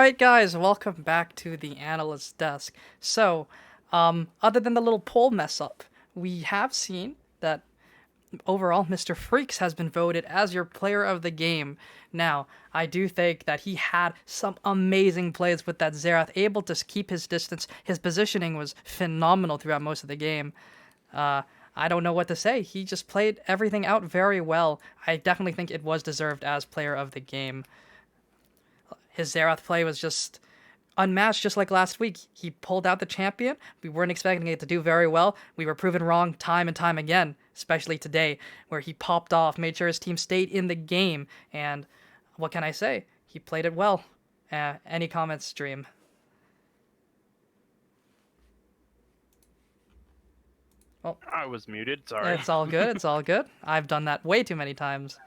right, guys, welcome back to the analyst desk. So, other than the little poll mess up, we have seen that overall, Mr. Freaks has been voted as your player of the game. Now, I do think that he had some amazing plays with that Xerath, able to keep his distance. His positioning was phenomenal throughout most of the game. I don't know what to say. He just played everything out very well. I definitely think it was deserved as player of the game. His Xerath play was just unmatched, just like last week. He pulled out the champion. We weren't expecting it to do very well. We were proven wrong time and time again, especially today, where he popped off, made sure his team stayed in the game, and what can I say? He played it well. Any comments, Dream? Well, I was muted. Sorry. it's all good. It's all good. I've done that way too many times.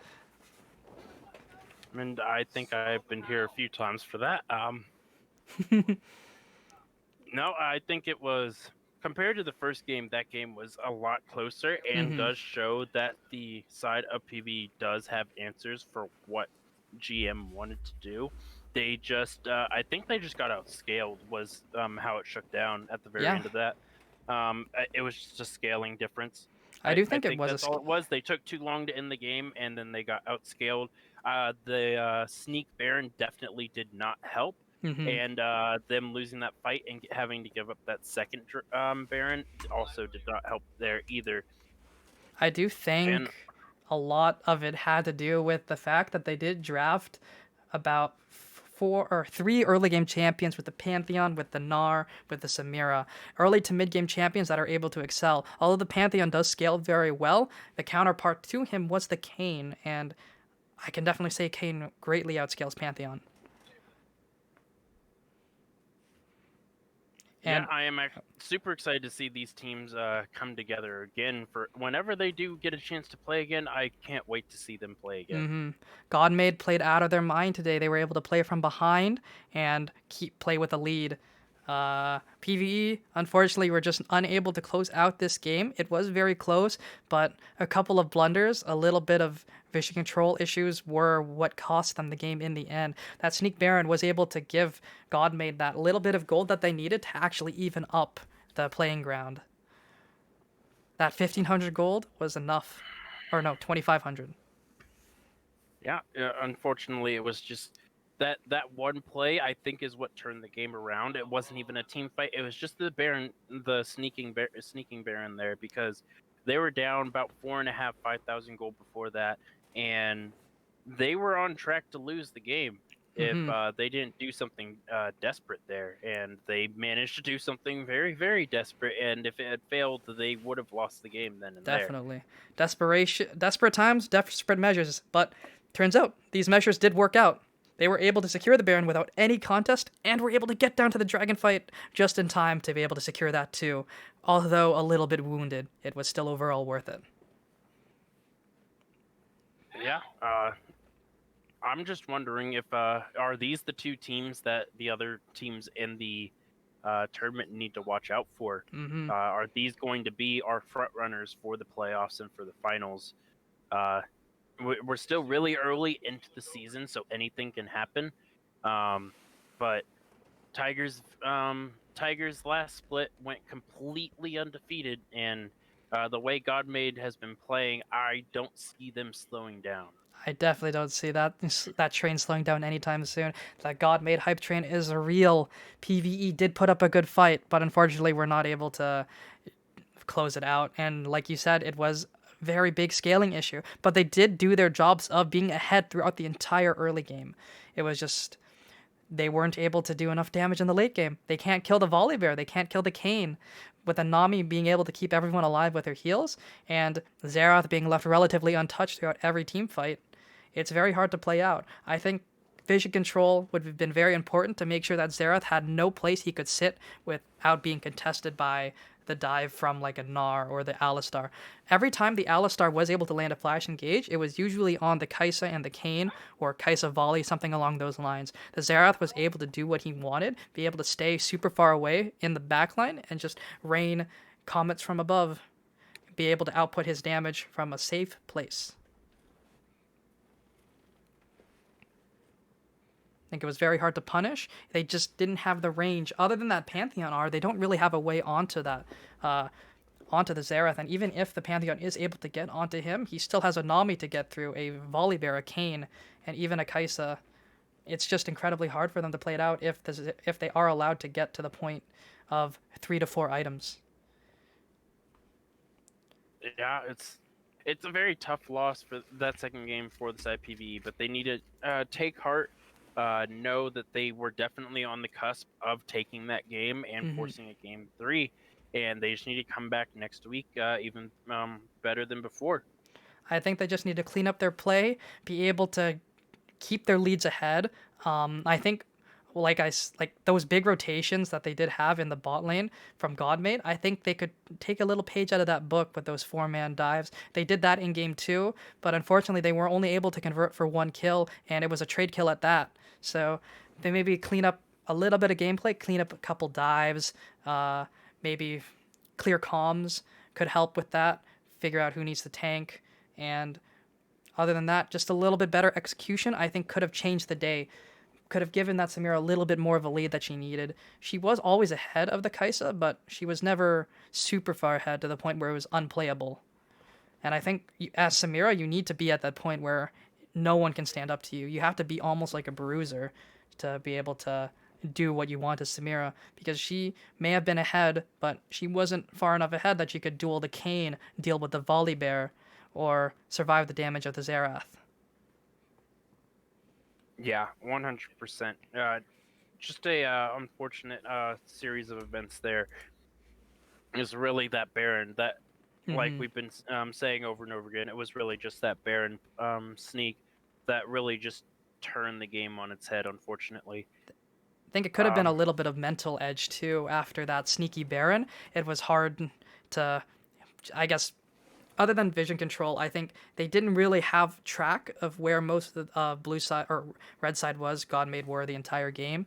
And I think I've been here a few times for that. No, I think it was compared to the first game. That game was a lot closer and does show that the side of PvE does have answers for what GM wanted to do. They just, I think they just got outscaled. Was how it shook down at the very Yeah. end of that. It was just a scaling difference. I do think it think was that's all it was. They took too long to end the game, and then they got outscaled. The sneak Baron definitely did not help, and them losing that fight and having to give up that second Baron also did not help there either. I do think And a lot of it had to do with the fact that they did draft about 3 early game champions with the Pantheon, with the Gnar, with the Samira. Early to mid game champions that are able to excel. Although the Pantheon does scale very well, the counterpart to him was the Kayn, and I can definitely say Kayn greatly outscales Pantheon. And yeah, I am super excited to see these teams come together again. For whenever they do get a chance to play again, I can't wait to see them play again. Godmade played out of their mind today. They were able to play from behind and play with a lead. PvE, unfortunately, were just unable to close out this game. It was very close, but a couple of blunders, a little bit of vision control issues were what cost them the game in the end. That Sneak Baron was able to give Godmade that little bit of gold that they needed to actually even up the playing ground. That 1,500 gold was enough. Or no, 2,500. Yeah, unfortunately, it was just that one play. I think is what turned the game around. It wasn't even a team fight. It was just the Baron, the sneaking Baron there, because they were down about 4,500, 5,000 gold before that, and they were on track to lose the game if they didn't do something desperate there, and they managed to do something very, very desperate. And if it had failed, they would have lost the game then and there. Definitely. Desperate times, desperate measures. But turns out these measures did work out. They were able to secure the Baron without any contest, and were able to get down to the dragon fight just in time to be able to secure that too. Although a little bit wounded, it was still overall worth it. Yeah, I'm just wondering if are these the two teams that the other teams in the tournament need to watch out for? Are these going to be our front runners for the playoffs and for the finals? We're still really early into the season, so anything can happen. But Tigers' last split went completely undefeated, and the way Godmade has been playing, I don't see them slowing down. I definitely don't see that train slowing down anytime soon. That God-made hype train is real. PvE did put up a good fight, but unfortunately we're not able to close it out. And like you said, it was a very big scaling issue. But they did do their jobs of being ahead throughout the entire early game. It was just they weren't able to do enough damage in the late game. They can't kill the Volibear. They can't kill the Kayn. With a Nami being able to keep everyone alive with her heals, and Xerath being left relatively untouched throughout every team fight, it's very hard to play out. I think vision control would have been very important to make sure that Xerath had no place he could sit without being contested by the dive from like a Gnar or the Alistar. Every time the Alistar was able to land a flash engage, it was usually on the Kai'Sa and the Kayn, or Kai'Sa volley, something along those lines. The Xerath was able to do what he wanted, be able to stay super far away in the backline and just rain comets from above, be able to output his damage from a safe place. think it was very hard to punish. They just didn't have the range. Other than that Pantheon R, they don't really have a way onto that, onto the Xerath. And even if the Pantheon is able to get onto him, he still has a Nami to get through, a Volibear, a Kayn, and even a Kai'Sa. It's just incredibly hard for them to play it out if they are allowed to get to the point of 3 to 4 items. Yeah, it's a very tough loss for that second game for the side PvE, but they need to take heart, know that they were definitely on the cusp of taking that game and forcing a game 3, and they just need to come back next week even better than before. I think they just need to clean up their play, be able to keep their leads ahead. I think, like those big rotations that they did have in the bot lane from Godmade, I think they could take a little page out of that book with those 4-man dives. They did that in game 2, but unfortunately they were only able to convert for 1 kill, and it was a trade kill at that. So they maybe clean up a little bit of gameplay, clean up a couple dives, maybe clear comms could help with that, figure out who needs to tank, and other than that, just a little bit better execution, I think, could have changed the day. Could have given that Samira a little bit more of a lead that she needed. She was always ahead of the Kai'Sa, but she was never super far ahead to the point where it was unplayable. And I think as Samira, you need to be at that point where no one can stand up to you. You have to be almost like a bruiser to be able to do what you want as Samira, because she may have been ahead, but she wasn't far enough ahead that she could duel the Kayn, deal with the Volibear, or survive the damage of the Xerath. Yeah, 100%. Just a unfortunate series of events there. Is really that Baron that, like we've been saying over and over again, it was really just that Baron sneak that really just turned the game on its head, unfortunately. I think it could have been a little bit of mental edge too after that sneaky Baron. It was hard to, I guess, other than vision control, I think they didn't really have track of where most of the blue side or red side was. Godmade were the entire game,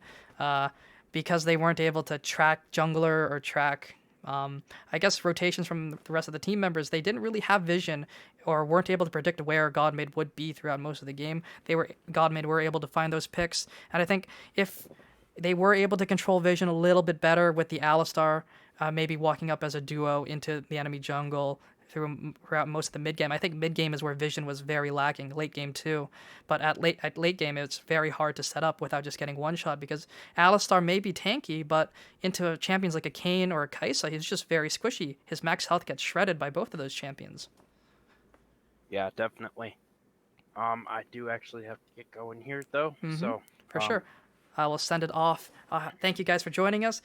because they weren't able to track jungler or track, I guess, rotations from the rest of the team members. They didn't really have vision or weren't able to predict where Godmade would be throughout most of the game. Godmade were able to find those picks, and I think if they were able to control vision a little bit better with the Alistar, maybe walking up as a duo into the enemy jungle throughout most of the mid game. I think mid game is where vision was very lacking. Late game too, but at late game it's very hard to set up without just getting one shot, because Alistar may be tanky, but into champions like a Kayn or a Kai'Sa, he's just very squishy. His max health gets shredded by both of those champions. Yeah, definitely. I do actually have to get going here though, so For sure. I will send it off. Thank you guys for joining us.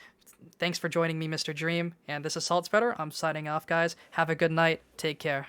Thanks for joining me, Mr. Dream. And this is Salt Spreader. I'm signing off, guys. Have a good night. Take care.